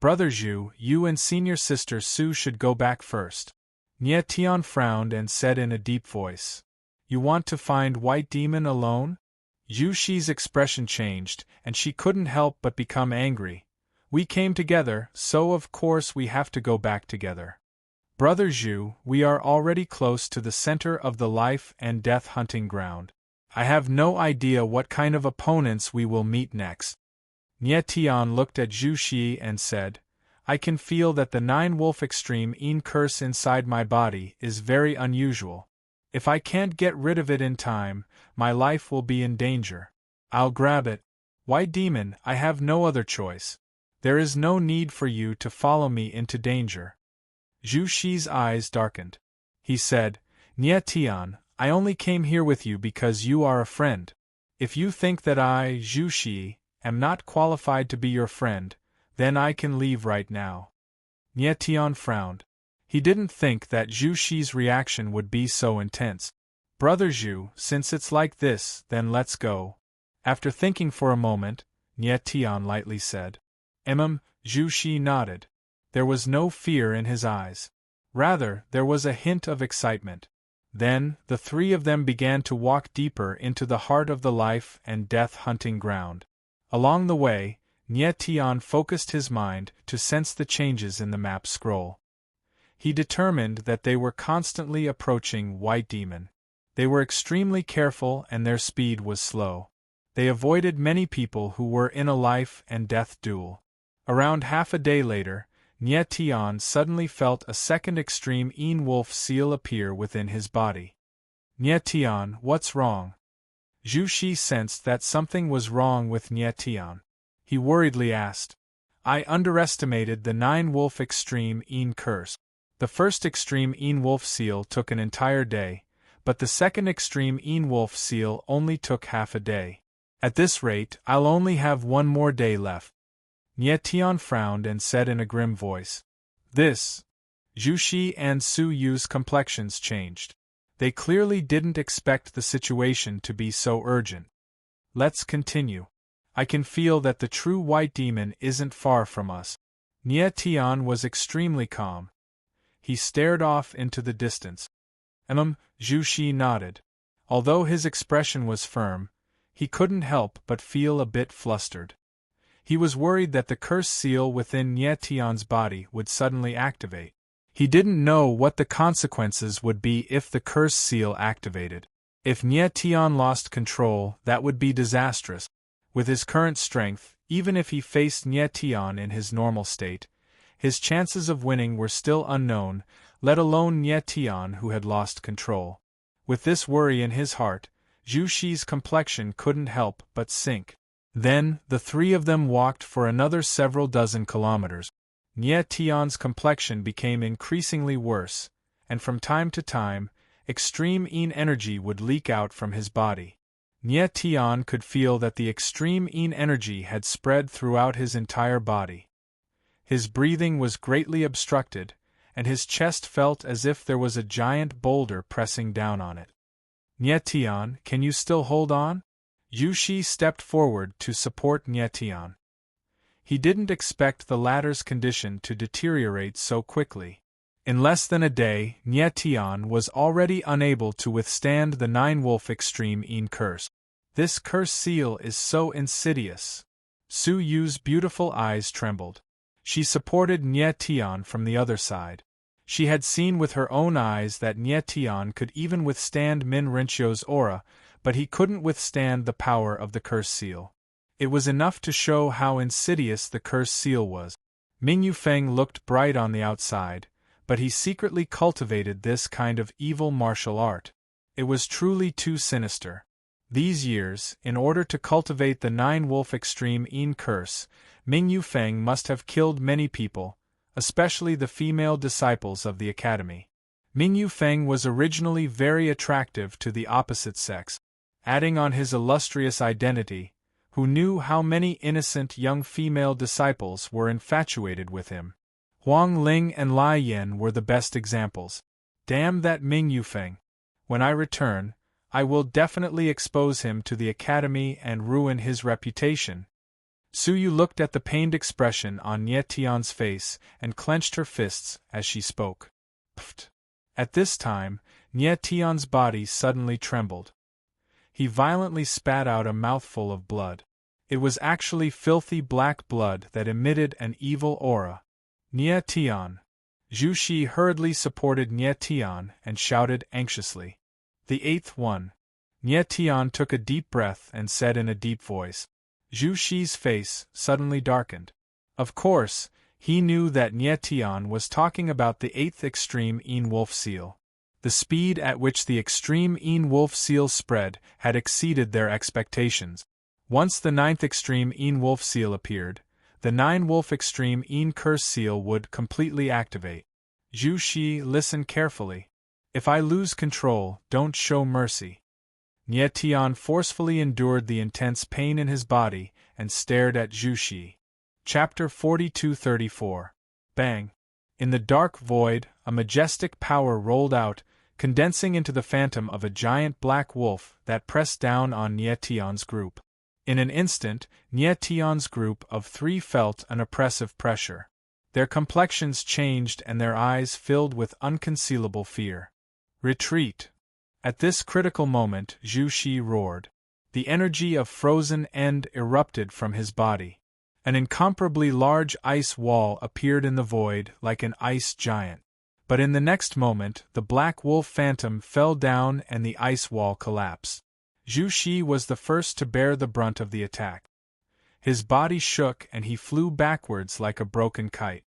Brother Zhu, you and senior sister Su should go back first. Nie Tian frowned and said in a deep voice. You want to find White Demon alone? Zhu Shi's expression changed, and she couldn't help but become angry. We came together, so of course we have to go back together. Brother Zhu, we are already close to the center of the life and death hunting ground. I have no idea what kind of opponents we will meet next. Nie Tian looked at Zhu Shi and said, I can feel that the 9-wolf extreme Een curse inside my body is very unusual. If I can't get rid of it in time, my life will be in danger. I'll grab it. White Demon, I have no other choice. There is no need for you to follow me into danger. Zhu Shi's eyes darkened. He said, Nie Tian, I only came here with you because you are a friend. If you think that I, Zhu Shi, am not qualified to be your friend, then I can leave right now. Nie Tian frowned. He didn't think that Zhu Shi's reaction would be so intense. Brother Zhu, since it's like this, then let's go. After thinking for a moment, Nie Tian lightly said. Zhu Shi nodded. There was no fear in his eyes. Rather, there was a hint of excitement. Then, the 3 of them began to walk deeper into the heart of the life and death hunting ground. Along the way, Nie Tian focused his mind to sense the changes in the map scroll. He determined that they were constantly approaching White Demon. They were extremely careful and their speed was slow. They avoided many people who were in a life and death duel. Around half a day later, Nie Tian suddenly felt a second extreme Een wolf seal appear within his body. Nie Tian, what's wrong? Zhu Shi sensed that something was wrong with Nie Tian. He worriedly asked. I underestimated the 9-wolf extreme Een curse. The first extreme Een wolf seal took an entire day, but the second extreme Een wolf seal only took half a day. At this rate, I'll only have 1 more day left. Nie Tian frowned and said in a grim voice. This. Zhu Shi and Su Yu's complexions changed. They clearly didn't expect the situation to be so urgent. Let's continue. I can feel that the true White Demon isn't far from us. Nie Tian was extremely calm. He stared off into the distance. Zhu Shi nodded. Although his expression was firm, he couldn't help but feel a bit flustered. He was worried that the curse seal within Nie Tian's body would suddenly activate. He didn't know what the consequences would be if the curse seal activated. If Nie Tian lost control, that would be disastrous. With his current strength, even if he faced Nie Tian in his normal state, his chances of winning were still unknown, let alone Nie Tian who had lost control. With this worry in his heart, Zhu Shi's complexion couldn't help but sink. Then, the three of them walked for another several dozen kilometers. Nie Tian's complexion became increasingly worse, and from time to time, extreme Yin energy would leak out from his body. Nie Tian could feel that the extreme Yin energy had spread throughout his entire body. His breathing was greatly obstructed, and his chest felt as if there was a giant boulder pressing down on it. Nie Tian, can you still hold on? Zhu Shi stepped forward to support Nie Tian. He didn't expect the latter's condition to deteriorate so quickly. In less than a day, Nie Tian was already unable to withstand the Nine-Wolf Extreme Yin curse. This curse seal is so insidious. Su Yu's beautiful eyes trembled. She supported Nie Tian from the other side. She had seen with her own eyes that Nie Tian could even withstand Min Rinchio's aura, but he couldn't withstand the power of the curse seal. It was enough to show how insidious the curse seal was. Ming Yufeng looked bright on the outside, but he secretly cultivated this kind of evil martial art. It was truly too sinister. These years, in order to cultivate the Nine-Wolf Extreme Yin curse, Ming Yufeng must have killed many people, especially the female disciples of the academy. Ming Yufeng was originally very attractive to the opposite sex. Adding on his illustrious identity, who knew how many innocent young female disciples were infatuated with him. Huang Ling and Lai Yen were the best examples. Damn that Ming Yufeng. When I return, I will definitely expose him to the academy and ruin his reputation. Su Yu looked at the pained expression on Nie Tian's face and clenched her fists as she spoke. Pfft. At this time, Nie Tian's body suddenly trembled. He violently spat out a mouthful of blood. It was actually filthy black blood that emitted an evil aura. Nie Tian. Zhu Shi hurriedly supported Nie Tian and shouted anxiously. The eighth one. Nie Tian took a deep breath and said in a deep voice. Zhu Shi's face suddenly darkened. Of course, he knew that Nie Tian was talking about the eighth extreme Yin wolf seal. The speed at which the extreme Yin wolf seal spread had exceeded their expectations. Once the ninth extreme Yin wolf seal appeared, the Nine-Wolf Extreme Yin curse seal would completely activate. Zhu Shi, listen carefully. If I lose control, don't show mercy. Nie Tian forcefully endured the intense pain in his body and stared at Zhu Shi. Chapter 42-34. Bang! In the dark void, a majestic power rolled out, condensing into the phantom of a giant black wolf that pressed down on Nie Tian's group. In an instant, Nie Tian's group of three felt an oppressive pressure. Their complexions changed and their eyes filled with unconcealable fear. Retreat! At this critical moment, Zhu Shi roared. The energy of frozen end erupted from his body. An incomparably large ice wall appeared in the void like an ice giant. But in the next moment, the black wolf phantom fell down and the ice wall collapsed. Zhu Shi was the first to bear the brunt of the attack. His body shook and he flew backwards like a broken kite.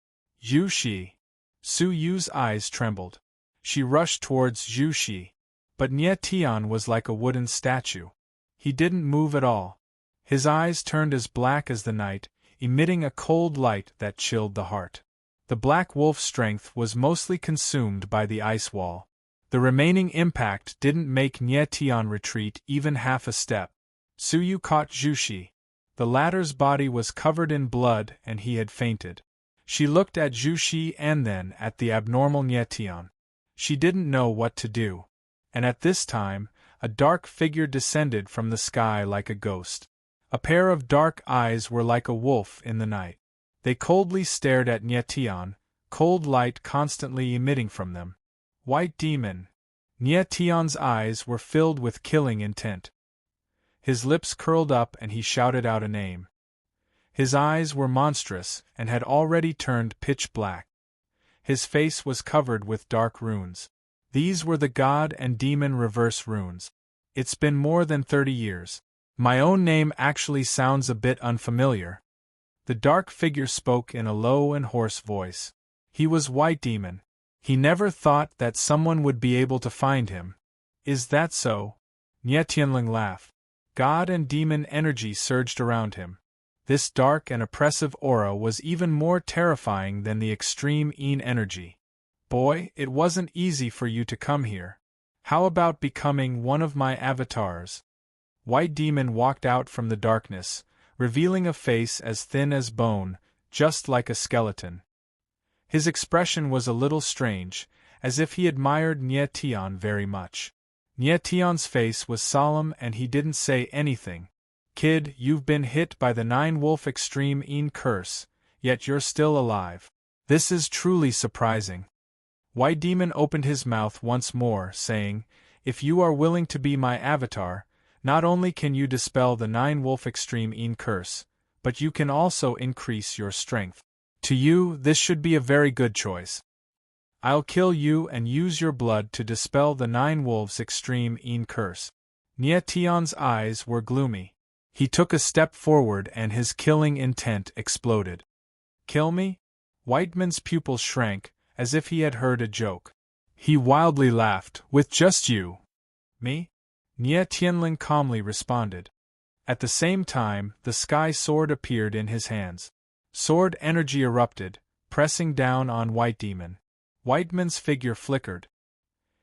Zhu Shi. Su Yu's eyes trembled. She rushed towards Zhu Shi. But Nie Tian was like a wooden statue. He didn't move at all. His eyes turned as black as the night, emitting a cold light that chilled the heart. The black wolf's strength was mostly consumed by the ice wall. The remaining impact didn't make Nie Tian retreat even half a step. Su Yu caught Zhu Shi. The latter's body was covered in blood and he had fainted. She looked at Zhu Shi and then at the abnormal Nie Tian. She didn't know what to do. And at this time, a dark figure descended from the sky like a ghost. A pair of dark eyes were like a wolf in the night. They coldly stared at Nie Tian, cold light constantly emitting from them. White demon. Nie Tion's eyes were filled with killing intent. His lips curled up and he shouted out a name. His eyes were monstrous and had already turned pitch black. His face was covered with dark runes. These were the god and demon reverse runes. It's been more than 30 years. My own name actually sounds a bit unfamiliar. The dark figure spoke in a low and hoarse voice. He was White Demon. He never thought that someone would be able to find him. Is that so? Nie Tianling laughed. God and demon energy surged around him. This dark and oppressive aura was even more terrifying than the extreme Yin energy. Boy, it wasn't easy for you to come here. How about becoming one of my avatars? White Demon walked out from the darkness, revealing a face as thin as bone, just like a skeleton. His expression was a little strange, as if he admired Nie Tian very much. Nie Tian's face was solemn and he didn't say anything. Kid, you've been hit by the Nine-Wolf Extreme Yin curse, yet you're still alive. This is truly surprising. White Demon opened his mouth once more, saying, if you are willing to be my avatar, not only can you dispel the Nine-Wolf Extreme Yin curse, but you can also increase your strength. To you, this should be a very good choice. I'll kill you and use your blood to dispel the Nine Wolves' Extreme Yin curse. Nie Tian's eyes were gloomy. He took a step forward and his killing intent exploded. Kill me? Whiteman's pupils shrank, as if he had heard a joke. He wildly laughed, with just you. Me? Nie Tianling calmly responded. At the same time, the sky sword appeared in his hands. Sword energy erupted, pressing down on White Demon. Whiteman's figure flickered.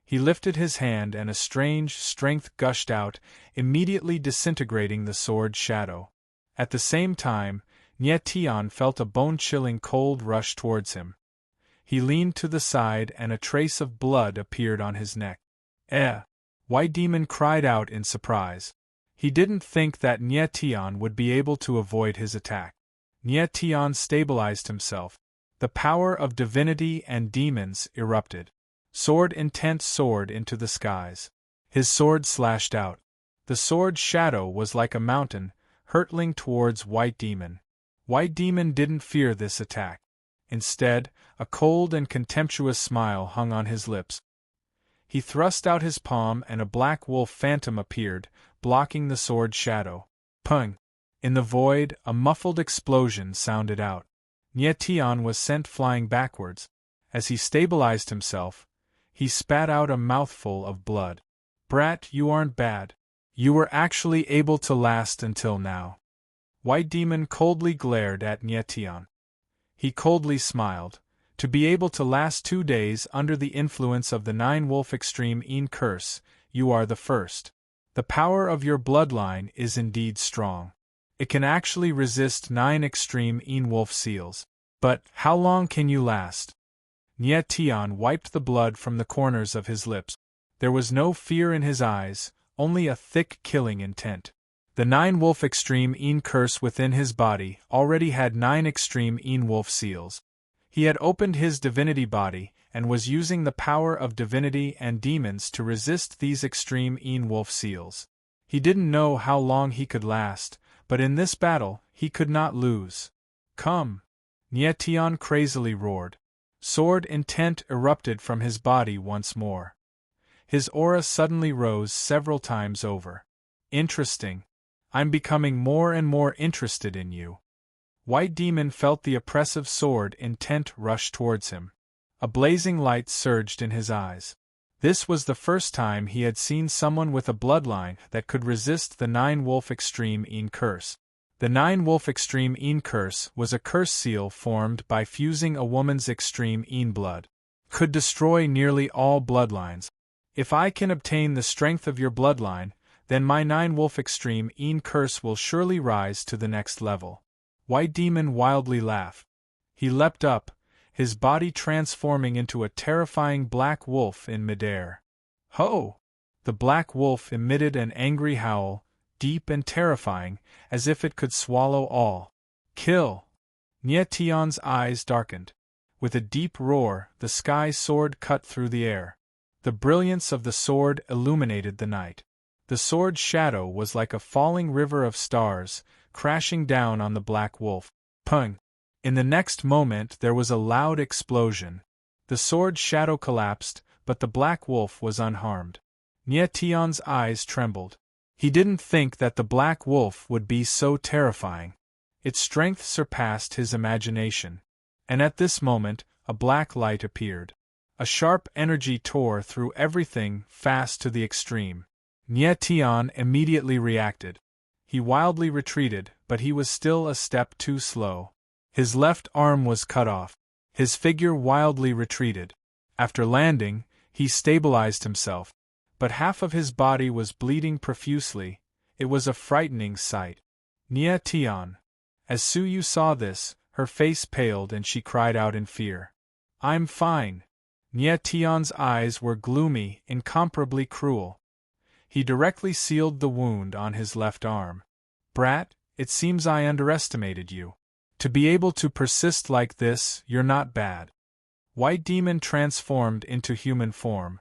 He lifted his hand and a strange strength gushed out, immediately disintegrating the sword's shadow. At the same time, Nie Tian felt a bone-chilling cold rush towards him. He leaned to the side and a trace of blood appeared on his neck. Eh! White Demon cried out in surprise. He didn't think that Nie Tian would be able to avoid his attack. Nie Tian stabilized himself. The power of divinity and demons erupted. Sword intent soared into the skies. His sword slashed out. The sword's shadow was like a mountain, hurtling towards White Demon. White Demon didn't fear this attack. Instead, a cold and contemptuous smile hung on his lips. He thrust out his palm and a black wolf phantom appeared, blocking the sword's shadow. Pung! In the void, a muffled explosion sounded out. Nie Tian was sent flying backwards. As he stabilized himself, he spat out a mouthful of blood. Brat, you aren't bad. You were actually able to last until now. White Demon coldly glared at Nie Tian. He coldly smiled. To be able to last 2 days under the influence of the Nine-Wolf Extreme Yin curse, you are the first. The power of your bloodline is indeed strong. It can actually resist 9 extreme Yin Wolf seals. But how long can you last? Nie Tian wiped the blood from the corners of his lips. There was no fear in his eyes, only a thick killing intent. The Nine-Wolf Extreme Yin curse within his body already had 9 extreme Yin Wolf seals. He had opened his divinity body and was using the power of divinity and demons to resist these extreme Yin Wolf seals. He didn't know how long he could last, but in this battle, he could not lose. Come! Nie Tian crazily roared. Sword intent erupted from his body once more. His aura suddenly rose several times over. Interesting. I'm becoming more and more interested in you. White Demon felt the oppressive sword intent rush towards him. A blazing light surged in his eyes. This was the first time he had seen someone with a bloodline that could resist the Nine-Wolf Extreme Yin curse. The Nine-Wolf Extreme Yin curse was a curse seal formed by fusing a woman's extreme Yin blood. Could destroy nearly all bloodlines. If I can obtain the strength of your bloodline, then my Nine-Wolf Extreme Yin curse will surely rise to the next level. White Demon wildly laughed. He leapt up, his body transforming into a terrifying black wolf in midair. Ho! The black wolf emitted an angry howl, deep and terrifying, as if it could swallow all. Kill! Nie Tian's eyes darkened. With a deep roar, the sky sword cut through the air. The brilliance of the sword illuminated the night. The sword's shadow was like a falling river of stars, crashing down on the black wolf. Pung! In the next moment there was a loud explosion. The sword's shadow collapsed, but the black wolf was unharmed. Nie Tion's eyes trembled. He didn't think that the black wolf would be so terrifying. Its strength surpassed his imagination. And at this moment, a black light appeared. A sharp energy tore through everything, fast to the extreme. Nie Tion immediately reacted. He wildly retreated, but he was still a step too slow. His left arm was cut off. His figure wildly retreated. After landing, he stabilized himself, but half of his body was bleeding profusely. It was a frightening sight. Nie Tion. As Su Yu saw this, her face paled and she cried out in fear. "I'm fine." Nie Tion's eyes were gloomy, incomparably cruel. He directly sealed the wound on his left arm. "Brat, it seems I underestimated you. To be able to persist like this, you're not bad." White Demon transformed into human form.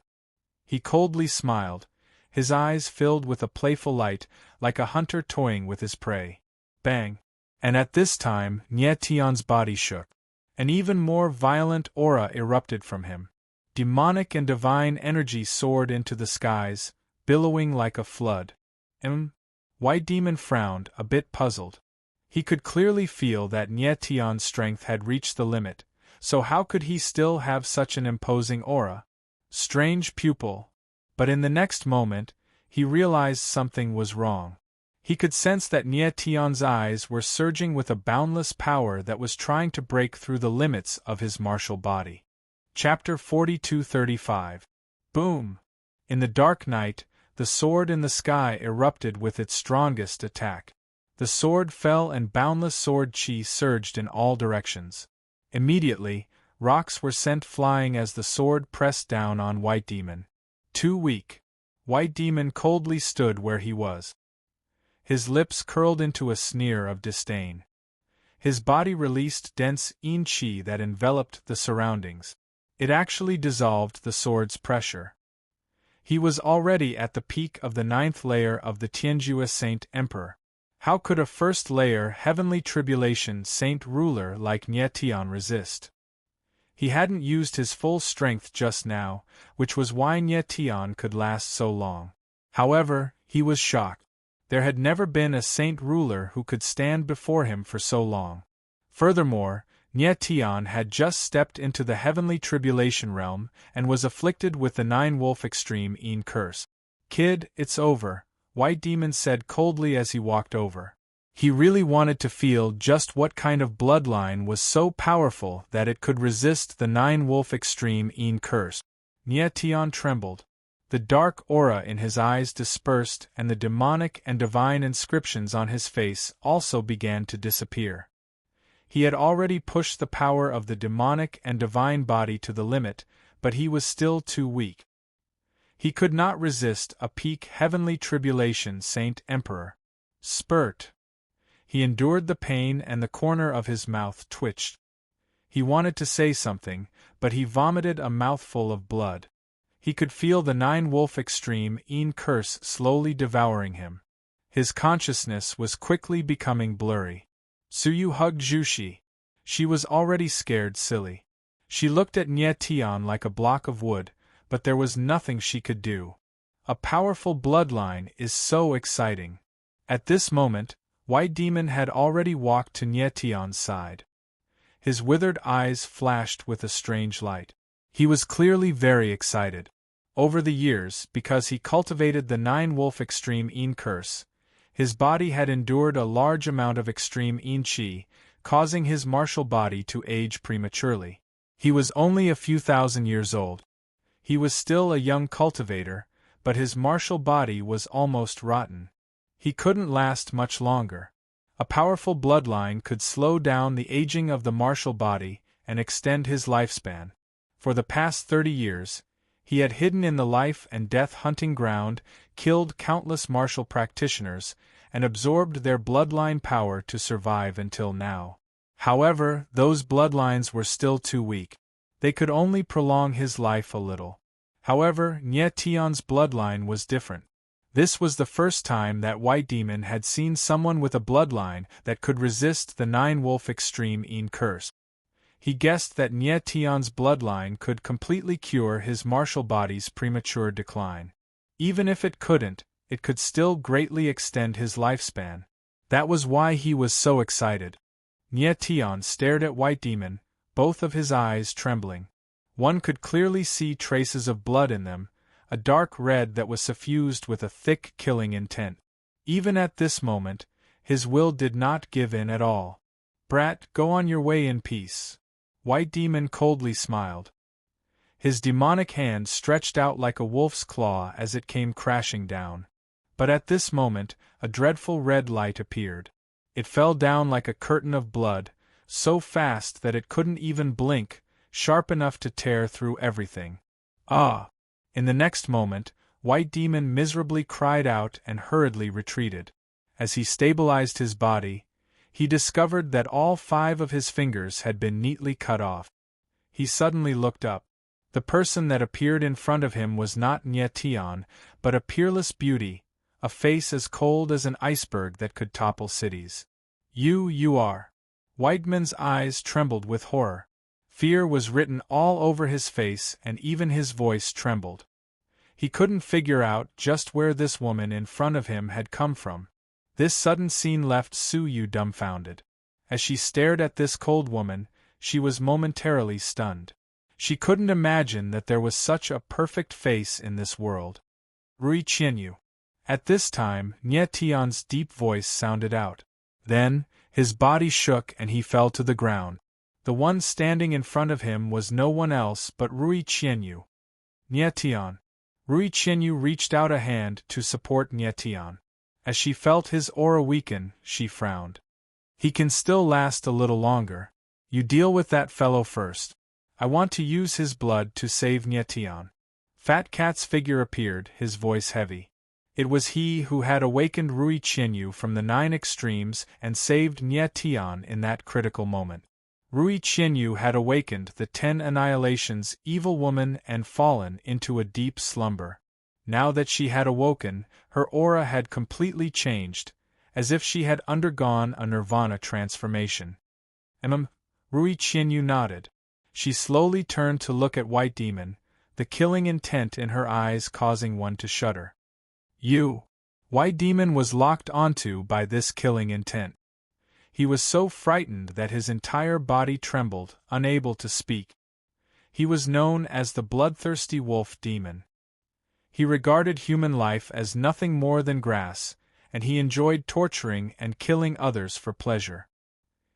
He coldly smiled, his eyes filled with a playful light, like a hunter toying with his prey. Bang! And at this time, Nie Tion's body shook. An even more violent aura erupted from him. Demonic and divine energy soared into the skies, billowing like a flood. White Demon frowned, a bit puzzled. He could clearly feel that Nie Tion's strength had reached the limit, so how could he still have such an imposing aura? Strange pupil. But in the next moment, he realized something was wrong. He could sense that Nie Tion's eyes were surging with a boundless power that was trying to break through the limits of his martial body. Chapter 42-35. Boom! In the dark night, the sword in the sky erupted with its strongest attack. The sword fell and boundless sword chi surged in all directions. Immediately, rocks were sent flying as the sword pressed down on White Demon. Too weak. White Demon coldly stood where he was. His lips curled into a sneer of disdain. His body released dense yin chi that enveloped the surroundings. It actually dissolved the sword's pressure. He was already at the peak of the 9th layer of the Tianjua Saint Emperor. How could a first-layer heavenly tribulation saint ruler like Nie Tion resist? He hadn't used his full strength just now, which was why Nie Tion could last so long. However, he was shocked. There had never been a saint ruler who could stand before him for so long. Furthermore, Nie Tion had just stepped into the heavenly tribulation realm and was afflicted with the 9-wolf extreme Yin curse. "Kid, it's over," White Demon said coldly as he walked over. He really wanted to feel just what kind of bloodline was so powerful that it could resist the 9-wolf extreme Yin curse. Nie Tion trembled. The dark aura in his eyes dispersed and the demonic and divine inscriptions on his face also began to disappear. He had already pushed the power of the demonic and divine body to the limit, but he was still too weak. He could not resist a peak heavenly tribulation Saint Emperor. Spurt. He endured the pain and the corner of his mouth twitched. He wanted to say something, but he vomited a mouthful of blood. He could feel the 9-wolf extreme Yin curse slowly devouring him. His consciousness was quickly becoming blurry. Suyu hugged Jushi. She was already scared silly. She looked at Nie Tion like a block of wood, but there was nothing she could do. A powerful bloodline is so exciting. At this moment, White Demon had already walked to Nie Tion's side. His withered eyes flashed with a strange light. He was clearly very excited. Over the years, because he cultivated the 9-wolf extreme Yin curse, his body had endured a large amount of extreme Yin chi, causing his martial body to age prematurely. He was only a few thousand years old. He was still a young cultivator, but his martial body was almost rotten. He couldn't last much longer. A powerful bloodline could slow down the aging of the martial body and extend his lifespan. For the past 30 years, he had hidden in the life and death hunting ground, killed countless martial practitioners, and absorbed their bloodline power to survive until now. However, those bloodlines were still too weak. They could only prolong his life a little. However, Nye Tion's bloodline was different. This was the first time that White Demon had seen someone with a bloodline that could resist the Nine-Wolf Extreme Een curse. He guessed that Nye Tion's bloodline could completely cure his martial body's premature decline. Even if it couldn't, it could still greatly extend his lifespan. That was why he was so excited. Nye Tion stared at White Demon, both of his eyes trembling. One could clearly see traces of blood in them, a dark red that was suffused with a thick killing intent. Even at this moment, his will did not give in at all. "Brat, go on your way in peace." White Demon coldly smiled. His demonic hand stretched out like a wolf's claw as it came crashing down. But at this moment, a dreadful red light appeared. It fell down like a curtain of blood, so fast that it couldn't even blink, sharp enough to tear through everything. "Ah!" In the next moment, White Demon miserably cried out and hurriedly retreated. As he stabilized his body, he discovered that all 5 of his fingers had been neatly cut off. He suddenly looked up. The person that appeared in front of him was not Nye Tion, but a peerless beauty, a face as cold as an iceberg that could topple cities. You are." White Demon's eyes trembled with horror. Fear was written all over his face and even his voice trembled. He couldn't figure out just where this woman in front of him had come from. This sudden scene left Suyu dumbfounded. As she stared at this cold woman, she was momentarily stunned. She couldn't imagine that there was such a perfect face in this world. "Rui Qianyu." At this time, Nye Tion's deep voice sounded out. Then, his body shook and he fell to the ground. The one standing in front of him was no one else but Rui Qianyu. "Nye Tion." Rui Qianyu reached out a hand to support Nye Tion. As she felt his aura weaken, she frowned. "He can still last a little longer. You deal with that fellow first. I want to use his blood to save Nye Tion." Fat Cat's figure appeared, his voice heavy. It was he who had awakened Rui Qianyu from the 9 extremes and saved Nye Tion in that critical moment. Rui Qianyu had awakened the 10 annihilations, evil woman and fallen into a deep slumber. Now that she had awoken, her aura had completely changed, as if she had undergone a nirvana transformation. Rui Qianyu nodded. She slowly turned to look at White Demon, the killing intent in her eyes causing one to shudder. "You!" White Demon was locked onto by this killing intent. He was so frightened that his entire body trembled, unable to speak. He was known as the bloodthirsty wolf demon. He regarded human life as nothing more than grass, and he enjoyed torturing and killing others for pleasure.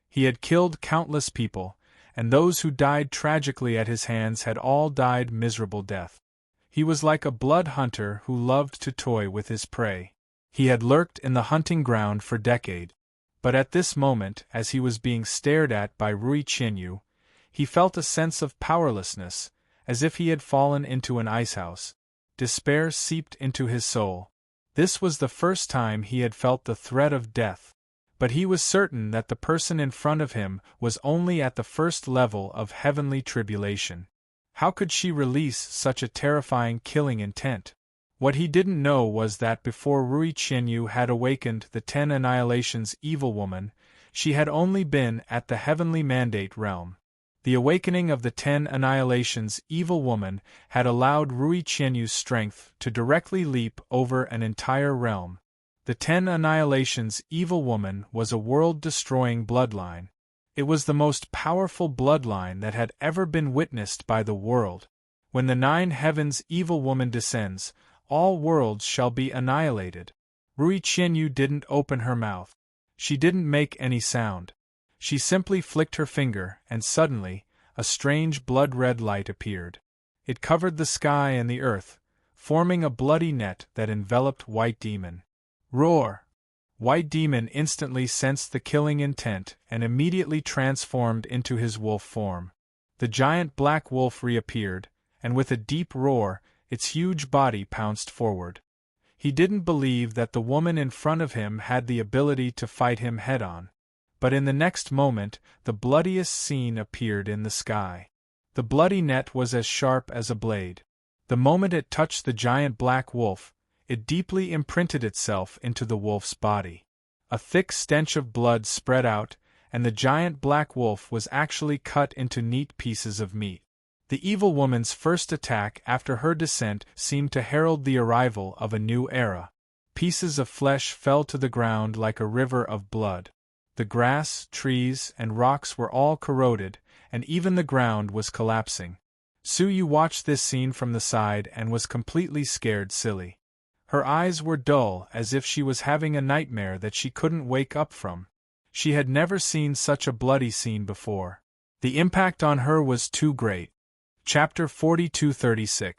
He had killed countless people, and those who died tragically at his hands had all died miserable death. He was like a blood hunter who loved to toy with his prey. He had lurked in the hunting ground for decades. But at this moment, as he was being stared at by Rui Qianyu, he felt a sense of powerlessness, as if he had fallen into an icehouse. Despair seeped into his soul. This was the first time he had felt the threat of death. But he was certain that the person in front of him was only at the first level of heavenly tribulation. How could she release such a terrifying killing intent? What he didn't know was that before Rui Qianyu had awakened the 10 annihilations evil woman, she had only been at the heavenly mandate realm. The awakening of the 10 annihilations evil woman had allowed Rui Qianyu's strength to directly leap over an entire realm. The 10 annihilations evil woman was a world-destroying bloodline. It was the most powerful bloodline that had ever been witnessed by the world. When the 9 heavens evil woman descends, all worlds shall be annihilated. Rui Qianyu didn't open her mouth. She didn't make any sound. She simply flicked her finger, and suddenly, a strange blood-red light appeared. It covered the sky and the earth, forming a bloody net that enveloped White Demon. Roar! White Demon instantly sensed the killing intent and immediately transformed into his wolf form. The giant black wolf reappeared, and with a deep roar, its huge body pounced forward. He didn't believe that the woman in front of him had the ability to fight him head-on. But in the next moment, the bloodiest scene appeared in the sky. The bloody net was as sharp as a blade. The moment it touched the giant black wolf, it deeply imprinted itself into the wolf's body. A thick stench of blood spread out, and the giant black wolf was actually cut into neat pieces of meat. The evil woman's first attack after her descent seemed to herald the arrival of a new era. Pieces of flesh fell to the ground like a river of blood. The grass, trees, and rocks were all corroded, and even the ground was collapsing. Suyu watched this scene from the side and was completely scared silly. Her eyes were dull as if she was having a nightmare that she couldn't wake up from. She had never seen such a bloody scene before. The impact on her was too great. Chapter 42:36.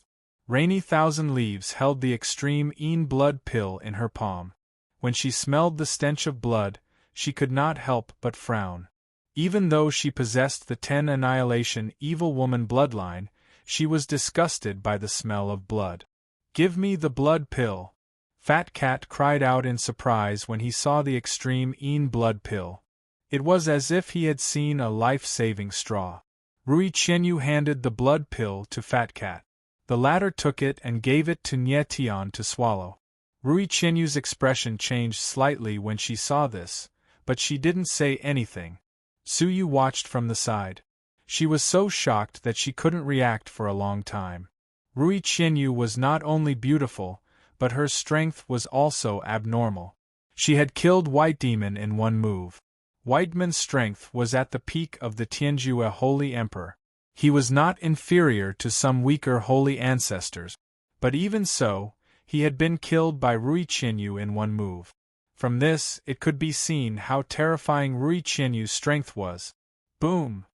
Rainy Thousand Leaves held the extreme blood pill in her palm. When she smelled the stench of blood, she could not help but frown. Even though she possessed the 10 Annihilation Evil Woman bloodline, she was disgusted by the smell of blood. "Give me the blood pill!" Fat Cat cried out in surprise when he saw the extreme blood pill. It was as if he had seen a life-saving straw. Rui Qianyu handed the blood pill to Fat Cat. The latter took it and gave it to Nie Tian to swallow. Rui Qianyu's expression changed slightly when she saw this, but she didn't say anything. Suyu watched from the side. She was so shocked that she couldn't react for a long time. Rui Qianyu was not only beautiful, but her strength was also abnormal. She had killed White Demon in one move. White Man's strength was at the peak of the Tianjue Holy Emperor. He was not inferior to some weaker holy ancestors. But even so, he had been killed by Rui Qianyu in one move. From this, it could be seen how terrifying Rui Qianyu's strength was. Boom!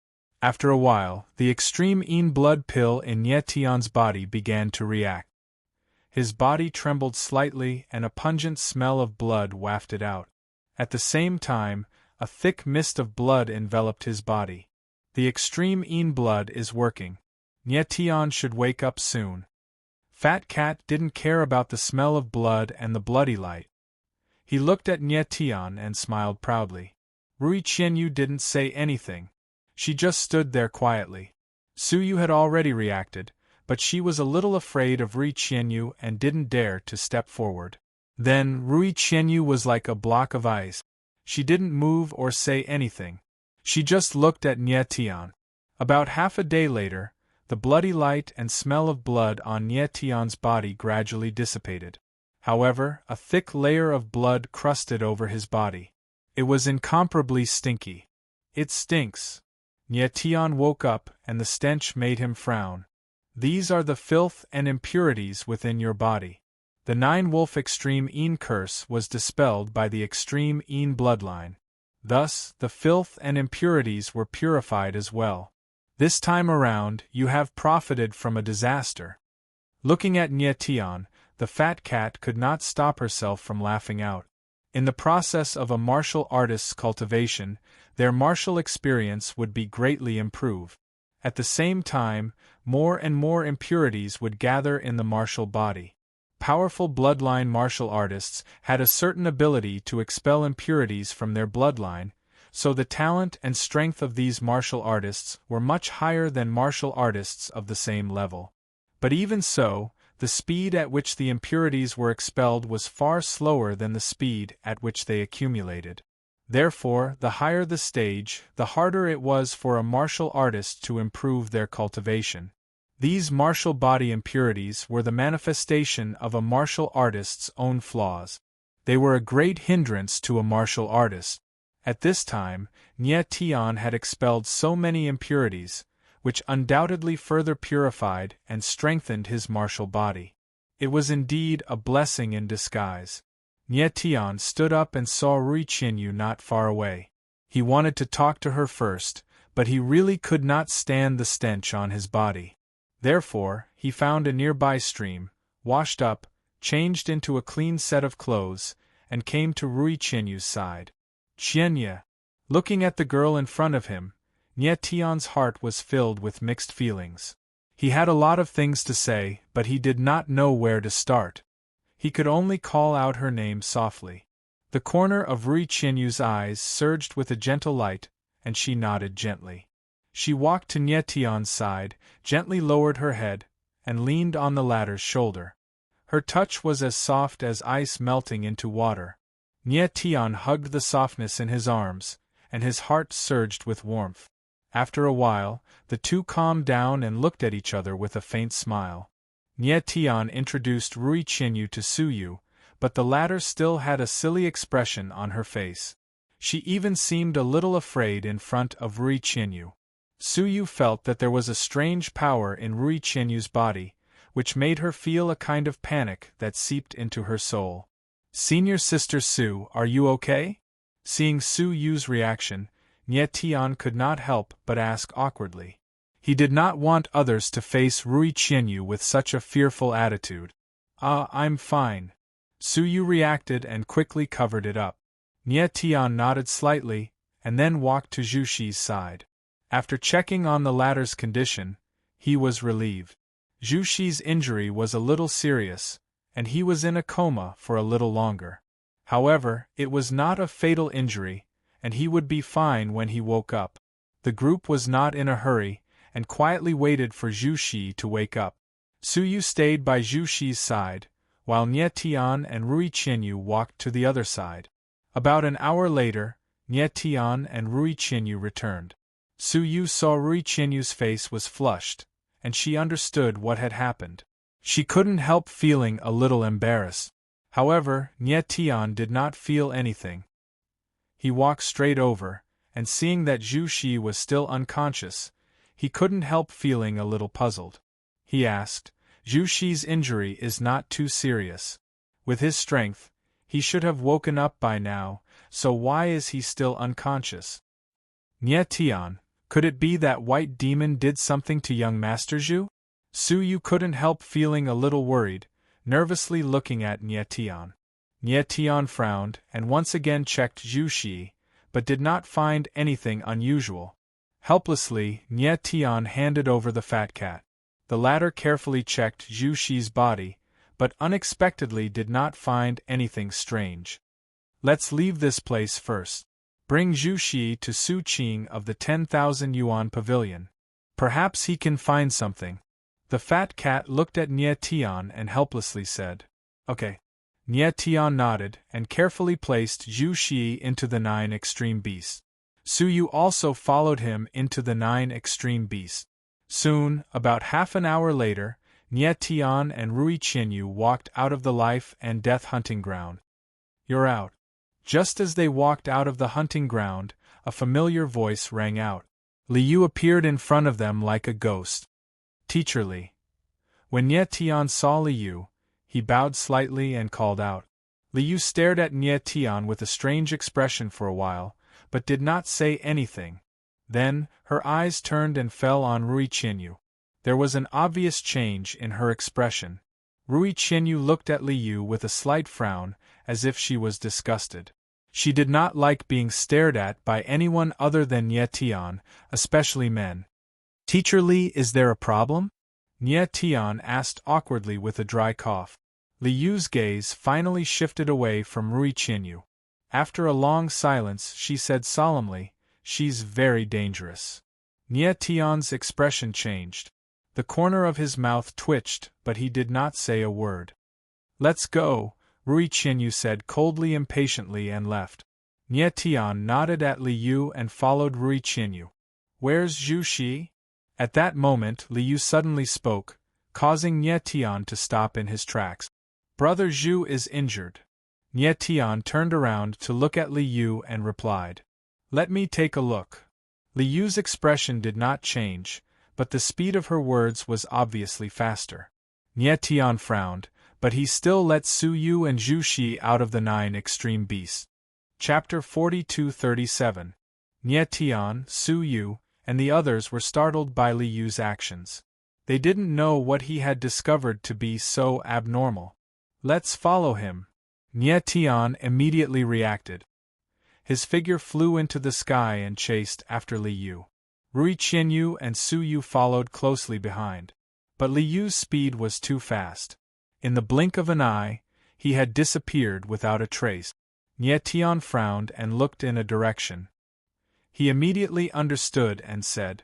After a while, the extreme blood pill in Nie Tian's body began to react. His body trembled slightly and a pungent smell of blood wafted out. At the same time, a thick mist of blood enveloped his body. The extreme blood is working. Nie Tian should wake up soon. Fat Cat didn't care about the smell of blood and the bloody light. He looked at Nie Tian and smiled proudly. Rui Qianyu didn't say anything. She just stood there quietly. Suyu had already reacted, but she was a little afraid of Rui Qianyu and didn't dare to step forward. Then Rui Qianyu was like a block of ice. She didn't move or say anything. She just looked at Nie Tian. About half a day later, the bloody light and smell of blood on Nie Tian's body gradually dissipated. However, a thick layer of blood crusted over his body. It was incomparably stinky. "It stinks." Nie Tian woke up and the stench made him frown. "These are the filth and impurities within your body." The Nine-Wolf Extreme curse was dispelled by the Extreme bloodline. Thus, the filth and impurities were purified as well. This time around, you have profited from a disaster. Looking at Nie Tian, the Fat Cat could not stop herself from laughing out. In the process of a martial artist's cultivation, their martial experience would be greatly improved. At the same time, more and more impurities would gather in the martial body. Powerful bloodline martial artists had a certain ability to expel impurities from their bloodline, so the talent and strength of these martial artists were much higher than martial artists of the same level. But even so, the speed at which the impurities were expelled was far slower than the speed at which they accumulated. Therefore, the higher the stage, the harder it was for a martial artist to improve their cultivation. These martial body impurities were the manifestation of a martial artist's own flaws. They were a great hindrance to a martial artist. At this time, Nie Tian had expelled so many impurities, which undoubtedly further purified and strengthened his martial body. It was indeed a blessing in disguise. Nie Tian stood up and saw Rui Qianyu not far away. He wanted to talk to her first, but he really could not stand the stench on his body. Therefore, he found a nearby stream, washed up, changed into a clean set of clothes, and came to Rui Qianyu's side. "Qianya." Looking at the girl in front of him, Nie Tian's heart was filled with mixed feelings. He had a lot of things to say, but he did not know where to start. He could only call out her name softly. The corner of Rui Qianyu's eyes surged with a gentle light, and she nodded gently. She walked to Nie Tian's side, gently lowered her head, and leaned on the latter's shoulder. Her touch was as soft as ice melting into water. Nie Tian hugged the softness in his arms, and his heart surged with warmth. After a while, the two calmed down and looked at each other with a faint smile. Nie Tian introduced Rui Qinyu to Su Yu, but the latter still had a silly expression on her face. She even seemed a little afraid in front of Rui Qinyu. Su Yu felt that there was a strange power in Rui Qinyu's body, which made her feel a kind of panic that seeped into her soul. "Senior Sister Su, are you okay?" Seeing Su Yu's reaction, Nie Tian could not help but ask awkwardly. He did not want others to face Rui Qinyu with such a fearful attitude. I'm fine." Su Yu reacted and quickly covered it up. Nie Tian nodded slightly, and then walked to Zhu Shi's side. After checking on the latter's condition, he was relieved. Zhu Shi's injury was a little serious, and he was in a coma for a little longer. However, it was not a fatal injury, and he would be fine when he woke up. The group was not in a hurry, and quietly waited for Zhu Shi to wake up. Su Yu stayed by Zhu Shi's side, while Nie Tian and Rui Qinyu walked to the other side. About an hour later, Nie Tian and Rui Qinyu returned. Su Yu saw Rui Qinyu's face was flushed, and she understood what had happened. She couldn't help feeling a little embarrassed. However, Nie Tian did not feel anything. He walked straight over, and seeing that Zhu Shi was still unconscious, he couldn't help feeling a little puzzled. He asked, "Zhu Shi's injury is not too serious. With his strength, he should have woken up by now, so why is he still unconscious?" "Nie Tian, could it be that white demon did something to young Master Zhu?" Su Yu couldn't help feeling a little worried, nervously looking at Nie Tian. Nie Tian frowned and once again checked Zhu Shi, but did not find anything unusual. Helplessly, Nie Tian handed over the fat cat. The latter carefully checked Zhu Shi's body, but unexpectedly did not find anything strange. "Let's leave this place first. Bring Zhu Shi to Su Qing of the 10,000 yuan pavilion. Perhaps he can find something." The fat cat looked at Nie Tian and helplessly said, "Okay." Nie Tian nodded and carefully placed Zhu Shi into the 9 extreme beasts. Su Yu also followed him into the 9 extreme beasts. Soon, about half an hour later, Nie Tian and Rui Qinyu walked out of the life and death hunting ground. "You're out." Just as they walked out of the hunting ground, a familiar voice rang out. Li Yu appeared in front of them like a ghost. "Teacher Li." When Nie Tian saw Li Yu, he bowed slightly and called out. Li Yu stared at Nie Tian with a strange expression for a while, but did not say anything. Then, her eyes turned and fell on Rui Qinyu. There was an obvious change in her expression. Rui Qinyu looked at Li Yu with a slight frown, as if she was disgusted. She did not like being stared at by anyone other than Nie Tian, especially men. "Teacher Li, is there a problem?" Nie Tian asked awkwardly with a dry cough. Li Yu's gaze finally shifted away from Rui Qinyu. After a long silence, she said solemnly, "She's very dangerous." Nie Tian's expression changed. The corner of his mouth twitched, but he did not say a word. "Let's go," Rui Qinyu said coldly, impatiently, and left. Nie Tian nodded at Li Yu and followed Rui Qinyu. "Where's Zhu Shi?" At that moment, Li Yu suddenly spoke, causing Nie Tian to stop in his tracks. "Brother Zhu is injured." Nie Tian turned around to look at Li Yu and replied, "Let me take a look." Li Yu's expression did not change, but the speed of her words was obviously faster. Nie Tian frowned, but he still let Su Yu and Zhu Shi out of the 9 extreme beasts. Chapter 42-37. Nie Tian, Su Yu, and the others were startled by Li Yu's actions. They didn't know what he had discovered to be so abnormal. "Let's follow him." Nie Tian immediately reacted. His figure flew into the sky and chased after Li Yu. Rui Qinyu and Su Yu followed closely behind. But Li Yu's speed was too fast. In the blink of an eye, he had disappeared without a trace. Nie Tian frowned and looked in a direction. He immediately understood and said,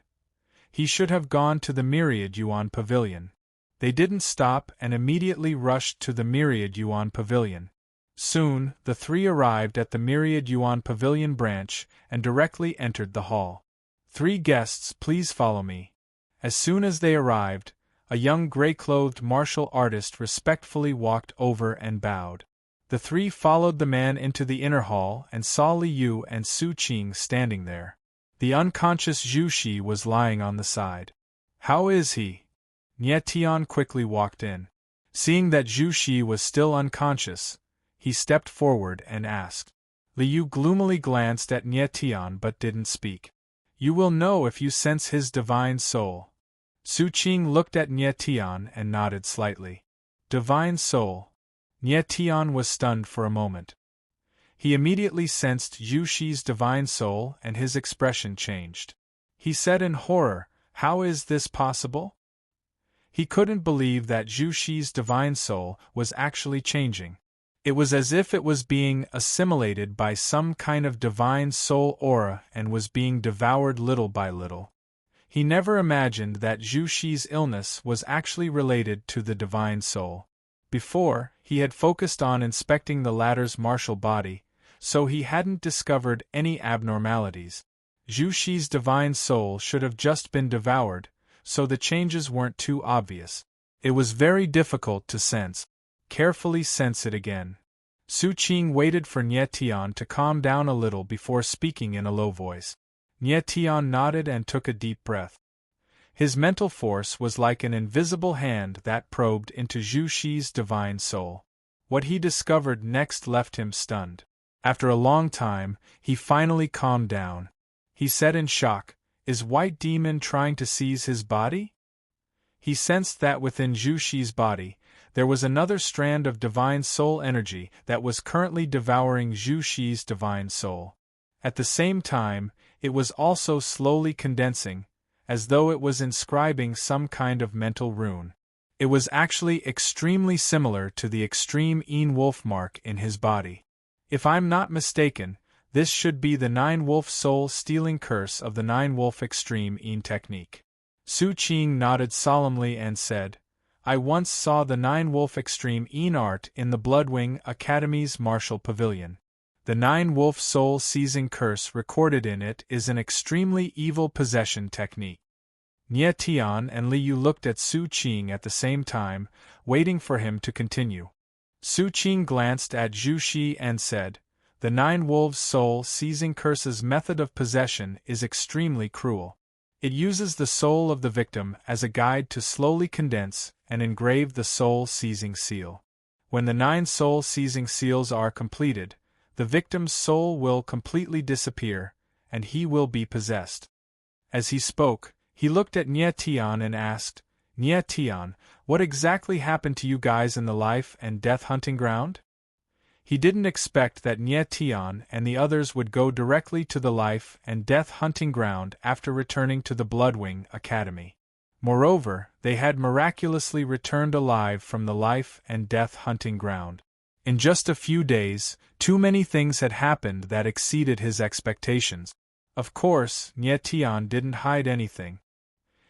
"He should have gone to the Myriad Yuan Pavilion." They didn't stop and immediately rushed to the Myriad Yuan Pavilion. Soon, the three arrived at the Myriad Yuan Pavilion branch and directly entered the hall. "3 guests, please follow me." As soon as they arrived, a young gray-clothed martial artist respectfully walked over and bowed. The three followed the man into the inner hall and saw Li Yu and Su Qing standing there. The unconscious Zhu Shi was lying on the side. "How is he?" Nie Tian quickly walked in. Seeing that Zhu Shi was still unconscious, he stepped forward and asked. Li Yu gloomily glanced at Nie Tian but didn't speak. "You will know if you sense his divine soul." Su Qing looked at Nie Tian and nodded slightly. Divine soul. Nie Tian was stunned for a moment. He immediately sensed Zhu Shi's divine soul and his expression changed. He said in horror, "How is this possible?" He couldn't believe that Zhu Shi's divine soul was actually changing. It was as if it was being assimilated by some kind of divine soul aura and was being devoured little by little. He never imagined that Zhu Shi's illness was actually related to the divine soul. Before, he had focused on inspecting the latter's martial body, so he hadn't discovered any abnormalities. Zhu Shi's divine soul should have just been devoured, so the changes weren't too obvious. It was very difficult to sense. Carefully sense it again. Su Qing waited for Nie Tian to calm down a little before speaking in a low voice. Nie Tian nodded and took a deep breath. His mental force was like an invisible hand that probed into Zhu Shi's divine soul. What he discovered next left him stunned. After a long time, he finally calmed down. He said in shock, "Is White Demon trying to seize his body?" He sensed that within Zhu Shi's body, there was another strand of divine soul energy that was currently devouring Zhu Shi's divine soul. At the same time, it was also slowly condensing, as though it was inscribing some kind of mental rune. It was actually extremely similar to the extreme Een Wolf mark in his body. If I'm not mistaken, this should be the 9-wolf soul stealing curse of the 9-wolf extreme Een technique. Su Qing nodded solemnly and said, "I once saw the 9-wolf extreme Een art in the Bloodwing Academy's martial pavilion. The 9-wolf soul seizing curse recorded in it is an extremely evil possession technique." Nie Tian and Li Yu looked at Su Qing at the same time, waiting for him to continue. Su Qing glanced at Zhu Shi and said, "The 9-wolves soul seizing curse's method of possession is extremely cruel. It uses the soul of the victim as a guide to slowly condense and engrave the soul-seizing seal. When the 9 soul-seizing seals are completed, the victim's soul will completely disappear, and he will be possessed." As he spoke, he looked at Nie Tian and asked, "Nie Tian, what exactly happened to you guys in the life and death hunting ground?" He didn't expect that Nie Tian and the others would go directly to the life and death hunting ground after returning to the Bloodwing Academy. Moreover, they had miraculously returned alive from the life and death hunting ground. In just a few days, too many things had happened that exceeded his expectations. Of course, Nie Tian didn't hide anything.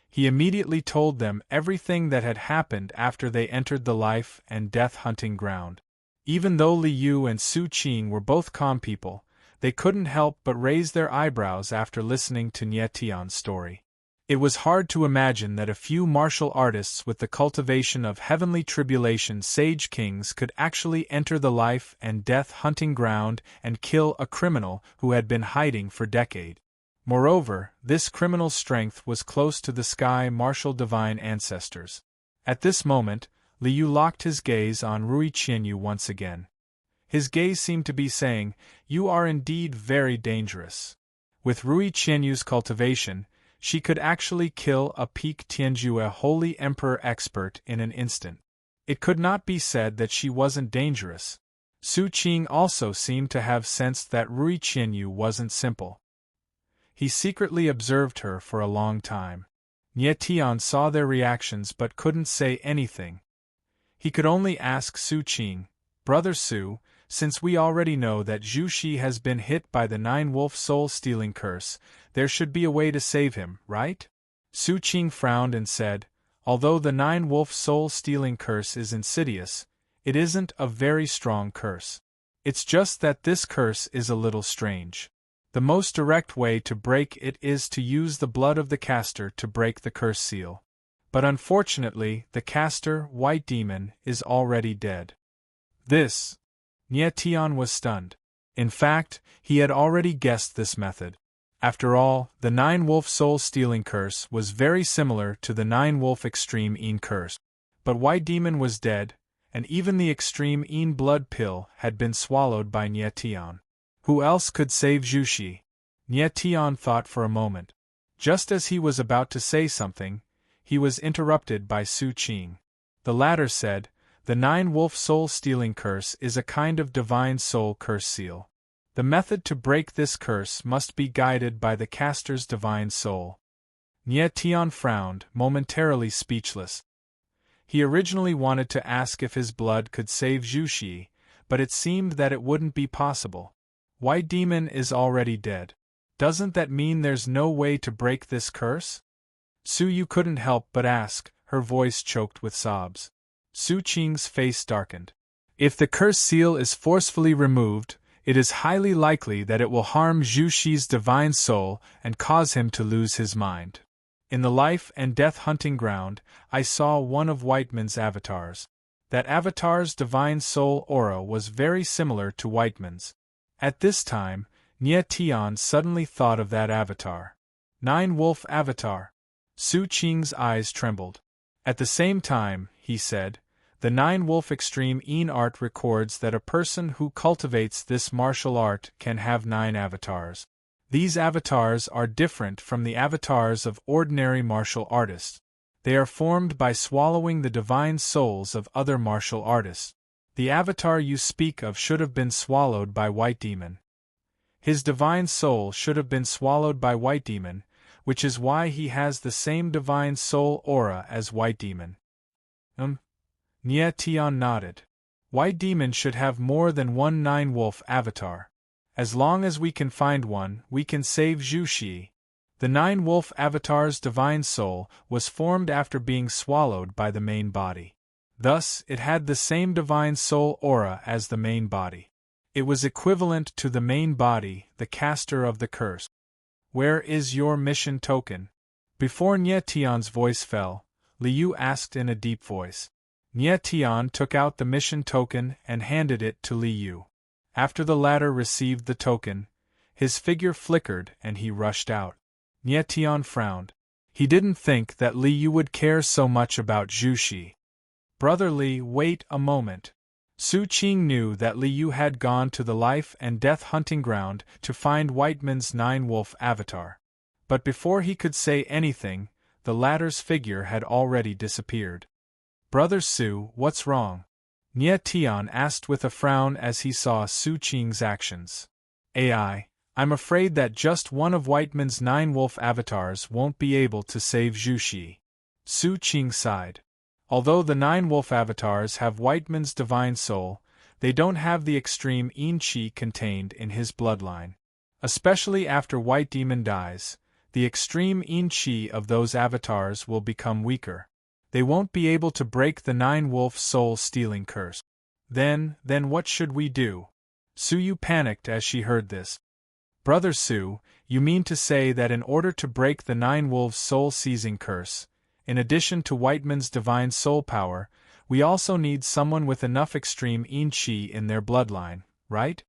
He immediately told them everything that had happened after they entered the life and death hunting ground. Even though Li Yu and Su Qing were both calm people, they couldn't help but raise their eyebrows after listening to Nie Tian's story. It was hard to imagine that a few martial artists with the cultivation of heavenly tribulation sage kings could actually enter the life and death hunting ground and kill a criminal who had been hiding for decades. Moreover, this criminal's strength was close to the sky martial divine ancestors. At this moment, Li Yu locked his gaze on Rui Qianyu once again. His gaze seemed to be saying, "You are indeed very dangerous." With Rui Qianyu's cultivation, she could actually kill a peak Tianjue holy emperor expert in an instant. It could not be said that she wasn't dangerous. Su Qing also seemed to have sensed that Rui Qianyu wasn't simple. He secretly observed her for a long time. Nie Tian saw their reactions but couldn't say anything. He could only ask Su Qing, "Brother Su, since we already know that Zhu Shi has been hit by the 9-wolf soul-stealing curse, there should be a way to save him, right?" Su Qing frowned and said, Although the nine-wolf soul-stealing curse is insidious, it isn't a very strong curse. It's just that this curse is a little strange. The most direct way to break it is to use the blood of the caster to break the curse seal. But unfortunately, the caster, White Demon, is already dead. This. Nye Tian was stunned. In fact, he had already guessed this method. After all, the nine-wolf soul-stealing curse was very similar to the nine-wolf extreme Een curse. But White Demon was dead, and even the extreme Een blood pill had been swallowed by Nye Tian. Who else could save Zhuxi? Nye Tian thought for a moment. Just as he was about to say something, he was interrupted by Su Qing. The latter said, "The nine-wolf soul-stealing curse is a kind of divine soul curse seal. The method to break this curse must be guided by the caster's divine soul." Nye Tian frowned, momentarily speechless. He originally wanted to ask if his blood could save Zhuxi, but it seemed that it wouldn't be possible. White Demon is already dead. Doesn't that mean there's no way to break this curse? Su Yu couldn't help but ask, her voice choked with sobs. Su Qing's face darkened. If the curse seal is forcefully removed, it is highly likely that it will harm Zhuxi's divine soul and cause him to lose his mind. In the life and death hunting ground, I saw one of Whiteman's avatars. That avatar's divine soul aura was very similar to Whiteman's. At this time, Nye Tian suddenly thought of that avatar. Nine-wolf avatar. Su Qing's eyes trembled. At the same time, he said, the nine-wolf extreme Een art records that a person who cultivates this martial art can have 9 avatars. These avatars are different from the avatars of ordinary martial artists. They are formed by swallowing the divine souls of other martial artists. The avatar you speak of should have been swallowed by White Demon. His divine soul should have been swallowed by White Demon, which is why he has the same divine soul aura as White Demon. Nye Tian nodded. White Demon should have more than one nine-wolf avatar. As long as we can find one, we can save Zhuxi. The nine-wolf avatar's divine soul was formed after being swallowed by the main body. Thus, it had the same divine soul aura as the main body. It was equivalent to the main body, the caster of the curse. Where is your mission token? Before Nye Tian's voice fell, Liu asked in a deep voice. Nye Tian took out the mission token and handed it to Liu. After the latter received the token, his figure flickered and he rushed out. Nye Tian frowned. He didn't think that Liu would care so much about Zhuxi. Brother Li, wait a moment. Su Qing knew that Liu had gone to the life and death hunting ground to find Whiteman's nine-wolf avatar. But before he could say anything, the latter's figure had already disappeared. Brother Su, what's wrong? Nye Tian asked with a frown as he saw Su Qing's actions. I'm afraid that just one of Whiteman's nine-wolf avatars won't be able to save Zhuxi. Su Qing sighed. Although the nine-wolf avatars have Whiteman's divine soul, they don't have the extreme Een Qi contained in his bloodline. Especially after White Demon dies, the extreme Een Qi of those avatars will become weaker. They won't be able to break the nine-wolf soul-stealing curse. Then what should we do? Su Yu panicked as she heard this. Brother Su, you mean to say that in order to break the nine-wolves soul-seizing curse, in addition to Whiteman's divine soul power, we also need someone with enough extreme Een Qi in their bloodline, right?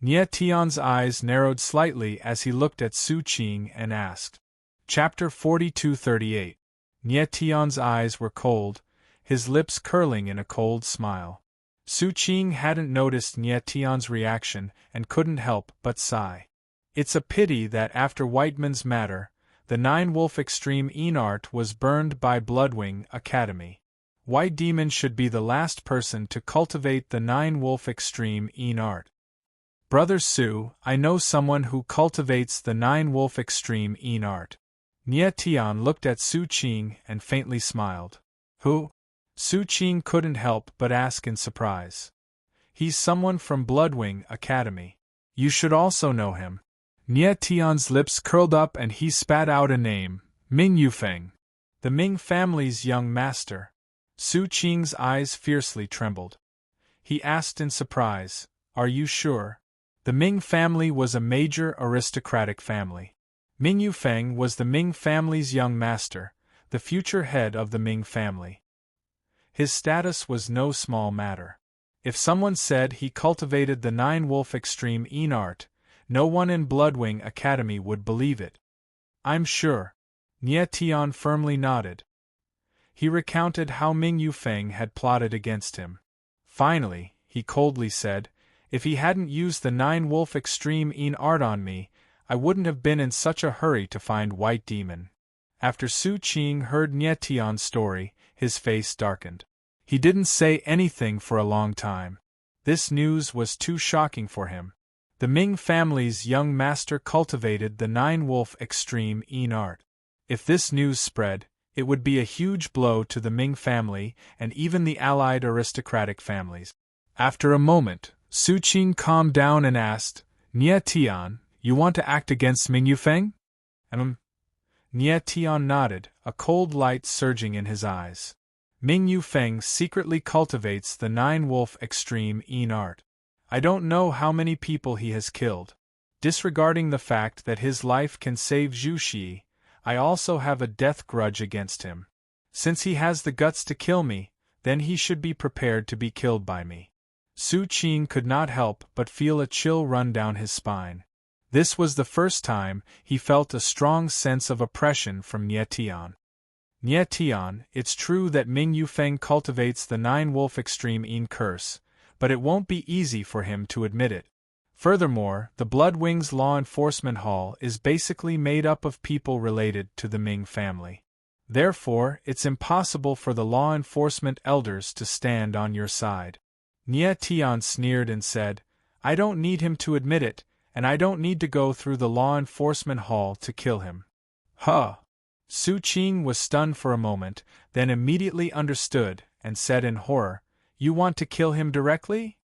Nye Tian's eyes narrowed slightly as he looked at Su Qing and asked. Chapter 4238. Nye Tian's eyes were cold, his lips curling in a cold smile. Su Qing hadn't noticed Nye Tian's reaction and couldn't help but sigh. It's a pity that after Whiteman's matter, the nine-wolf extreme Een art was burned by Bloodwing Academy. White Demon should be the last person to cultivate the nine-wolf extreme Een art. Brother Su, I know someone who cultivates the nine-wolf extreme Een art. Nye Tian looked at Su Qing and faintly smiled. Who? Su Qing couldn't help but ask in surprise. He's someone from Bloodwing Academy. You should also know him. Nye Tian's lips curled up and he spat out a name, Ming Yufeng. The Ming family's young master. Su Qing's eyes fiercely trembled. He asked in surprise, "Are you sure?" The Ming family was a major aristocratic family. Ming Yufeng was the Ming family's young master, the future head of the Ming family. His status was no small matter. If someone said he cultivated the Nine-Wolf extreme Yin art, no one in Bloodwing Academy would believe it. "I'm sure." Nie Tian firmly nodded. He recounted how Ming Yufeng had plotted against him. Finally, he coldly said, "If he hadn't used the Nine-Wolf extreme Yin art on me, I wouldn't have been in such a hurry to find White Demon." After Su Qing heard Nie Tian's story, his face darkened. He didn't say anything for a long time. This news was too shocking for him. The Ming family's young master cultivated the Nine-Wolf extreme Yin art. If this news spread, it would be a huge blow to the Ming family and even the allied aristocratic families. After a moment, Su Qing calmed down and asked, "Nie Tian, you want to act against Ming Yufeng?" Nie Tian nodded, a cold light surging in his eyes. "Ming Yufeng secretly cultivates the Nine-Wolf extreme Yin art. I don't know how many people he has killed. Disregarding the fact that his life can save Zhu Xi, I also have a death grudge against him. Since he has the guts to kill me, then he should be prepared to be killed by me." Su Qing could not help but feel a chill run down his spine. This was the first time he felt a strong sense of oppression from Nie Tian. "Nie Tian, it's true that Ming Yufeng cultivates the Nine-Wolf extreme Yin curse, but it won't be easy for him to admit it. Furthermore, the Bloodwings Law Enforcement Hall is basically made up of people related to the Ming family. Therefore, it's impossible for the law enforcement elders to stand on your side." Nie Tian sneered and said, "I don't need him to admit it, and I don't need to go through the law enforcement hall to kill him." "Huh!" Su Qing was stunned for a moment, then immediately understood, and said in horror, "You want to kill him directly?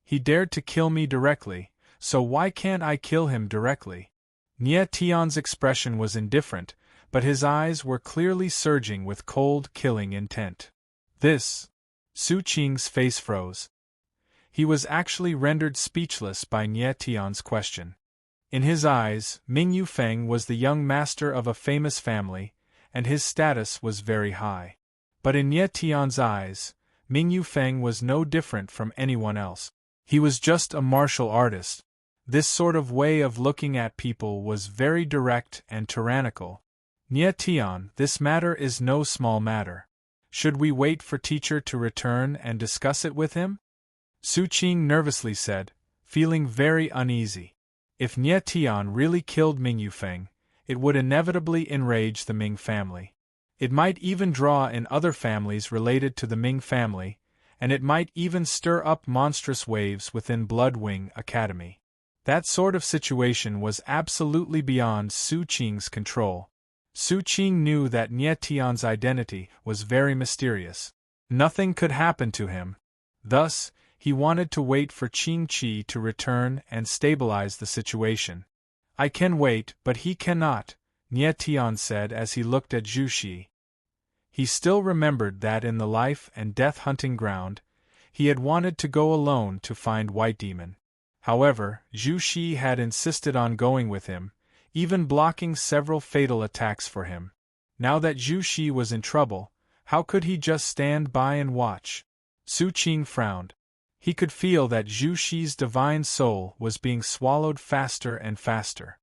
He dared to kill me directly, so why can't I kill him directly?" Nie Tian's expression was indifferent, but his eyes were clearly surging with cold, killing intent. Su Qing's face froze. He was actually rendered speechless by Nie Tian's question. In his eyes, Ming Yufeng was the young master of a famous family, and his status was very high. But in Nie Tian's eyes, Ming Yufeng was no different from anyone else. He was just a martial artist. This sort of way of looking at people was very direct and tyrannical. "Nie Tian, this matter is no small matter. Should we wait for teacher to return and discuss it with him?" Su Qing nervously said, feeling very uneasy. If Nie Tian really killed Ming Yufeng, it would inevitably enrage the Ming family. It might even draw in other families related to the Ming family, and it might even stir up monstrous waves within Bloodwing Academy. That sort of situation was absolutely beyond Su Qing's control. Su Qing knew that Nie Tian's identity was very mysterious. Nothing could happen to him. Thus, he wanted to wait for Qing Qi to return and stabilize the situation. "I can wait, but he cannot," Nie Tian said as he looked at Zhu Xi. He still remembered that in the life and death hunting ground, he had wanted to go alone to find White Demon. However, Zhu Xi had insisted on going with him, even blocking several fatal attacks for him. Now that Zhu Xi was in trouble, how could he just stand by and watch? Su Qing frowned. He could feel that Zhu Xi's divine soul was being swallowed faster and faster.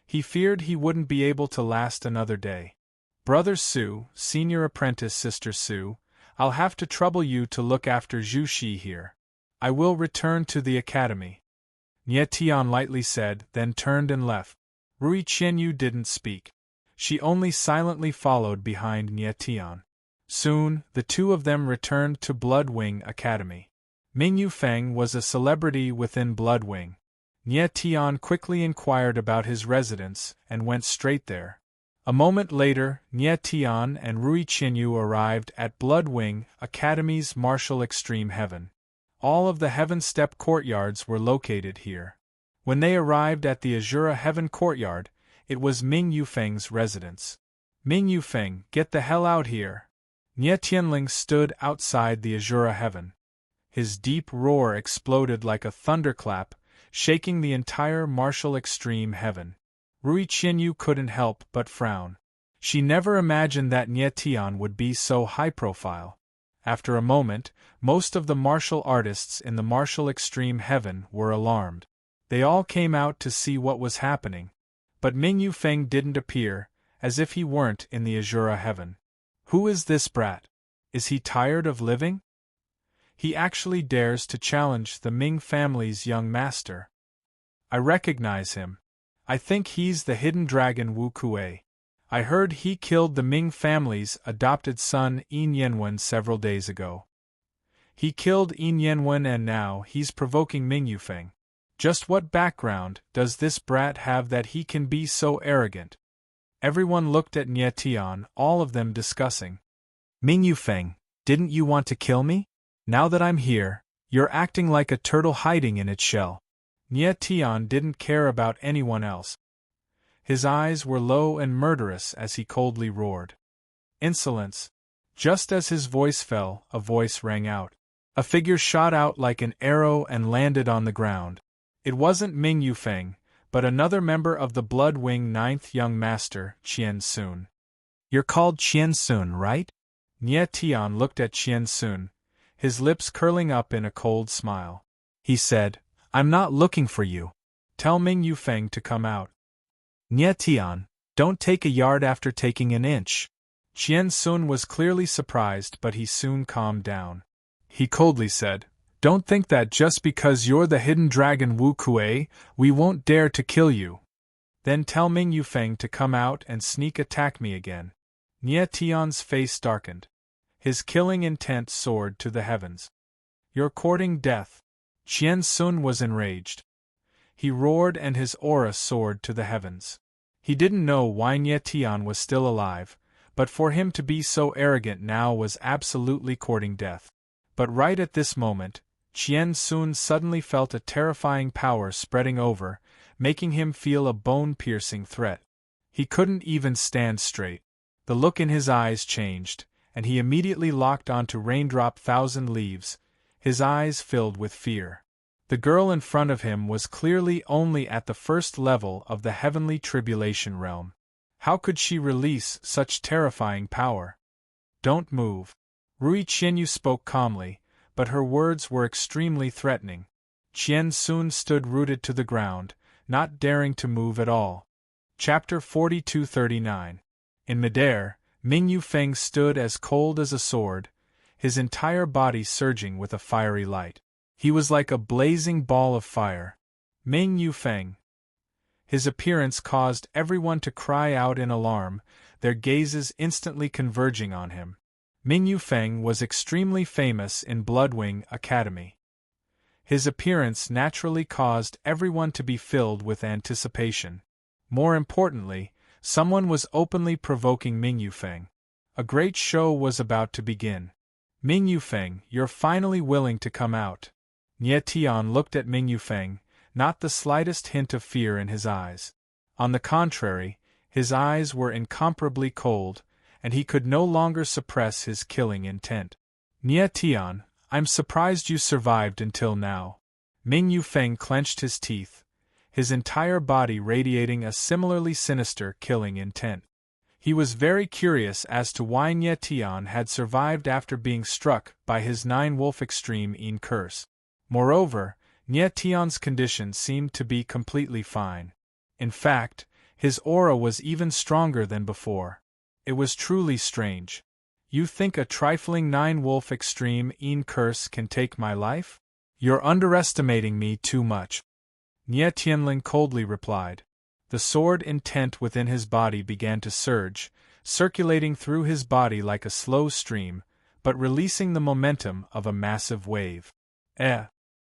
He feared he wouldn't be able to last another day. "Brother Su, senior apprentice Sister Su, I'll have to trouble you to look after Zhu Xi here. I will return to the academy," Nie Tian lightly said, then turned and left. Rui Qianyu didn't speak. She only silently followed behind Nie Tian. Soon, the two of them returned to Bloodwing Academy. Ming Yufeng was a celebrity within Bloodwing. Nie Tian quickly inquired about his residence and went straight there. A moment later, Nie Tian and Rui Qianyu arrived at Bloodwing Academy's Martial Extreme Heaven. All of the Heaven Step courtyards were located here. When they arrived at the Azura Heaven courtyard, it was Ming Yufeng's residence. Ming Yufeng, get the hell out here! Nie Tianling stood outside the Azura heaven. His deep roar exploded like a thunderclap, shaking the entire martial extreme heaven. Rui Qianyu couldn't help but frown. She never imagined that Nie Tian would be so high-profile. After a moment, most of the martial artists in the martial extreme heaven were alarmed. They all came out to see what was happening. But Ming Yufeng didn't appear, as if he weren't in the Azura heaven. Who is this brat? Is he tired of living? He actually dares to challenge the Ming family's young master. I recognize him. I think he's the hidden dragon Wu Kuei. I heard he killed the Ming family's adopted son Yin Yanwen several days ago. He killed Yin Yanwen and now he's provoking Ming Yufeng. Just what background does this brat have that he can be so arrogant? Everyone looked at Nie Tian, all of them discussing. Ming Yufeng, didn't you want to kill me? Now that I'm here, you're acting like a turtle hiding in its shell. Nie Tian didn't care about anyone else. His eyes were low and murderous as he coldly roared. Insolence! Just as his voice fell, a voice rang out. A figure shot out like an arrow and landed on the ground. It wasn't Ming Yufeng, but another member of the Blood Wing 9th Young Master, Qian Sun. You're called Qian Sun, right? Nie Tian looked at Qian Sun, his lips curling up in a cold smile. He said, I'm not looking for you. Tell Ming Yufeng to come out. Nie Tian, don't take a yard after taking an inch. Qian Sun was clearly surprised, but he soon calmed down. He coldly said, Don't think that just because you're the hidden dragon Wu Kuei, we won't dare to kill you. Then tell Ming Yufeng to come out and sneak attack me again. Nie Tian's face darkened. His killing intent soared to the heavens. You're courting death. Qian Sun was enraged. He roared and his aura soared to the heavens. He didn't know why Nie Tian was still alive, but for him to be so arrogant now was absolutely courting death. But right at this moment, Qian Sun suddenly felt a terrifying power spreading over, making him feel a bone-piercing threat. He couldn't even stand straight. The look in his eyes changed, and he immediately locked onto Raindrop Thousand Leaves, his eyes filled with fear. The girl in front of him was clearly only at the first level of the heavenly tribulation realm. How could she release such terrifying power? Don't move. Rui Qianyu spoke calmly, but her words were extremely threatening. Qian Sun stood rooted to the ground, not daring to move at all. Chapter 4239. In midair, Ming Yufeng stood as cold as a sword, his entire body surging with a fiery light. He was like a blazing ball of fire. Ming Yufeng. His appearance caused everyone to cry out in alarm, their gazes instantly converging on him. Ming Yufeng was extremely famous in Bloodwing Academy. His appearance naturally caused everyone to be filled with anticipation. More importantly, someone was openly provoking Ming Yufeng. A great show was about to begin. Ming Yufeng, you're finally willing to come out. Nie Tian looked at Ming Yufeng, not the slightest hint of fear in his eyes. On the contrary, his eyes were incomparably cold, and he could no longer suppress his killing intent. Nie Tian, I'm surprised you survived until now. Ming Yufeng clenched his teeth, his entire body radiating a similarly sinister killing intent. He was very curious as to why Nie Tian had survived after being struck by his Nine-Wolf Extreme Yin curse. Moreover, Nie Tian's condition seemed to be completely fine. In fact, his aura was even stronger than before. It was truly strange. You think a trifling Nine-Wolf Extreme Yin curse can take my life? You're underestimating me too much. Nie Tianling coldly replied. The sword intent within his body began to surge, circulating through his body like a slow stream, but releasing the momentum of a massive wave.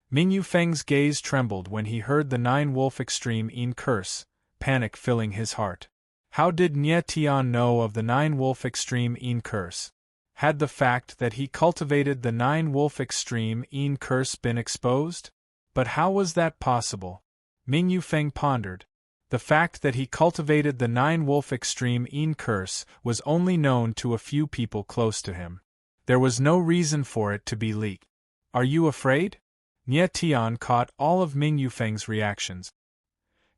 Ming Yufeng's gaze trembled when he heard the Nine-Wolf Extreme Yin curse, panic filling his heart. How did Nie Tian know of the Nine-Wolf Extreme Yin curse? Had the fact that he cultivated the Nine-Wolf Extreme Yin curse been exposed? But how was that possible? Ming Yufeng pondered. The fact that he cultivated the nine-wolf extreme Een curse was only known to a few people close to him. There was no reason for it to be leaked. Are you afraid? Nie Tian caught all of Ming Yufeng's reactions.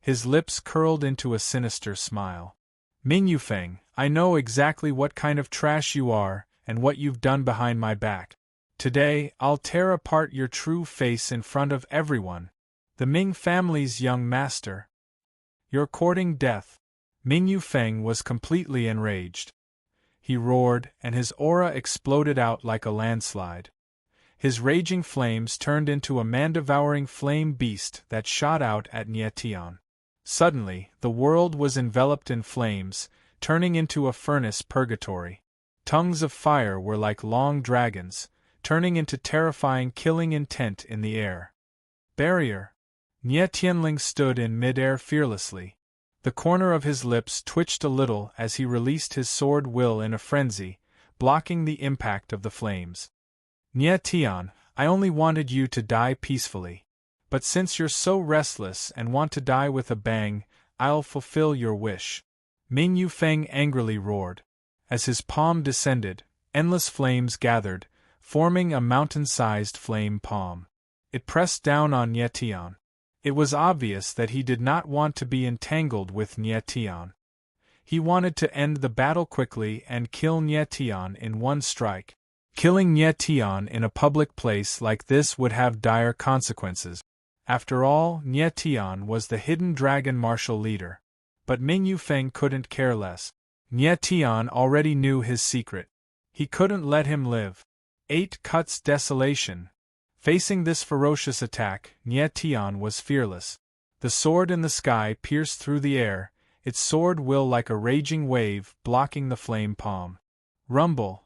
His lips curled into a sinister smile. Ming Yufeng, I know exactly what kind of trash you are and what you've done behind my back. Today, I'll tear apart your true face in front of everyone. The Ming family's young master. You're courting death. Ming Yufeng was completely enraged. He roared, and his aura exploded out like a landslide. His raging flames turned into a man-devouring flame beast that shot out at Nie Tian. Suddenly, the world was enveloped in flames, turning into a furnace purgatory. Tongues of fire were like long dragons, turning into terrifying killing intent in the air. Barrier. Nie Tianling stood in mid-air fearlessly. The corner of his lips twitched a little as he released his sword will in a frenzy, blocking the impact of the flames. Nie Tian, I only wanted you to die peacefully. But since you're so restless and want to die with a bang, I'll fulfill your wish. Ming Yufeng angrily roared. As his palm descended, endless flames gathered, forming a mountain-sized flame palm. It pressed down on Nie Tian. It was obvious that he did not want to be entangled with Nie Tian. He wanted to end the battle quickly and kill Nie Tian in one strike. Killing Nie Tian in a public place like this would have dire consequences. After all, Nie Tian was the hidden dragon martial leader. But Ming Yufeng couldn't care less. Nie Tian already knew his secret. He couldn't let him live. 8 cuts desolation. Facing this ferocious attack, Nie Tian was fearless. The sword in the sky pierced through the air, its sword will like a raging wave blocking the flame palm. Rumble.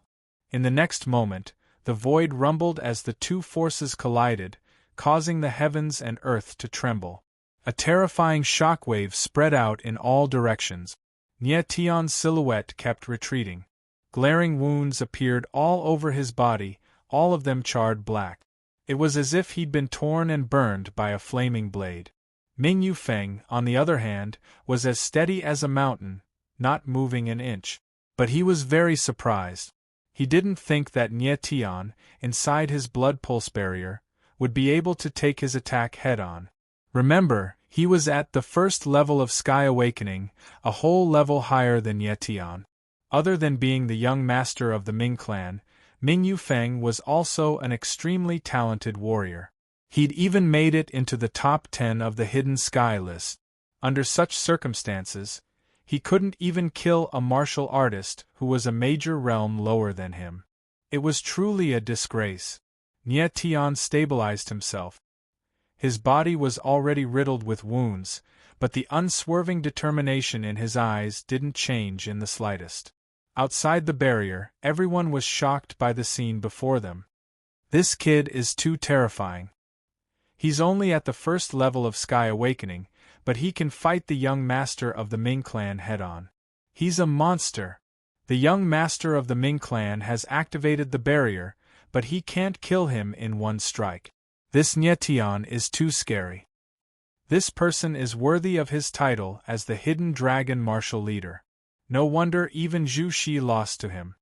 In the next moment, the void rumbled as the two forces collided, causing the heavens and earth to tremble. A terrifying shockwave spread out in all directions. Nie Tian's silhouette kept retreating. Glaring wounds appeared all over his body, all of them charred black. It was as if he'd been torn and burned by a flaming blade. Ming Yufeng, on the other hand, was as steady as a mountain, not moving an inch. But he was very surprised. He didn't think that Nie Tian, inside his blood pulse barrier, would be able to take his attack head-on. Remember, he was at the first level of Sky Awakening, a whole level higher than Nie Tian. Other than being the young master of the Ming clan, Ming Yufeng was also an extremely talented warrior. He'd even made it into the top 10 of the Hidden Sky list. Under such circumstances, he couldn't even kill a martial artist who was a major realm lower than him. It was truly a disgrace. Nie Tian stabilized himself. His body was already riddled with wounds, but the unswerving determination in his eyes didn't change in the slightest. Outside the barrier, everyone was shocked by the scene before them. This kid is too terrifying. He's only at the first level of Sky Awakening, but he can fight the young master of the Ming clan head-on. He's a monster. The young master of the Ming clan has activated the barrier, but he can't kill him in one strike. This Nie Tian is too scary. This person is worthy of his title as the Hidden Dragon Martial Leader. No wonder even Zhu Shi lost to him.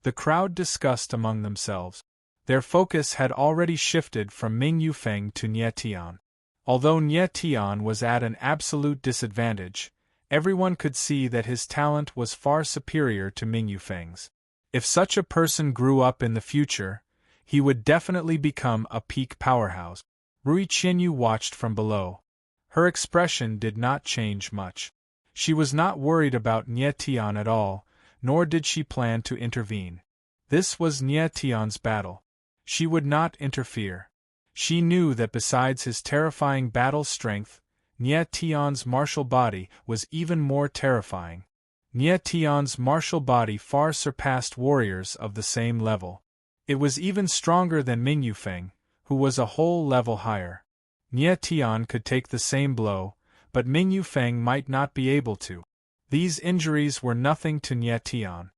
The crowd discussed among themselves. Their focus had already shifted from Ming Yufeng to Nie Tian. Although Nie Tian was at an absolute disadvantage, everyone could see that his talent was far superior to Ming Yufeng's. If such a person grew up in the future, he would definitely become a peak powerhouse. Rui Qianyu watched from below. Her expression did not change much. She was not worried about Nie Tian at all, nor did she plan to intervene. This was Nie Tian's battle. She would not interfere. She knew that besides his terrifying battle strength, Nie Tian's martial body was even more terrifying. Nie Tian's martial body far surpassed warriors of the same level. It was even stronger than Ming Yufeng, who was a whole level higher. Nie Tian could take the same blow, but Ming Yufeng might not be able to. These injuries were nothing to Nie Tian.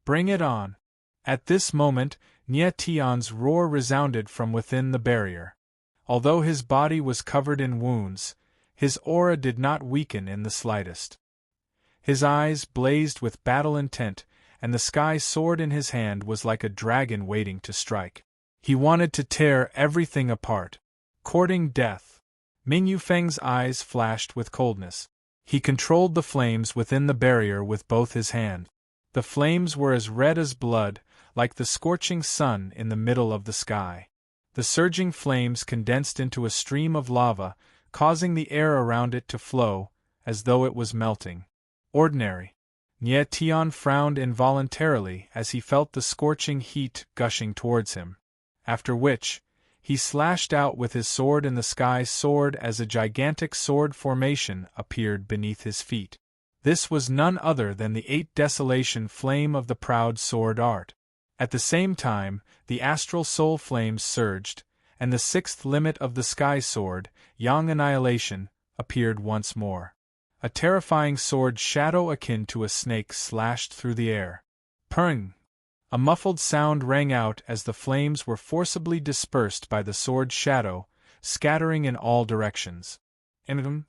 Bring it on. At this moment, Nie Tian's roar resounded from within the barrier. Although his body was covered in wounds, His aura did not weaken in the slightest. His eyes blazed with battle intent, and the sky sword in his hand was like a dragon waiting to strike. He wanted to tear everything apart. Courting death. Ming Yufeng's eyes flashed with coldness. He controlled the flames within the barrier with both his hands. The flames were as red as blood, like the scorching sun in the middle of the sky. The surging flames condensed into a stream of lava, causing the air around it to flow, as though it was melting. Ordinary. Nie Tian frowned involuntarily as he felt the scorching heat gushing towards him. After which, he slashed out with his sword in the sky sword as a gigantic sword formation appeared beneath his feet. This was none other than the 8 desolation flame of the proud sword art. At the same time, the astral soul flames surged, and the 6th limit of the sky sword, Yang Annihilation, appeared once more. A terrifying sword shadow akin to a snake slashed through the air. Purring! A muffled sound rang out as the flames were forcibly dispersed by the sword shadow, scattering in all directions. Ming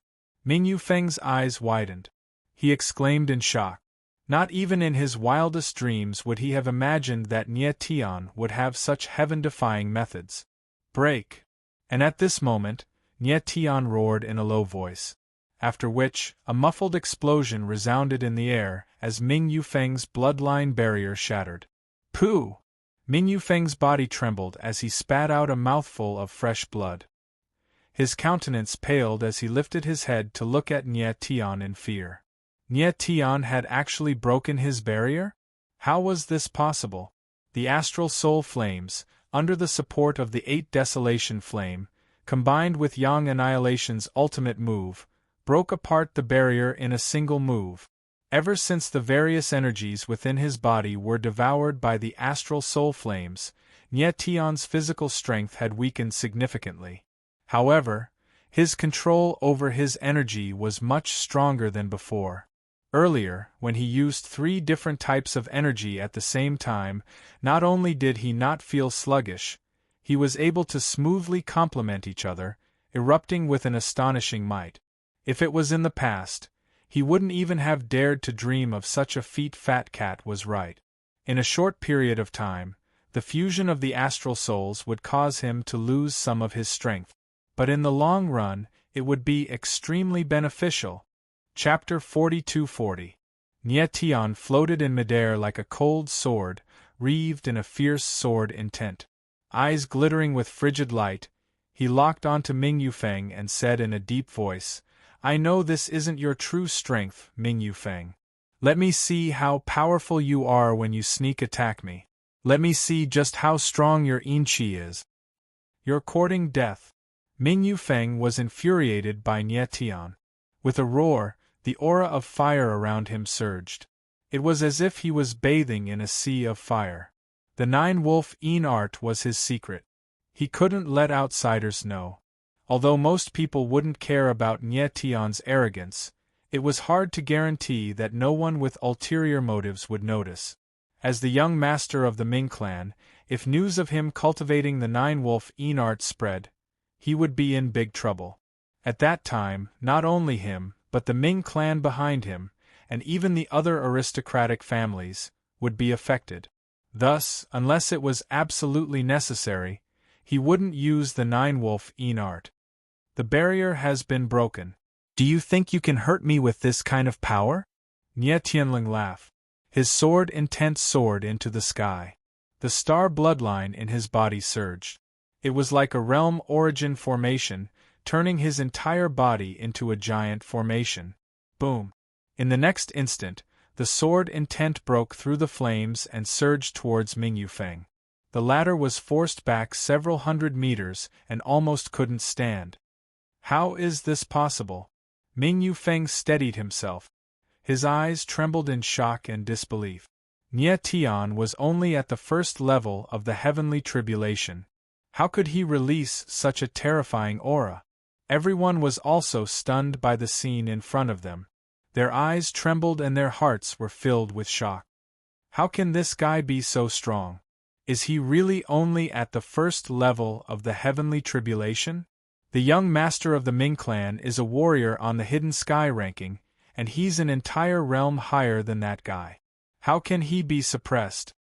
Yufeng's eyes widened. He exclaimed in shock. Not even in his wildest dreams would he have imagined that Nie Tian would have such heaven-defying methods. Break! And at this moment, Nie Tian roared in a low voice. After which, a muffled explosion resounded in the air as Ming Yufeng's bloodline barrier shattered. Pooh! Ming Yufeng's body trembled as he spat out a mouthful of fresh blood. His countenance paled as he lifted his head to look at Nie Tian in fear. Nie Tian had actually broken his barrier? How was this possible? The astral soul flames, under the support of the 8 desolation flame, combined with Yang Annihilation's ultimate move, broke apart the barrier in a single move. Ever since the various energies within his body were devoured by the astral soul flames, Nie Tian's physical strength had weakened significantly. However, his control over his energy was much stronger than before. Earlier, when he used 3 different types of energy at the same time, not only did he not feel sluggish, he was able to smoothly complement each other, erupting with an astonishing might. If it was in the past, he wouldn't even have dared to dream of such a feat. Fat Cat was right. In a short period of time, the fusion of the astral souls would cause him to lose some of his strength. But in the long run, it would be extremely beneficial. Chapter 4240. Nie Tian floated in midair like a cold sword, wreathed in a fierce sword intent. Eyes glittering with frigid light, he locked onto Ming Yufeng and said in a deep voice, "I know this isn't your true strength, Ming Yufeng. Let me see how powerful you are when you sneak attack me. Let me see just how strong your Yin-Chi is. You're courting death." Ming Yufeng was infuriated by Nie Tian. With a roar, the aura of fire around him surged. It was as if he was bathing in a sea of fire. The 9-wolf Yin art was his secret. He couldn't let outsiders know. Although most people wouldn't care about Nie Tian's arrogance, it was hard to guarantee that no one with ulterior motives would notice. As the young master of the Ming clan, if news of him cultivating the 9-wolf Yin art spread, he would be in big trouble. At that time, not only him, but the Ming clan behind him, and even the other aristocratic families, would be affected. Thus, unless it was absolutely necessary, he wouldn't use the 9-wolf Yin art. The barrier has been broken. Do you think you can hurt me with this kind of power? Nie Tianling laughed. His sword intent soared into the sky. The star bloodline in his body surged. It was like a realm origin formation, turning his entire body into a giant formation. Boom! In the next instant, the sword intent broke through the flames and surged towards Ming Yufeng. The latter was forced back several hundred meters and almost couldn't stand. How is this possible? Ming Yufeng steadied himself. His eyes trembled in shock and disbelief. Nie Tian was only at the first level of the heavenly tribulation. How could he release such a terrifying aura? Everyone was also stunned by the scene in front of them. Their eyes trembled and their hearts were filled with shock. How can this guy be so strong? Is he really only at the first level of the heavenly tribulation? The young master of the Ming clan is a warrior on the hidden sky ranking, and he's an entire realm higher than that guy. How can he be suppressed?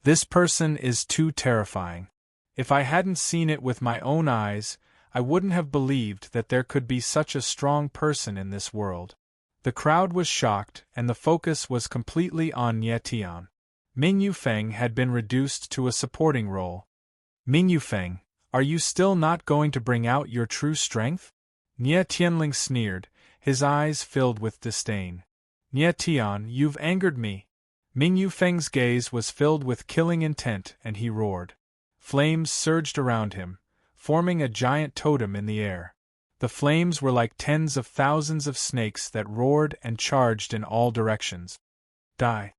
This person is too terrifying. If I hadn't seen it with my own eyes, I wouldn't have believed that there could be such a strong person in this world. The crowd was shocked, and the focus was completely on Nie Tian. Ming Yufeng had been reduced to a supporting role. Ming Yufeng, are you still not going to bring out your true strength? Nie Tianling sneered, his eyes filled with disdain. Nie Tian, you've angered me. Ming Yufeng's gaze was filled with killing intent, and he roared. Flames surged around him, forming a giant totem in the air. The flames were like tens of thousands of snakes that roared and charged in all directions. Die!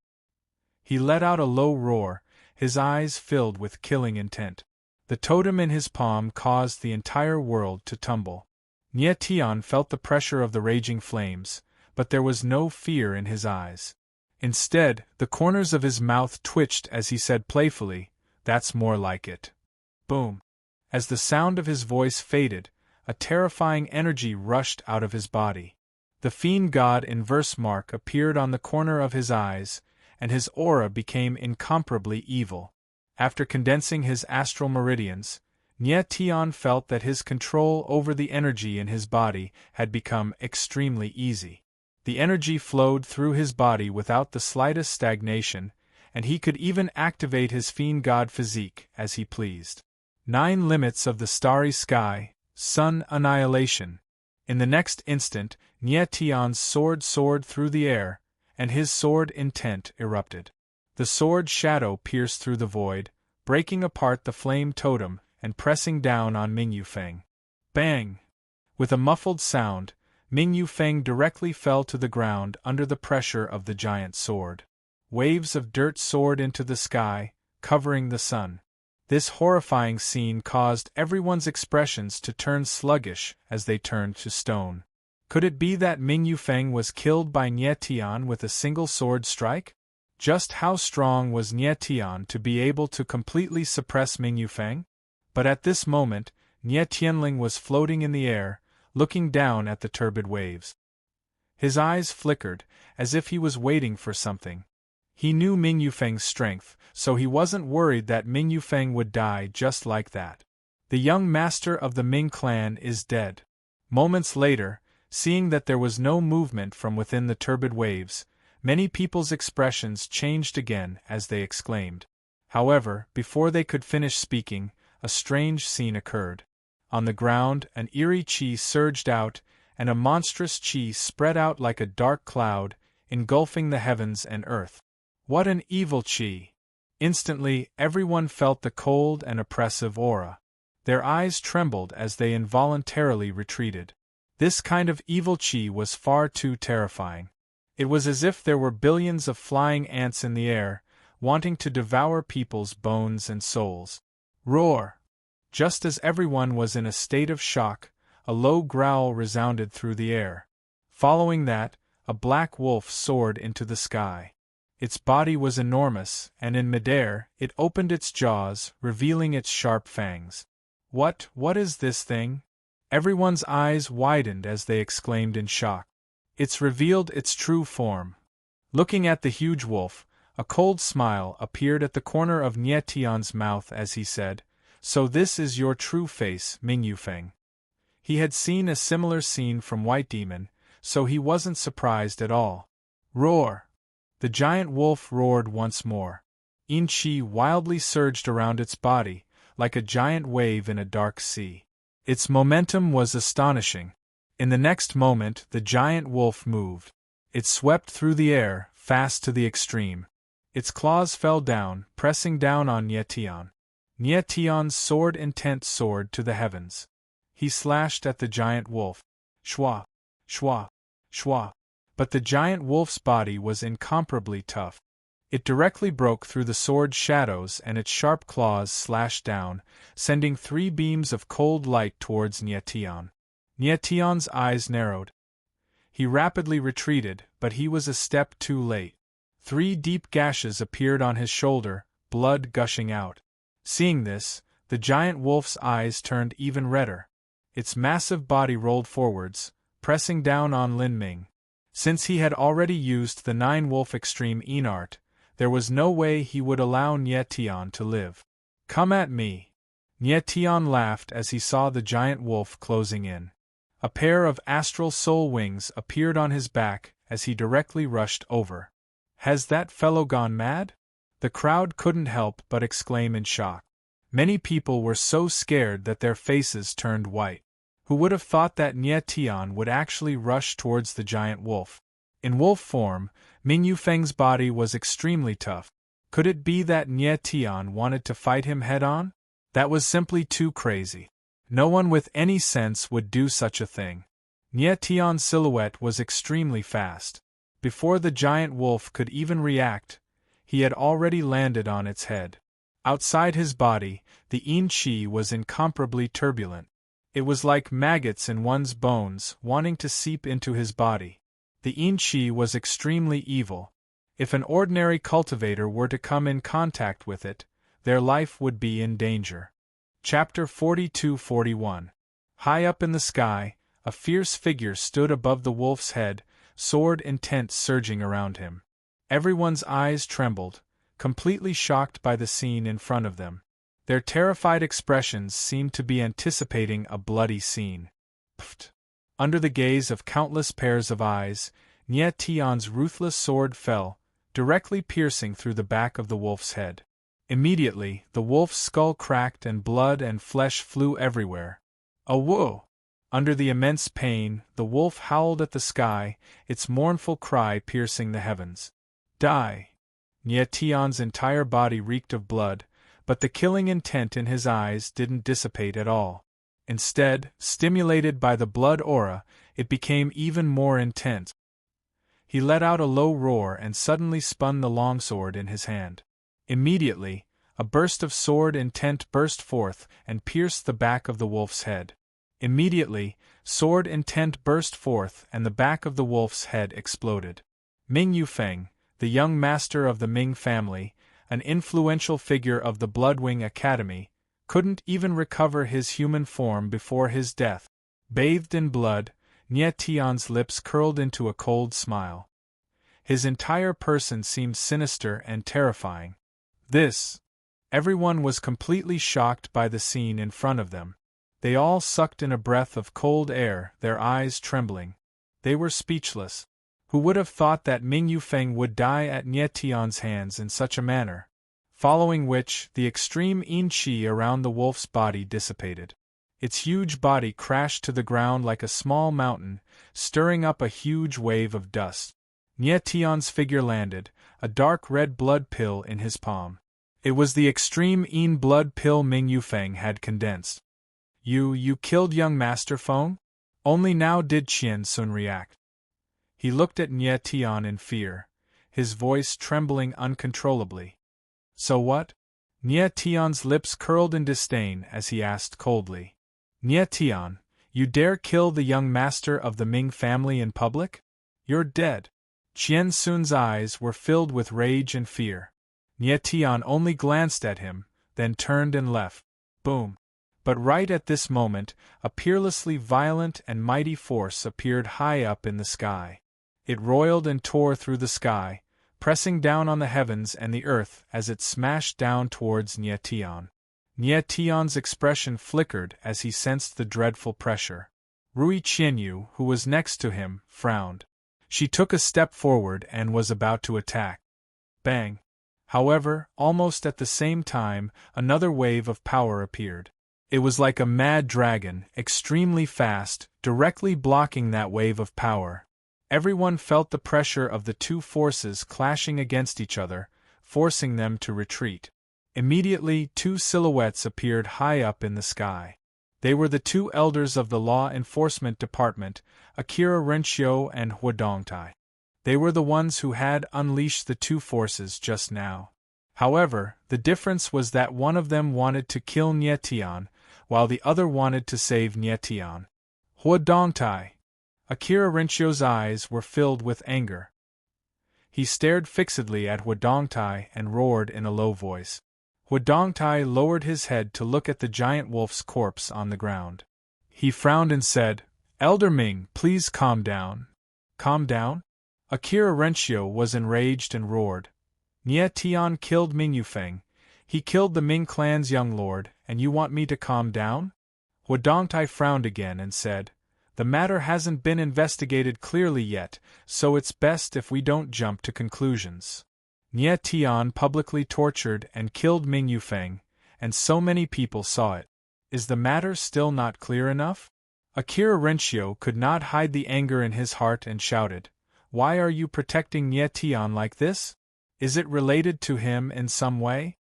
He let out a low roar, his eyes filled with killing intent. The totem in his palm caused the entire world to tumble. Nie Tian felt the pressure of the raging flames, but there was no fear in his eyes. Instead, the corners of his mouth twitched as he said playfully, "That's more like it." Boom! As the sound of his voice faded, a terrifying energy rushed out of his body. The fiend god in verse mark appeared on the corner of his eyes, and his aura became incomparably evil. After condensing his astral meridians, Nie Tian felt that his control over the energy in his body had become extremely easy. The energy flowed through his body without the slightest stagnation, and he could even activate his fiend god physique as he pleased. 9 limits of the starry sky, sun annihilation. In the next instant, Nie Tian's sword soared through the air, and his sword intent erupted. The sword shadow pierced through the void, breaking apart the flame totem and pressing down on Ming Yufeng. Bang! With a muffled sound, Ming Yufeng directly fell to the ground under the pressure of the giant sword. Waves of dirt soared into the sky, covering the sun. This horrifying scene caused everyone's expressions to turn sluggish as they turned to stone. Could it be that Ming Yufeng was killed by Nie Tian with a single sword strike? Just how strong was Nie Tian to be able to completely suppress Ming Yufeng? But at this moment, Nie Tianling was floating in the air, looking down at the turbid waves. His eyes flickered, as if he was waiting for something. He knew Ming Yufeng's strength, so he wasn't worried that Ming Yufeng would die just like that. The young master of the Ming clan is dead. Moments later, seeing that there was no movement from within the turbid waves, many people's expressions changed again as they exclaimed. However, before they could finish speaking, a strange scene occurred. On the ground, an eerie qi surged out, and a monstrous qi spread out like a dark cloud, engulfing the heavens and earth. What an evil qi! Instantly, everyone felt the cold and oppressive aura. Their eyes trembled as they involuntarily retreated. This kind of evil qi was far too terrifying. It was as if there were billions of flying ants in the air, wanting to devour people's bones and souls. Roar! Just as everyone was in a state of shock, a low growl resounded through the air. Following that, a black wolf soared into the sky. Its body was enormous, and in midair, it opened its jaws, revealing its sharp fangs. What is this thing? Everyone's eyes widened as they exclaimed in shock. It's revealed its true form. Looking at the huge wolf, a cold smile appeared at the corner of Nie Tian's mouth as he said, "So this is your true face, Ming Yufeng." He had seen a similar scene from White Demon, so he wasn't surprised at all. Roar! The giant wolf roared once more. Yin Qi wildly surged around its body, like a giant wave in a dark sea. Its momentum was astonishing. In the next moment, the giant wolf moved. It swept through the air, fast to the extreme. Its claws fell down, pressing down on Nie Tian. Nie Tian's sword intent soared to the heavens. He slashed at the giant wolf. Shwa! Shwa! Shwa! But the giant wolf's body was incomparably tough. It directly broke through the sword's shadows and its sharp claws slashed down, sending 3 beams of cold light towards Nie Tian. Nie Tian's eyes narrowed. He rapidly retreated, but he was a step too late. 3 deep gashes appeared on his shoulder, blood gushing out. Seeing this, the giant wolf's eyes turned even redder. Its massive body rolled forwards, pressing down on Lin Ming. Since he had already used the Nine-Wolf Extreme Enart, there was no way he would allow Nie Tian to live. "Come at me!" Nie Tian laughed as he saw the giant wolf closing in. A pair of astral soul wings appeared on his back as he directly rushed over. "Has that fellow gone mad?" The crowd couldn't help but exclaim in shock. Many people were so scared that their faces turned white. Who would have thought that Nie Tian would actually rush towards the giant wolf? In wolf form, Ming Yufeng's body was extremely tough. Could it be that Nie Tian wanted to fight him head-on? That was simply too crazy. No one with any sense would do such a thing. Nie Tian's silhouette was extremely fast. Before the giant wolf could even react, he had already landed on its head. Outside his body, the Yin Qi was incomparably turbulent. It was like maggots in one's bones wanting to seep into his body. The Yin Qi was extremely evil. If an ordinary cultivator were to come in contact with it, their life would be in danger. Chapter 42-41. High up in the sky, a fierce figure stood above the wolf's head, sword intent surging around him. Everyone's eyes trembled, completely shocked by the scene in front of them. Their terrified expressions seemed to be anticipating a bloody scene. Pfft! Under the gaze of countless pairs of eyes, Nie Tian's ruthless sword fell, directly piercing through the back of the wolf's head. Immediately, the wolf's skull cracked and blood and flesh flew everywhere. "Awoo!" Under the immense pain, the wolf howled at the sky, its mournful cry piercing the heavens. "Die!" Nie Tian's entire body reeked of blood, but the killing intent in his eyes didn't dissipate at all. Instead, stimulated by the blood aura, it became even more intense. He let out a low roar and suddenly spun the longsword in his hand. Immediately, a burst of sword intent burst forth and pierced the back of the wolf's head. Immediately, sword intent burst forth and the back of the wolf's head exploded. Ming Yufeng, the young master of the Ming family, an influential figure of the Bloodwing Academy, couldn't even recover his human form before his death. Bathed in blood, Nie Tian's lips curled into a cold smile. His entire person seemed sinister and terrifying. Everyone was completely shocked by the scene in front of them. They all sucked in a breath of cold air, their eyes trembling. They were speechless. Who would have thought that Ming Yufeng would die at Nie Tian's hands in such a manner? Following which, the extreme Yin Qi around the wolf's body dissipated. Its huge body crashed to the ground like a small mountain, stirring up a huge wave of dust. Nie Tian's figure landed, a dark red blood pill in his palm. It was the extreme Yin blood pill Ming Yufeng had condensed. You killed young Master Feng?" Only now did Qian Sun react. He looked at Nie Tian in fear, his voice trembling uncontrollably. "So what?" Nie Tian's lips curled in disdain as he asked coldly. "Nie Tian, you dare kill the young master of the Ming family in public? You're dead." Qian Sun's eyes were filled with rage and fear. Nie Tian only glanced at him, then turned and left. Boom! But right at this moment, a peerlessly violent and mighty force appeared high up in the sky. It roiled and tore through the sky, pressing down on the heavens and the earth as it smashed down towards Nie Tian. Nie Tian's expression flickered as he sensed the dreadful pressure. Rui Qianyu, who was next to him, frowned. She took a step forward and was about to attack. Bang! However, almost at the same time, another wave of power appeared. It was like a mad dragon, extremely fast, directly blocking that wave of power. Everyone felt the pressure of the two forces clashing against each other, forcing them to retreat. Immediately, two silhouettes appeared high up in the sky. They were the two elders of the Law Enforcement Department, Akira Renshio and Hua Dongtai. They were the ones who had unleashed the two forces just now. However, the difference was that one of them wanted to kill Nie Tian, while the other wanted to save Nie Tian. Hua Dongtai! Akira Renshio's eyes were filled with anger. He stared fixedly at Hua Dongtai and roared in a low voice. Hua Dongtai lowered his head to look at the giant wolf's corpse on the ground. He frowned and said, "Elder Ming, please calm down." "Calm down?" Akira Renshio was enraged and roared. "Nie Tian killed Ming Yufeng. He killed the Ming clan's young lord, and you want me to calm down?" Huadongtai frowned again and said, "The matter hasn't been investigated clearly yet, so it's best if we don't jump to conclusions. Nie Tian publicly tortured and killed Ming Yufeng, and so many people saw it. Is the matter still not clear enough?" Akira Renshio could not hide the anger in his heart and shouted, "Why are you protecting Nie Tian like this? Is it related to him in some way?"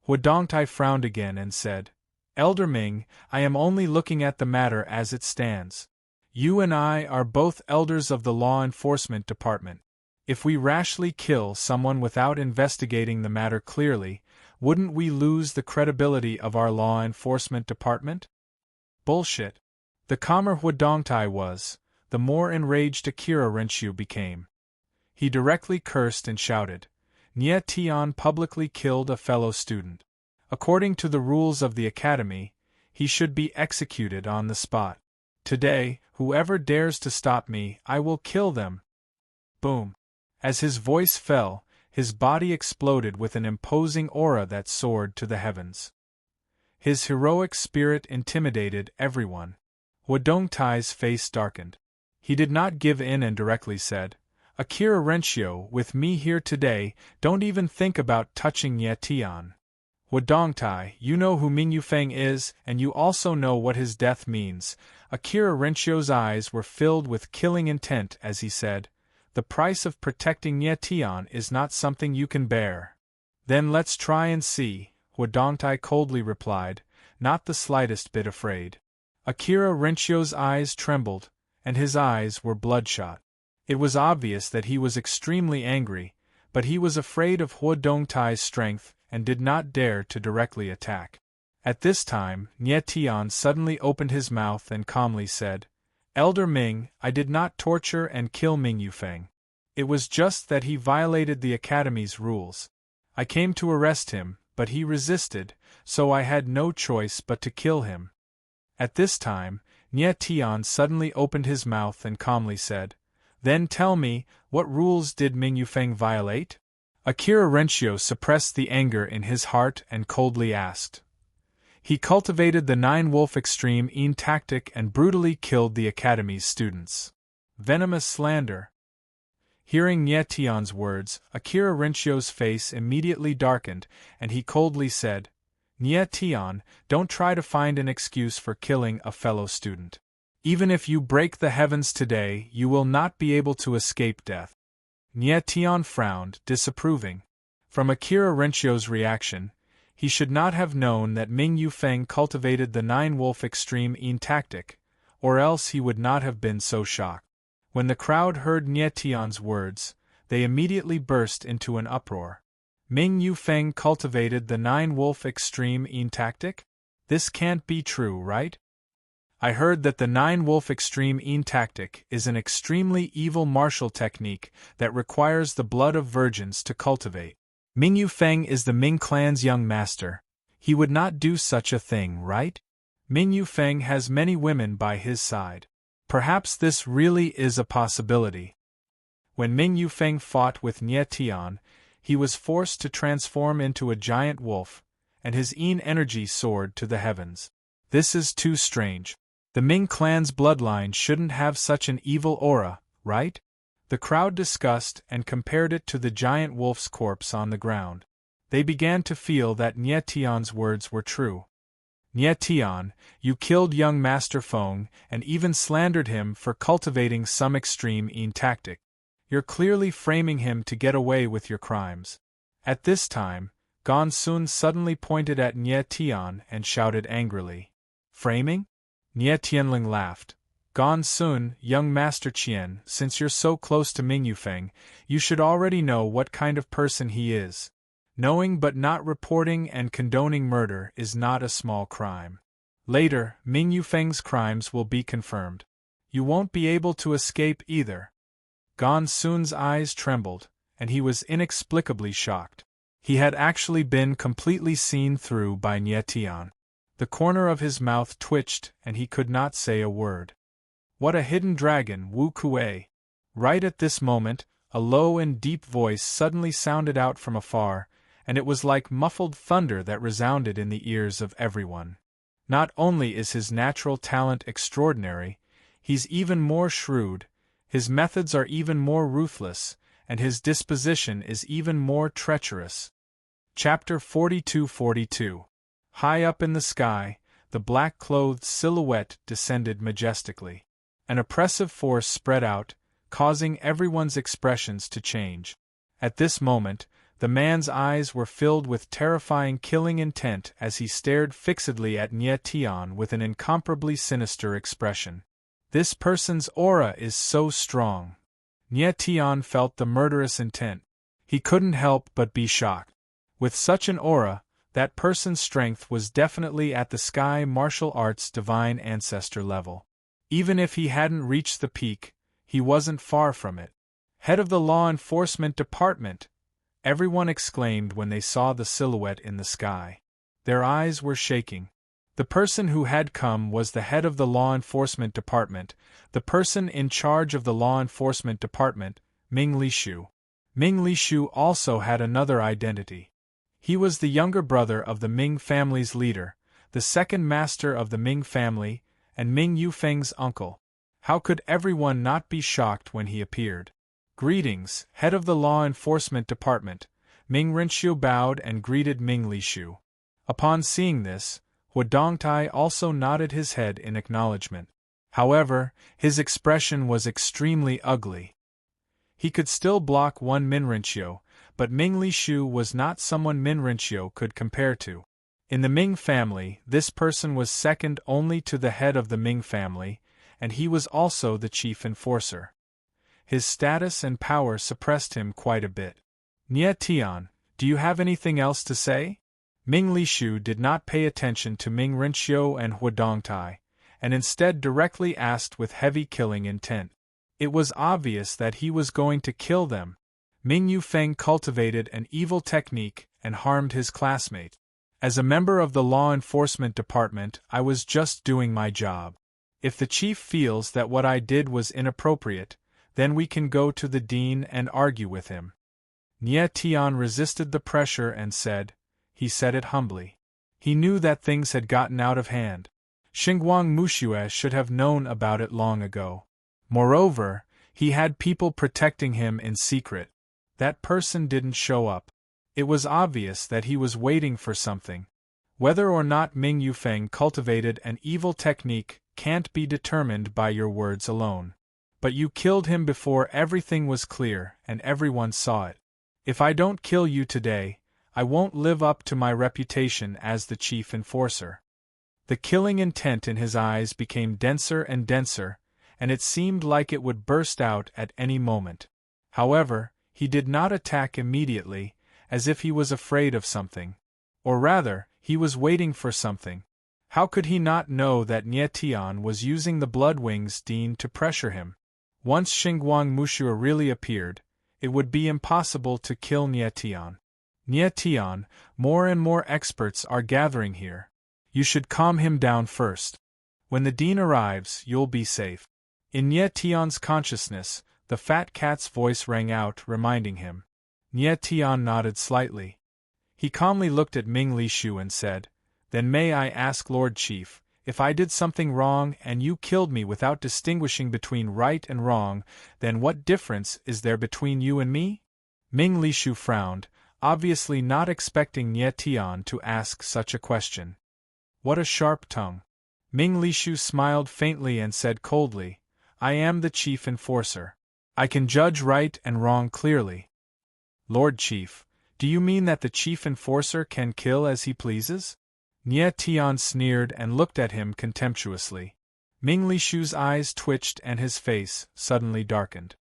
Huadongtai frowned again and said, "Elder Ming, I am only looking at the matter as it stands. You and I are both elders of the law enforcement department. If we rashly kill someone without investigating the matter clearly, wouldn't we lose the credibility of our law enforcement department?" Bullshit. The calmer Huadongtai was, the more enraged Akira Renshio became. He directly cursed and shouted, "Nie Tian publicly killed a fellow student. According to the rules of the academy, he should be executed on the spot. Today, whoever dares to stop me, I will kill them." Boom. As his voice fell, his body exploded with an imposing aura that soared to the heavens. His heroic spirit intimidated everyone. Huadongtai's face darkened. He did not give in and directly said, "Akira Renshio, with me here today, don't even think about touching Nie Tian. Huadongtai, you know who Ming Yufeng is, and you also know what his death means." Akira Renshio's eyes were filled with killing intent as he said, "The price of protecting Nie Tian is not something you can bear." "Then let's try and see," Huadongtai coldly replied, not the slightest bit afraid. Akira Renshio's eyes trembled, and his eyes were bloodshot. It was obvious that he was extremely angry, but he was afraid of Huadongtai's strength and did not dare to directly attack. At this time, Nie Tian suddenly opened his mouth and calmly said, "Elder Ming, I did not torture and kill Ming Yufeng. It was just that he violated the academy's rules. I came to arrest him, but he resisted, so I had no choice but to kill him." At this time, Nie Tian suddenly opened his mouth and calmly said, "Then tell me, what rules did Ming Yufeng violate?" Akira Renshio suppressed the anger in his heart and coldly asked. "He cultivated the Nine-Wolf Extreme Een tactic and brutally killed the academy's students." Venomous slander. Hearing Nie Tian's words, Akira Renshio's face immediately darkened, and he coldly said, "Nie Tian, don't try to find an excuse for killing a fellow student. Even if you break the heavens today, you will not be able to escape death." Nie Tian frowned, disapproving. From Akira Renshio's reaction, he should not have known that Ming Yufeng cultivated the Nine-Wolf Extreme Een tactic, or else he would not have been so shocked. When the crowd heard Nie Tian's words, they immediately burst into an uproar. Ming Yufeng cultivated the Nine-Wolf Extreme Een tactic? This can't be true, right? I heard that the Nine-Wolf Extreme Een tactic is an extremely evil martial technique that requires the blood of virgins to cultivate. Ming Yufeng is the Ming clan's young master. He would not do such a thing, right? Ming Yufeng has many women by his side. Perhaps this really is a possibility. When Ming Yufeng fought with Nie Tian, he was forced to transform into a giant wolf, and his Een energy soared to the heavens. This is too strange. The Ming clan's bloodline shouldn't have such an evil aura, right? The crowd discussed and compared it to the giant wolf's corpse on the ground. They began to feel that Nie Tian's words were true. Nie Tian, you killed young Master Feng and even slandered him for cultivating some extreme Een tactic. You're clearly framing him to get away with your crimes. At this time, Gong Sun suddenly pointed at Nie Tian and shouted angrily. Framing? Nie Tianling laughed. Gong Sun, young Master Qian, since you're so close to Ming Yufeng, you should already know what kind of person he is. Knowing but not reporting and condoning murder is not a small crime. Later, Ming Yufeng's crimes will be confirmed. You won't be able to escape either. Gong Sun's eyes trembled, and he was inexplicably shocked. He had actually been completely seen through by Nie Tian. The The corner of his mouth twitched and he could not say a word. What a hidden dragon, Wu Kuei! Right at this moment, a low and deep voice suddenly sounded out from afar, and it was like muffled thunder that resounded in the ears of everyone. Not only is his natural talent extraordinary, he's even more shrewd, his methods are even more ruthless, and his disposition is even more treacherous. Chapter 42. High up in the sky, the black-clothed silhouette descended majestically. An oppressive force spread out, causing everyone's expressions to change. At this moment, the man's eyes were filled with terrifying killing intent as he stared fixedly at Nie Tian with an incomparably sinister expression. This person's aura is so strong. Nie Tian felt the murderous intent. He couldn't help but be shocked. With such an aura, that person's strength was definitely at the sky martial arts divine ancestor level. Even if he hadn't reached the peak, he wasn't far from it. Head of the law enforcement department! Everyone exclaimed when they saw the silhouette in the sky. Their eyes were shaking. The person who had come was the head of the law enforcement department, the person in charge of the law enforcement department, Ming Lishu. Ming Lishu also had another identity. He was the younger brother of the Ming family's leader, the second master of the Ming family, and Ming Yufeng's uncle. How could everyone not be shocked when he appeared? Greetings, head of the law enforcement department. Ming Renqiu bowed and greeted Ming Lishu. Upon seeing this, Huadongtai also nodded his head in acknowledgement. However, his expression was extremely ugly. He could still block one Min Renqiu, but Ming Lishu was not someone Min Renqiu could compare to. In the Ming family, this person was second only to the head of the Ming family, and he was also the chief enforcer. His status and power suppressed him quite a bit. Nie Tian, do you have anything else to say? Ming Lishu did not pay attention to Ming Renqiu and Huadongtai, and instead directly asked with heavy killing intent. It was obvious that he was going to kill them. Ming Yufeng cultivated an evil technique and harmed his classmate. As a member of the law enforcement department, I was just doing my job. If the chief feels that what I did was inappropriate, then we can go to the dean and argue with him. Nie Tian resisted the pressure and said it humbly. He knew that things had gotten out of hand. Xinguang Muxue should have known about it long ago. Moreover, he had people protecting him in secret. That person didn't show up. It was obvious that he was waiting for something. Whether or not Ming Yufeng cultivated an evil technique can't be determined by your words alone. But you killed him before everything was clear and everyone saw it. If I don't kill you today, I won't live up to my reputation as the chief enforcer. The killing intent in his eyes became denser and denser, and it seemed like it would burst out at any moment. However, he did not attack immediately, as if he was afraid of something. Or rather, he was waiting for something. How could he not know that Nie Tian was using the Bloodwings Dean to pressure him? Once Xinguang Muxue really appeared, it would be impossible to kill Nie Tian. Nie Tian, more and more experts are gathering here. You should calm him down first. When the dean arrives, you'll be safe. In Nie Tian's consciousness, the fat cat's voice rang out, reminding him. Nie Tian nodded slightly. He calmly looked at Ming Lishu and said, Then may I ask, Lord Chief, if I did something wrong and you killed me without distinguishing between right and wrong, then what difference is there between you and me? Ming Lishu frowned, obviously not expecting Nie Tian to ask such a question. What a sharp tongue. Ming Lishu smiled faintly and said coldly, I am the chief enforcer. I can judge right and wrong clearly. Lord Chief, do you mean that the chief enforcer can kill as he pleases? Nie Tian sneered and looked at him contemptuously. Ming Lishu's eyes twitched and his face suddenly darkened.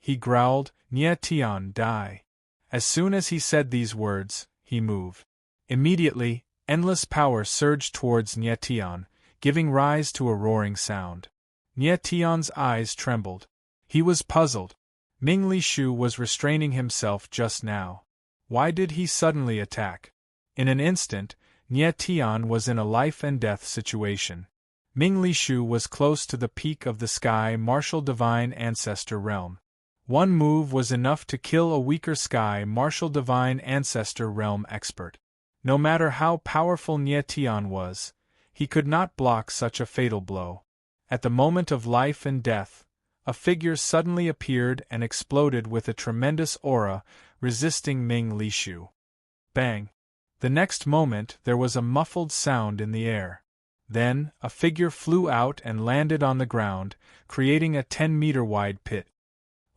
He growled, Nie Tian, die. As soon as he said these words, he moved. Immediately, endless power surged towards Nie Tian, giving rise to a roaring sound. Nie Tian's eyes trembled. He was puzzled. Ming Lishu was restraining himself just now. Why did he suddenly attack? In an instant, Nie Tian was in a life-and-death situation. Ming Lishu was close to the peak of the sky martial divine ancestor realm. One move was enough to kill a weaker sky martial divine ancestor realm expert. No matter how powerful Nie Tian was, he could not block such a fatal blow. At the moment of life and death, a figure suddenly appeared and exploded with a tremendous aura, resisting Ming Lishu. Bang! The next moment there was a muffled sound in the air. Then, a figure flew out and landed on the ground, creating a 10-meter-wide pit.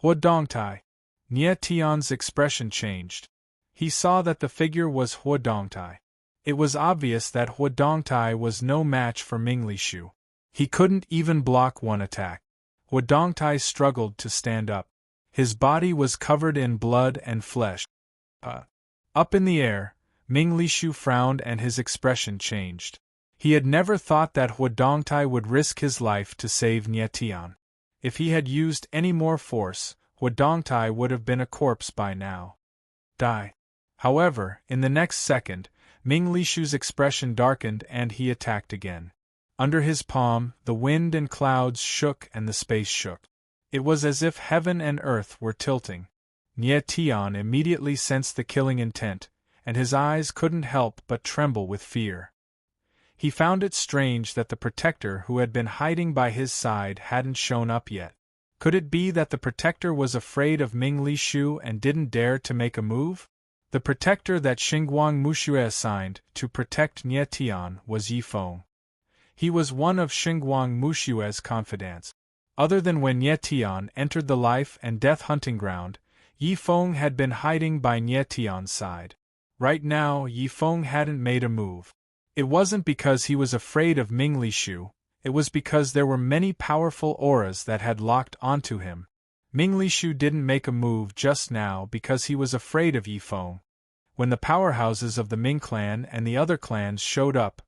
Huadongtai! Nie Tian's expression changed. He saw that the figure was Huadongtai. It was obvious that Huadongtai was no match for Ming Lishu. He couldn't even block one attack. Huadongtai struggled to stand up. His body was covered in blood and flesh. Up in the air, Ming Lishu frowned and his expression changed. He had never thought that Huadongtai would risk his life to save Nie Tian. If he had used any more force, Huadongtai would have been a corpse by now. Die. However, in the next second, Ming Lishu's expression darkened and he attacked again. Under his palm, the wind and clouds shook and the space shook. It was as if heaven and earth were tilting. Nie Tian immediately sensed the killing intent, and his eyes couldn't help but tremble with fear. He found it strange that the protector who had been hiding by his side hadn't shown up yet. Could it be that the protector was afraid of Ming Lishu and didn't dare to make a move? The protector that Xinguang Muxue assigned to protect Nie Tian was Yi Feng. He was one of Xinguang Muxue's confidants. Other than when Nie Tian entered the life and death hunting ground, Yi Feng had been hiding by Nie Tian's side. Right now, Yi Feng hadn't made a move. It wasn't because he was afraid of Ming Lishu, it was because there were many powerful auras that had locked onto him. Ming Lishu didn't make a move just now because he was afraid of Yi Feng. When the powerhouses of the Ming clan and the other clans showed up,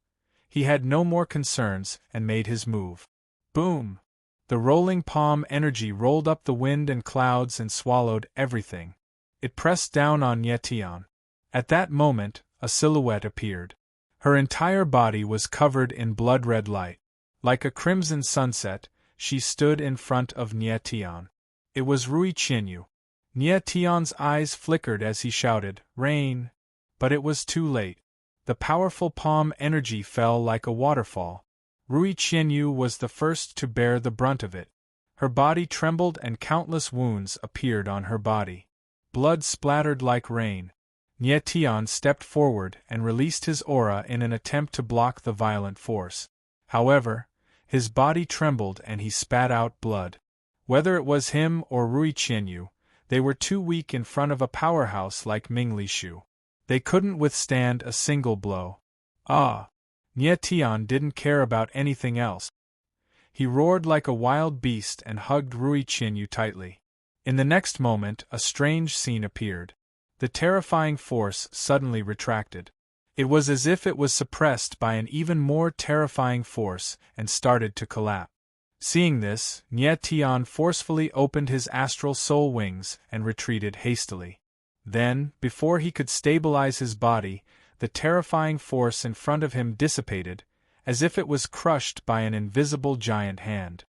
he had no more concerns and made his move. Boom! The rolling palm energy rolled up the wind and clouds and swallowed everything. It pressed down on Nie Tian. At that moment, a silhouette appeared. Her entire body was covered in blood-red light. Like a crimson sunset, she stood in front of Nie Tian. It was Rui Qianyu. Nie Tian's eyes flickered as he shouted, "Rain!" But it was too late. The powerful palm energy fell like a waterfall. Rui Qianyu was the first to bear the brunt of it. Her body trembled and countless wounds appeared on her body. Blood splattered like rain. Nie Tian stepped forward and released his aura in an attempt to block the violent force. However, his body trembled and he spat out blood. Whether it was him or Rui Qianyu, they were too weak in front of a powerhouse like Ming Lishu. They couldn't withstand a single blow. Nie Tian didn't care about anything else. He roared like a wild beast and hugged Rui Qianyu tightly. In the next moment, a strange scene appeared. The terrifying force suddenly retracted. It was as if it was suppressed by an even more terrifying force and started to collapse. Seeing this, Nie Tian forcefully opened his astral soul wings and retreated hastily. Then, before he could stabilize his body, the terrifying force in front of him dissipated, as if it was crushed by an invisible giant hand.